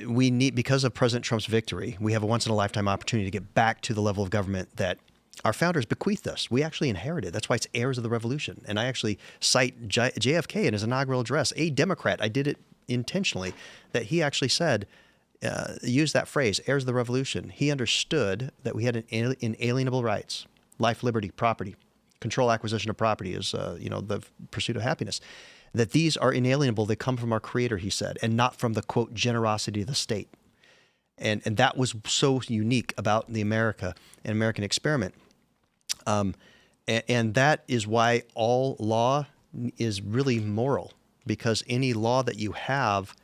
[SPEAKER 2] we need, because of President Trump's victory, we have a once-in-a-lifetime opportunity to get back to the level of government that our founders bequeathed us. We actually inherited. That's why it's Heirs of the Revolution. And I actually cite JFK in his inaugural address, a Democrat. I did it intentionally, that he actually said, used that phrase, heirs of the revolution. He understood that we had inalienable rights, life, liberty, property, control, acquisition of property is, the pursuit of happiness. That these are inalienable. They come from our Creator, he said, and not from the, quote, generosity of the state. And that was so unique about the American experiment. And that is why all law is really moral, because any law that you have,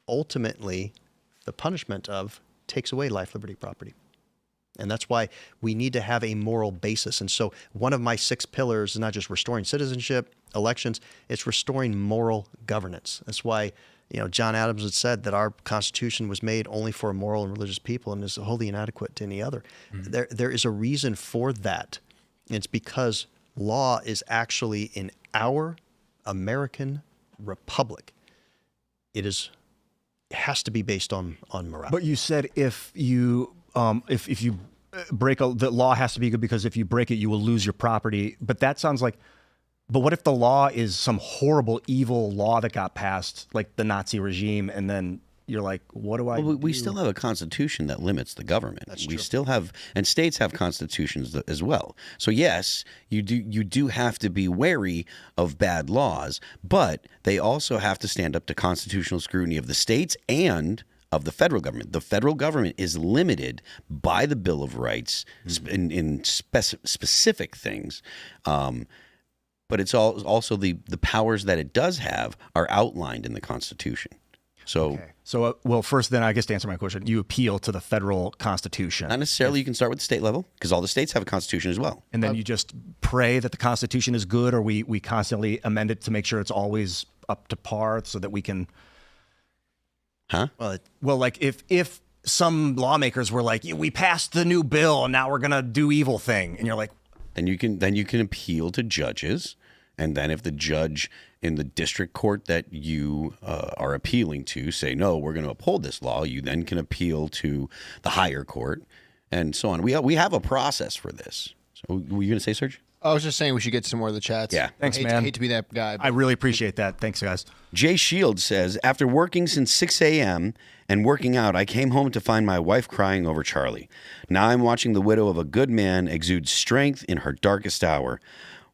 [SPEAKER 2] ultimately, the punishment of takes away life, liberty, property. And that's why we need to have a moral basis. And so one of my 6 pillars is not just restoring citizenship, elections, it's restoring moral governance. That's why, John Adams had said that our Constitution was made only for a moral and religious people and is wholly inadequate to any other. There is a reason for that. And it's because law is actually in our American republic. It has to be based on morality.
[SPEAKER 9] But you said if you break the law has to be good because if you break it, you will lose your property. But that sounds like. But what if the law is some horrible, evil law that got passed, like the Nazi regime, and then you're like, what do I?
[SPEAKER 1] Well, we still have a constitution that limits the government. We still have, and states have constitutions as well. So yes, you do have to be wary of bad laws, but they also have to stand up to constitutional scrutiny of the states and of the federal government. The federal government is limited by the Bill of Rights in specific things. But it's also the powers that it does have are outlined in the Constitution. So,
[SPEAKER 9] okay. Well, first, then I guess to answer my question, you appeal to the federal Constitution.
[SPEAKER 1] Not necessarily. You can start with the state level because all the states have a Constitution as well.
[SPEAKER 9] And then you just pray that the Constitution is good, or we constantly amend it to make sure it's always up to par so that we can.
[SPEAKER 1] Huh?
[SPEAKER 9] Well, like if some lawmakers were like, we passed the new bill and now we're going to do evil thing. And you're like.
[SPEAKER 1] Then you can appeal to judges. And then if the judge in the district court that you are appealing to say, no, we're going to uphold this law, you then can appeal to the higher court and so on. We have a process for this. So were you going to say, Serge?
[SPEAKER 5] I was just saying we should get some more of the chats.
[SPEAKER 1] Yeah.
[SPEAKER 9] Thanks,
[SPEAKER 5] I
[SPEAKER 9] man.
[SPEAKER 5] hate to be that guy.
[SPEAKER 9] I really appreciate that. Thanks, guys.
[SPEAKER 1] Jay Shields says, after working since 6 a.m. and working out, I came home to find my wife crying over Charlie. Now I'm watching the widow of a good man exude strength in her darkest hour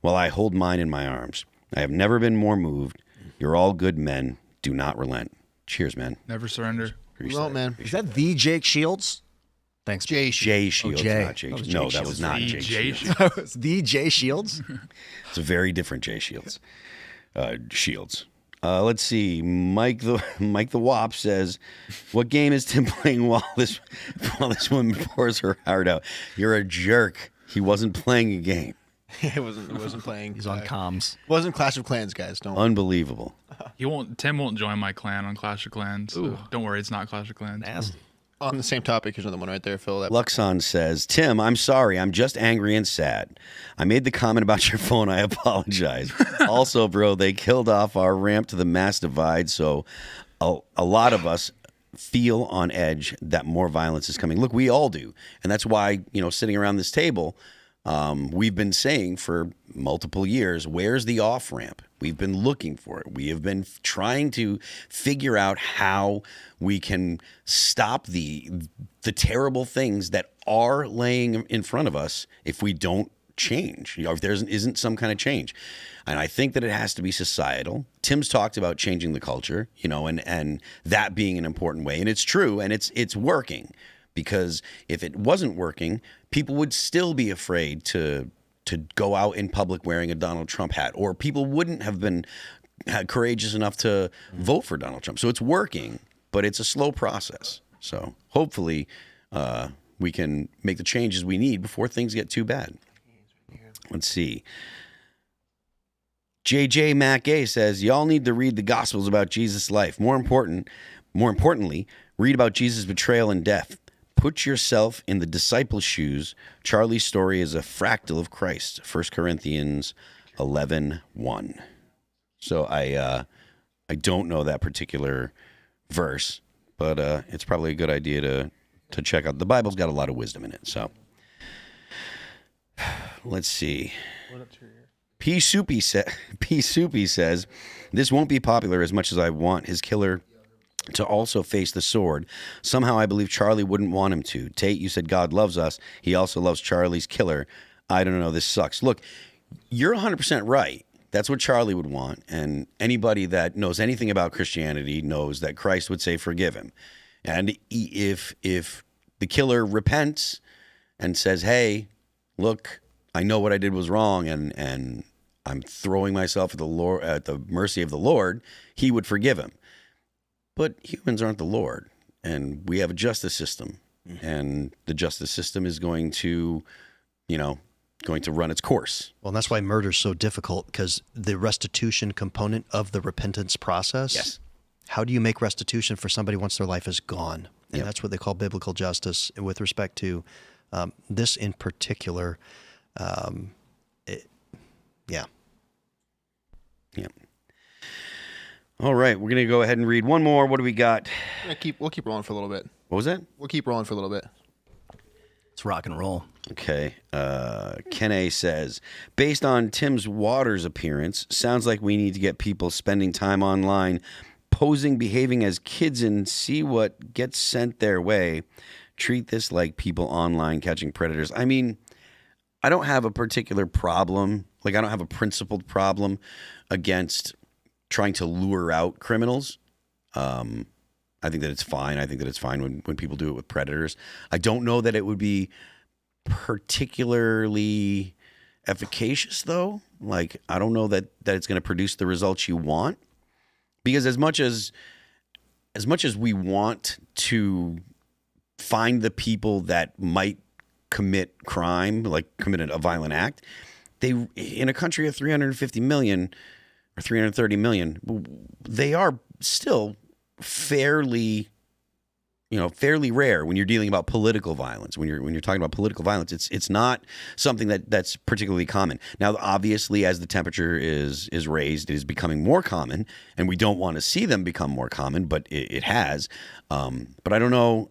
[SPEAKER 1] while I hold mine in my arms. I have never been more moved. You're all good men. Do not relent. Cheers, man.
[SPEAKER 4] Never surrender.
[SPEAKER 5] We won't, man.
[SPEAKER 3] Is that the Jake Shields? Thanks.
[SPEAKER 5] Jay
[SPEAKER 1] Jay Shields,
[SPEAKER 3] Jay.
[SPEAKER 1] not Jay.
[SPEAKER 3] That was
[SPEAKER 1] No,
[SPEAKER 3] Jay
[SPEAKER 1] that was not Jay Shields.
[SPEAKER 3] It's the Jay Shields?
[SPEAKER 1] It's a very different Jay Shields. Shields. Let's see. Mike the Wop says, "What game is Tim playing while this woman pours her heart out? You're a jerk. He wasn't playing a game.
[SPEAKER 5] It wasn't playing.
[SPEAKER 3] He's on comms.
[SPEAKER 5] Wasn't Clash of Clans, guys. Don't.
[SPEAKER 1] Unbelievable.
[SPEAKER 4] Tim won't join my clan on Clash of Clans. So don't worry, it's not Clash of Clans.
[SPEAKER 3] Nasty.
[SPEAKER 5] On the same topic, here's another one right there, Phil.
[SPEAKER 1] Luxon says, Tim, I'm sorry. I'm just angry and sad. I made the comment about your phone. I apologize. Also, bro, they killed off our ramp to the Mass Divide, so a lot of us feel on edge that more violence is coming. Look, we all do. And that's why, sitting around this table, we've been saying for multiple years, where's the off-ramp? We've been looking for it. We have been trying to figure out how we can stop the terrible things that are laying in front of us if we don't change, if there isn't some kind of change. And I think that it has to be societal. Tim's talked about changing the culture, and that being an important way. And it's true, and it's working. Because if it wasn't working, people would still be afraid to go out in public wearing a Donald Trump hat, or people wouldn't have been courageous enough to vote for Donald Trump. So it's working, but it's a slow process. So hopefully we can make the changes we need before things get too bad. Let's see. JJ Mac A says, y'all need to read the Gospels about Jesus' life. More importantly, read about Jesus' betrayal and death. Put yourself in the disciples' shoes. Charlie's story is a fractal of Christ. 1 Corinthians 11:1. So I don't know that particular verse, but it's probably a good idea to check out. The Bible's got a lot of wisdom in it. So let's see. P. Soupy says, this won't be popular as much as I want his killer to also face the sword. Somehow I believe Charlie wouldn't want him to. Tate, you said God loves us. He also loves Charlie's killer. I don't know. This sucks. Look, you're 100% right. That's what Charlie would want. And anybody that knows anything about Christianity knows that Christ would say, forgive him. And if the killer repents and says, hey, look, I know what I did was wrong, and I'm throwing myself at the mercy of the Lord, he would forgive him. But humans aren't the Lord, and we have a justice system, and the justice system is going to run its course.
[SPEAKER 2] Well, and that's why murder is so difficult, because the restitution component of the repentance process.
[SPEAKER 1] Yes.
[SPEAKER 2] How do you make restitution for somebody once their life is gone? And
[SPEAKER 1] Yep.
[SPEAKER 2] that's what they call biblical justice with respect to this in particular. Yeah.
[SPEAKER 1] All right, we're gonna go ahead and read one more. What do we got?
[SPEAKER 5] We'll keep rolling for a little bit.
[SPEAKER 1] What was that?
[SPEAKER 5] We'll keep rolling for a little bit.
[SPEAKER 3] It's rock and roll.
[SPEAKER 1] Okay. Ken A says, based on Tim's Waters appearance, sounds like we need to get people spending time online, posing, behaving as kids, and see what gets sent their way. Treat this like people online catching predators. I mean, I don't have a particular problem. Like, I don't have a principled problem against trying to lure out criminals. I think that it's fine. I think that it's fine when people do it with predators. I don't know that it would be particularly efficacious, though. Like, I don't know that it's going to produce the results you want, because as much as we want to find the people that might commit crime, like commit a violent act, they, in a country of 350 million or 330 million, they are still fairly rare when you're dealing about political violence. When you're talking about political violence, it's not something that's particularly common. Now, obviously, as the temperature is raised, it is becoming more common, and we don't want to see them become more common, but it has. But I don't know.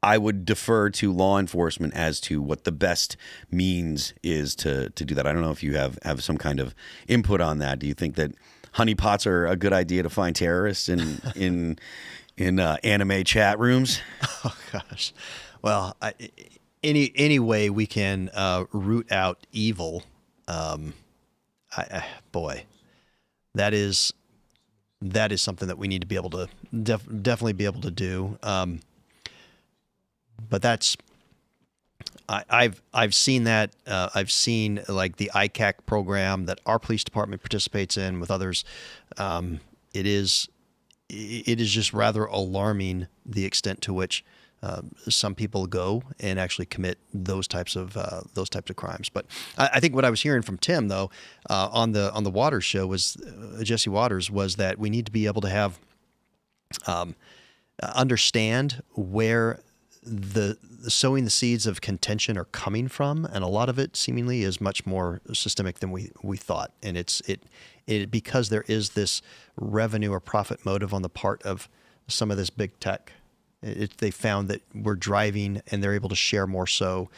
[SPEAKER 1] I would defer to law enforcement as to what the best means is to do that. I don't know if you have some kind of input on that. Do you think that honeypots are a good idea to find terrorists in anime chat rooms?
[SPEAKER 2] Oh gosh. Well, any way we can root out evil, boy, that is something that we need to be able to definitely be able to do. But that's I've seen that. I've seen like the ICAC program that our police department participates in with others. It is just rather alarming the extent to which some people go and actually commit those types of crimes. But I think what I was hearing from Tim, though, on the Waters show was Jesse Waters, was that we need to be able to have understand where the sowing the seeds of contention are coming from, and a lot of it seemingly is much more systemic than we thought. And it because there is this revenue or profit motive on the part of some of this big tech. They found that we're driving, and they're able to share more so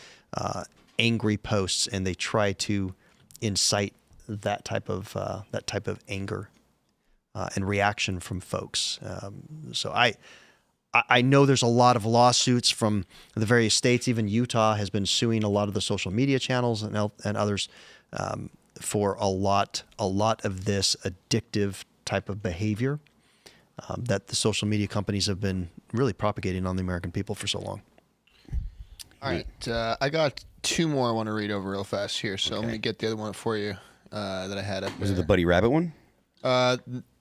[SPEAKER 2] angry posts, and they try to incite that type of anger and reaction from folks. So I know there's a lot of lawsuits from the various states. Even Utah has been suing a lot of the social media channels and others for a lot of this addictive type of behavior that the social media companies have been really propagating on the American people for so long.
[SPEAKER 5] All right, I got two more I want to read over real fast here, so let me get the other one for you that I had up.
[SPEAKER 1] Was it the Buddy Rabbit one?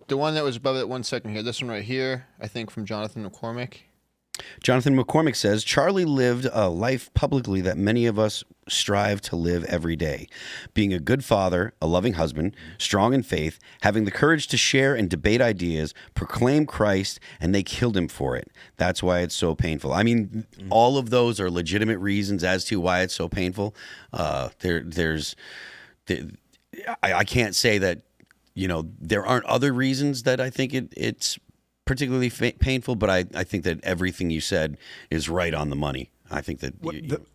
[SPEAKER 5] The one that was above it, 1 second here. This one right here, I think from Jonathan McCormick.
[SPEAKER 1] Jonathan McCormick says, Charlie lived a life publicly that many of us strive to live every day. Being a good father, a loving husband, strong in faith, having the courage to share and debate ideas, proclaim Christ, and they killed him for it. That's why it's so painful. I mean, all of those are legitimate reasons as to why it's so painful. I can't say that, there aren't other reasons that I think it's particularly painful, but I think that everything you said is right on the money. I think that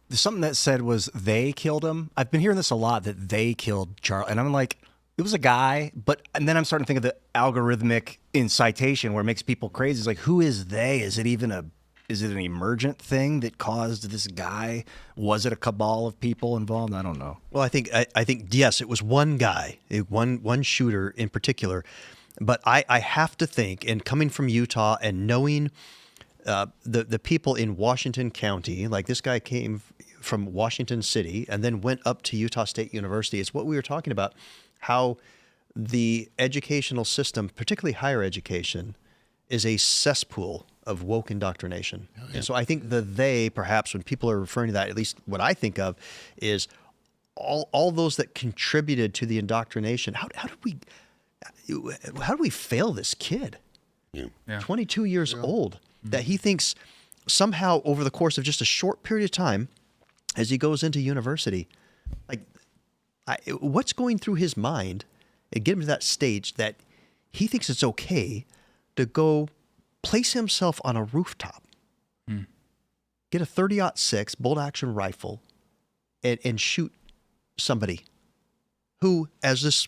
[SPEAKER 3] something that said was they killed him. I've been hearing this a lot, that they killed Charlie, and I'm like, it was a guy, and then I'm starting to think of the algorithmic incitation where it makes people crazy. It's like, who is they? Is it an emergent thing that caused this guy? Was it a cabal of people involved? I don't know.
[SPEAKER 2] Well, I think yes, it was one guy, one shooter in particular. But I have to think, and coming from Utah and knowing the people in Washington County, like this guy came from Washington City and then went up to Utah State University. It's what we were talking about, how the educational system, particularly higher education, is a cesspool of woke indoctrination. And so I think the they, perhaps when people are referring to that, at least what I think of is all those that contributed to the indoctrination. How do we fail this kid?
[SPEAKER 1] Yeah.
[SPEAKER 2] 22 years old, that he thinks somehow over the course of just a short period of time, as he goes into university, like what's going through his mind and get him to that stage that he thinks it's okay to go place himself on a rooftop, get a 30-06 bolt action rifle, and shoot somebody who, as this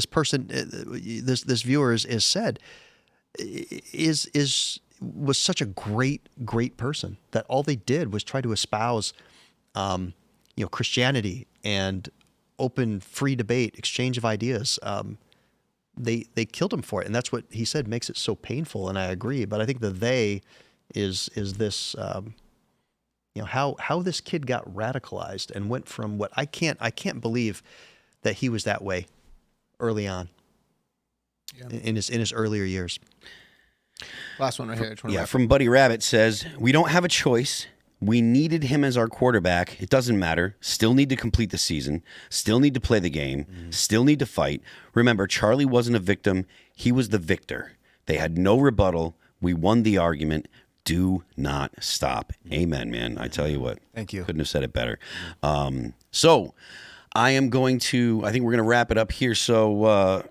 [SPEAKER 2] person, this viewer is said, was such a great person that all they did was try to espouse, Christianity and open, free debate, exchange of ideas. They killed him for it, and that's what he said makes it so painful. And I agree, but I think the they is this, how this kid got radicalized and went from what I can't believe that he was that way early on in his earlier years.
[SPEAKER 5] Last one right here.
[SPEAKER 1] From Buddy Rabbit says, we don't have a choice. We needed him as our quarterback. It doesn't matter. Still need to complete the season. Still need to play the game. Still need to fight. Remember, Charlie wasn't a victim. He was the victor. They had no rebuttal. We won the argument. Do not stop. Amen, man. I tell you what.
[SPEAKER 3] Thank you.
[SPEAKER 1] Couldn't have said it better. So I think we're going to wrap it up here. So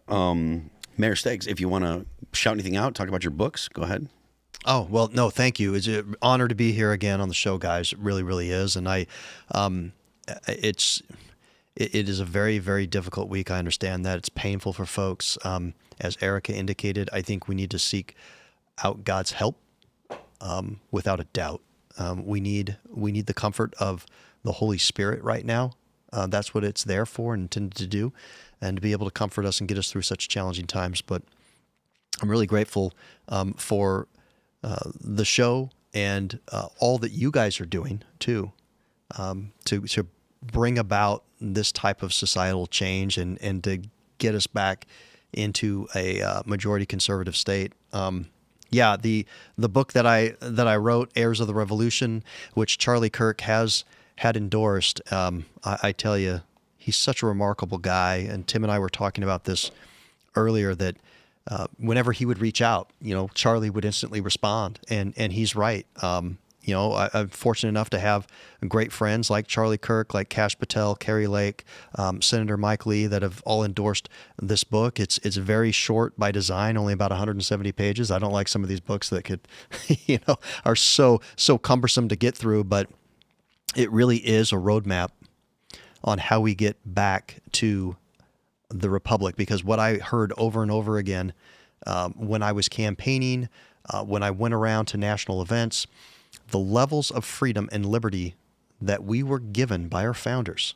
[SPEAKER 1] Mayor Staggs, if you want to shout anything out, talk about your books, go ahead.
[SPEAKER 2] Oh, well, no, thank you. It's an honor to be here again on the show, guys. It really, really is. And it is a very, very difficult week. I understand that. It's painful for folks. As Erika indicated, I think we need to seek out God's help, without a doubt. We need the comfort of the Holy Spirit right now. That's what it's there for and intended to do, and to be able to comfort us and get us through such challenging times. But I'm really grateful for the show and all that you guys are doing too, to bring about this type of societal change and to get us back into a majority conservative state. The book that I wrote, Heirs of the Revolution, which Charlie Kirk had endorsed. I tell you, he's such a remarkable guy. And Tim and I were talking about this earlier, that whenever he would reach out, Charlie would instantly respond, and he's right. I'm fortunate enough to have great friends like Charlie Kirk, like Kash Patel, Kerry Lake, Senator Mike Lee, that have all endorsed this book. It's very short by design, only about 170 pages. I don't like some of these books that could, are so cumbersome to get through, but it really is a roadmap on how we get back to the Republic. Because what I heard over and over again when I was campaigning, when I went around to national events, the levels of freedom and liberty that we were given by our founders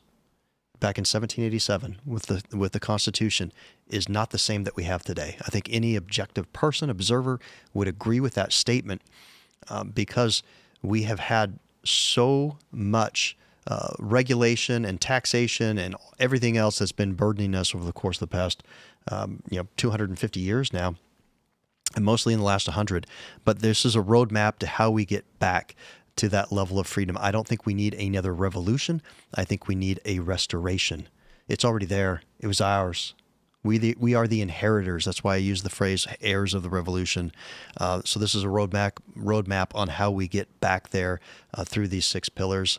[SPEAKER 2] back in 1787 with the Constitution is not the same that we have today. I think any objective observer would agree with that statement, because we have had so much regulation and taxation and everything else that's been burdening us over the course of the past 250 years now, and mostly in the last 100. But this is a roadmap to how we get back to that level of freedom. I don't think we need another revolution. I think we need a restoration. It's already there. It was ours. We are the inheritors. That's why I use the phrase heirs of the revolution. So this is a roadmap on how we get back there through these 6 pillars.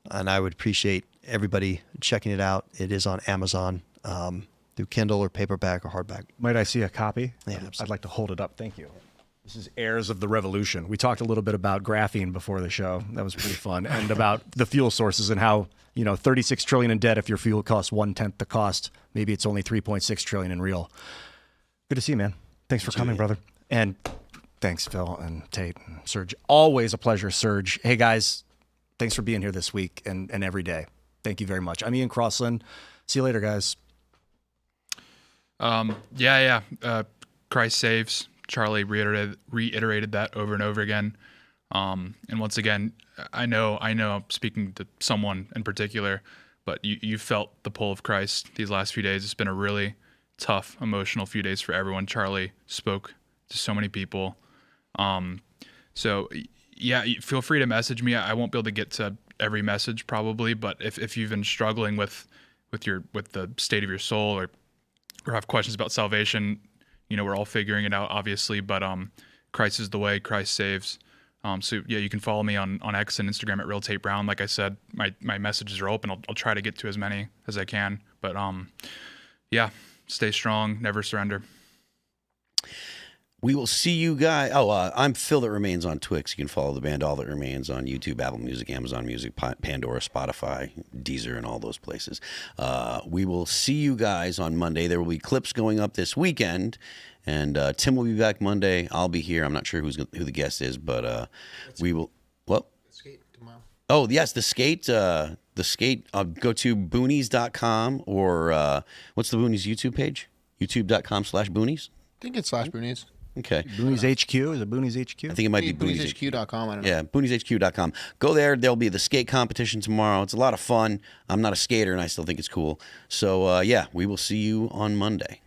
[SPEAKER 2] And I would appreciate everybody checking it out. It is on Amazon, through Kindle or paperback or hardback.
[SPEAKER 9] Might I see a copy?
[SPEAKER 2] Yeah, absolutely.
[SPEAKER 9] I'd like to hold it up. Thank you. This is Heirs of the Revolution. We talked a little bit about graphene before the show. That was pretty fun. And about the fuel sources and how, 36 trillion in debt if your fuel costs 1/10 the cost. Maybe it's only 3.6 trillion in real. Good to see you, man. Thanks for coming, brother. And thanks, Phil and Tate and Serge. Always a pleasure, Serge. Hey, guys, thanks for being here this week and every day. Thank you very much. I'm Ian Crossland. See you later, guys.
[SPEAKER 4] Christ saves. Charlie reiterated that over and over again. And once again, I know I'm speaking to someone in particular, but you felt the pull of Christ these last few days. It's been a really tough, emotional few days for everyone. Charlie spoke to so many people. So yeah, feel free to message me. I won't be able to get to every message probably, but if you've been struggling with the state of your soul or have questions about salvation, we're all figuring it out, obviously, but Christ is the way, Christ saves. So yeah, you can follow me on X and Instagram at Real Tate Brown. Like I said, my messages are open. I'll try to get to as many as I can, but yeah, stay strong, never surrender.
[SPEAKER 1] We will see you guys. I'm Phil That Remains on Twix. You can follow the band All That Remains on YouTube, Apple Music, Amazon Music, Pandora, Spotify, Deezer, and all those places. We will see you guys on Monday. There will be clips going up this weekend, and Tim will be back Monday. I'll be here. I'm not sure who the guest is, but we will. What?
[SPEAKER 5] Skate tomorrow.
[SPEAKER 1] Oh yes, the skate. Go to boonies.com or what's the Boonies YouTube page? YouTube.com/boonies.
[SPEAKER 5] I think it's /Boonies.
[SPEAKER 1] Okay.
[SPEAKER 9] Boonies HQ? Is it Boonies HQ?
[SPEAKER 1] I think it might be
[SPEAKER 5] BooniesHQ.com. I don't know.
[SPEAKER 1] Yeah, boonieshq.com. Go there. There'll be the skate competition tomorrow. It's a lot of fun. I'm not a skater, and I still think it's cool. So, yeah, we will see you on Monday.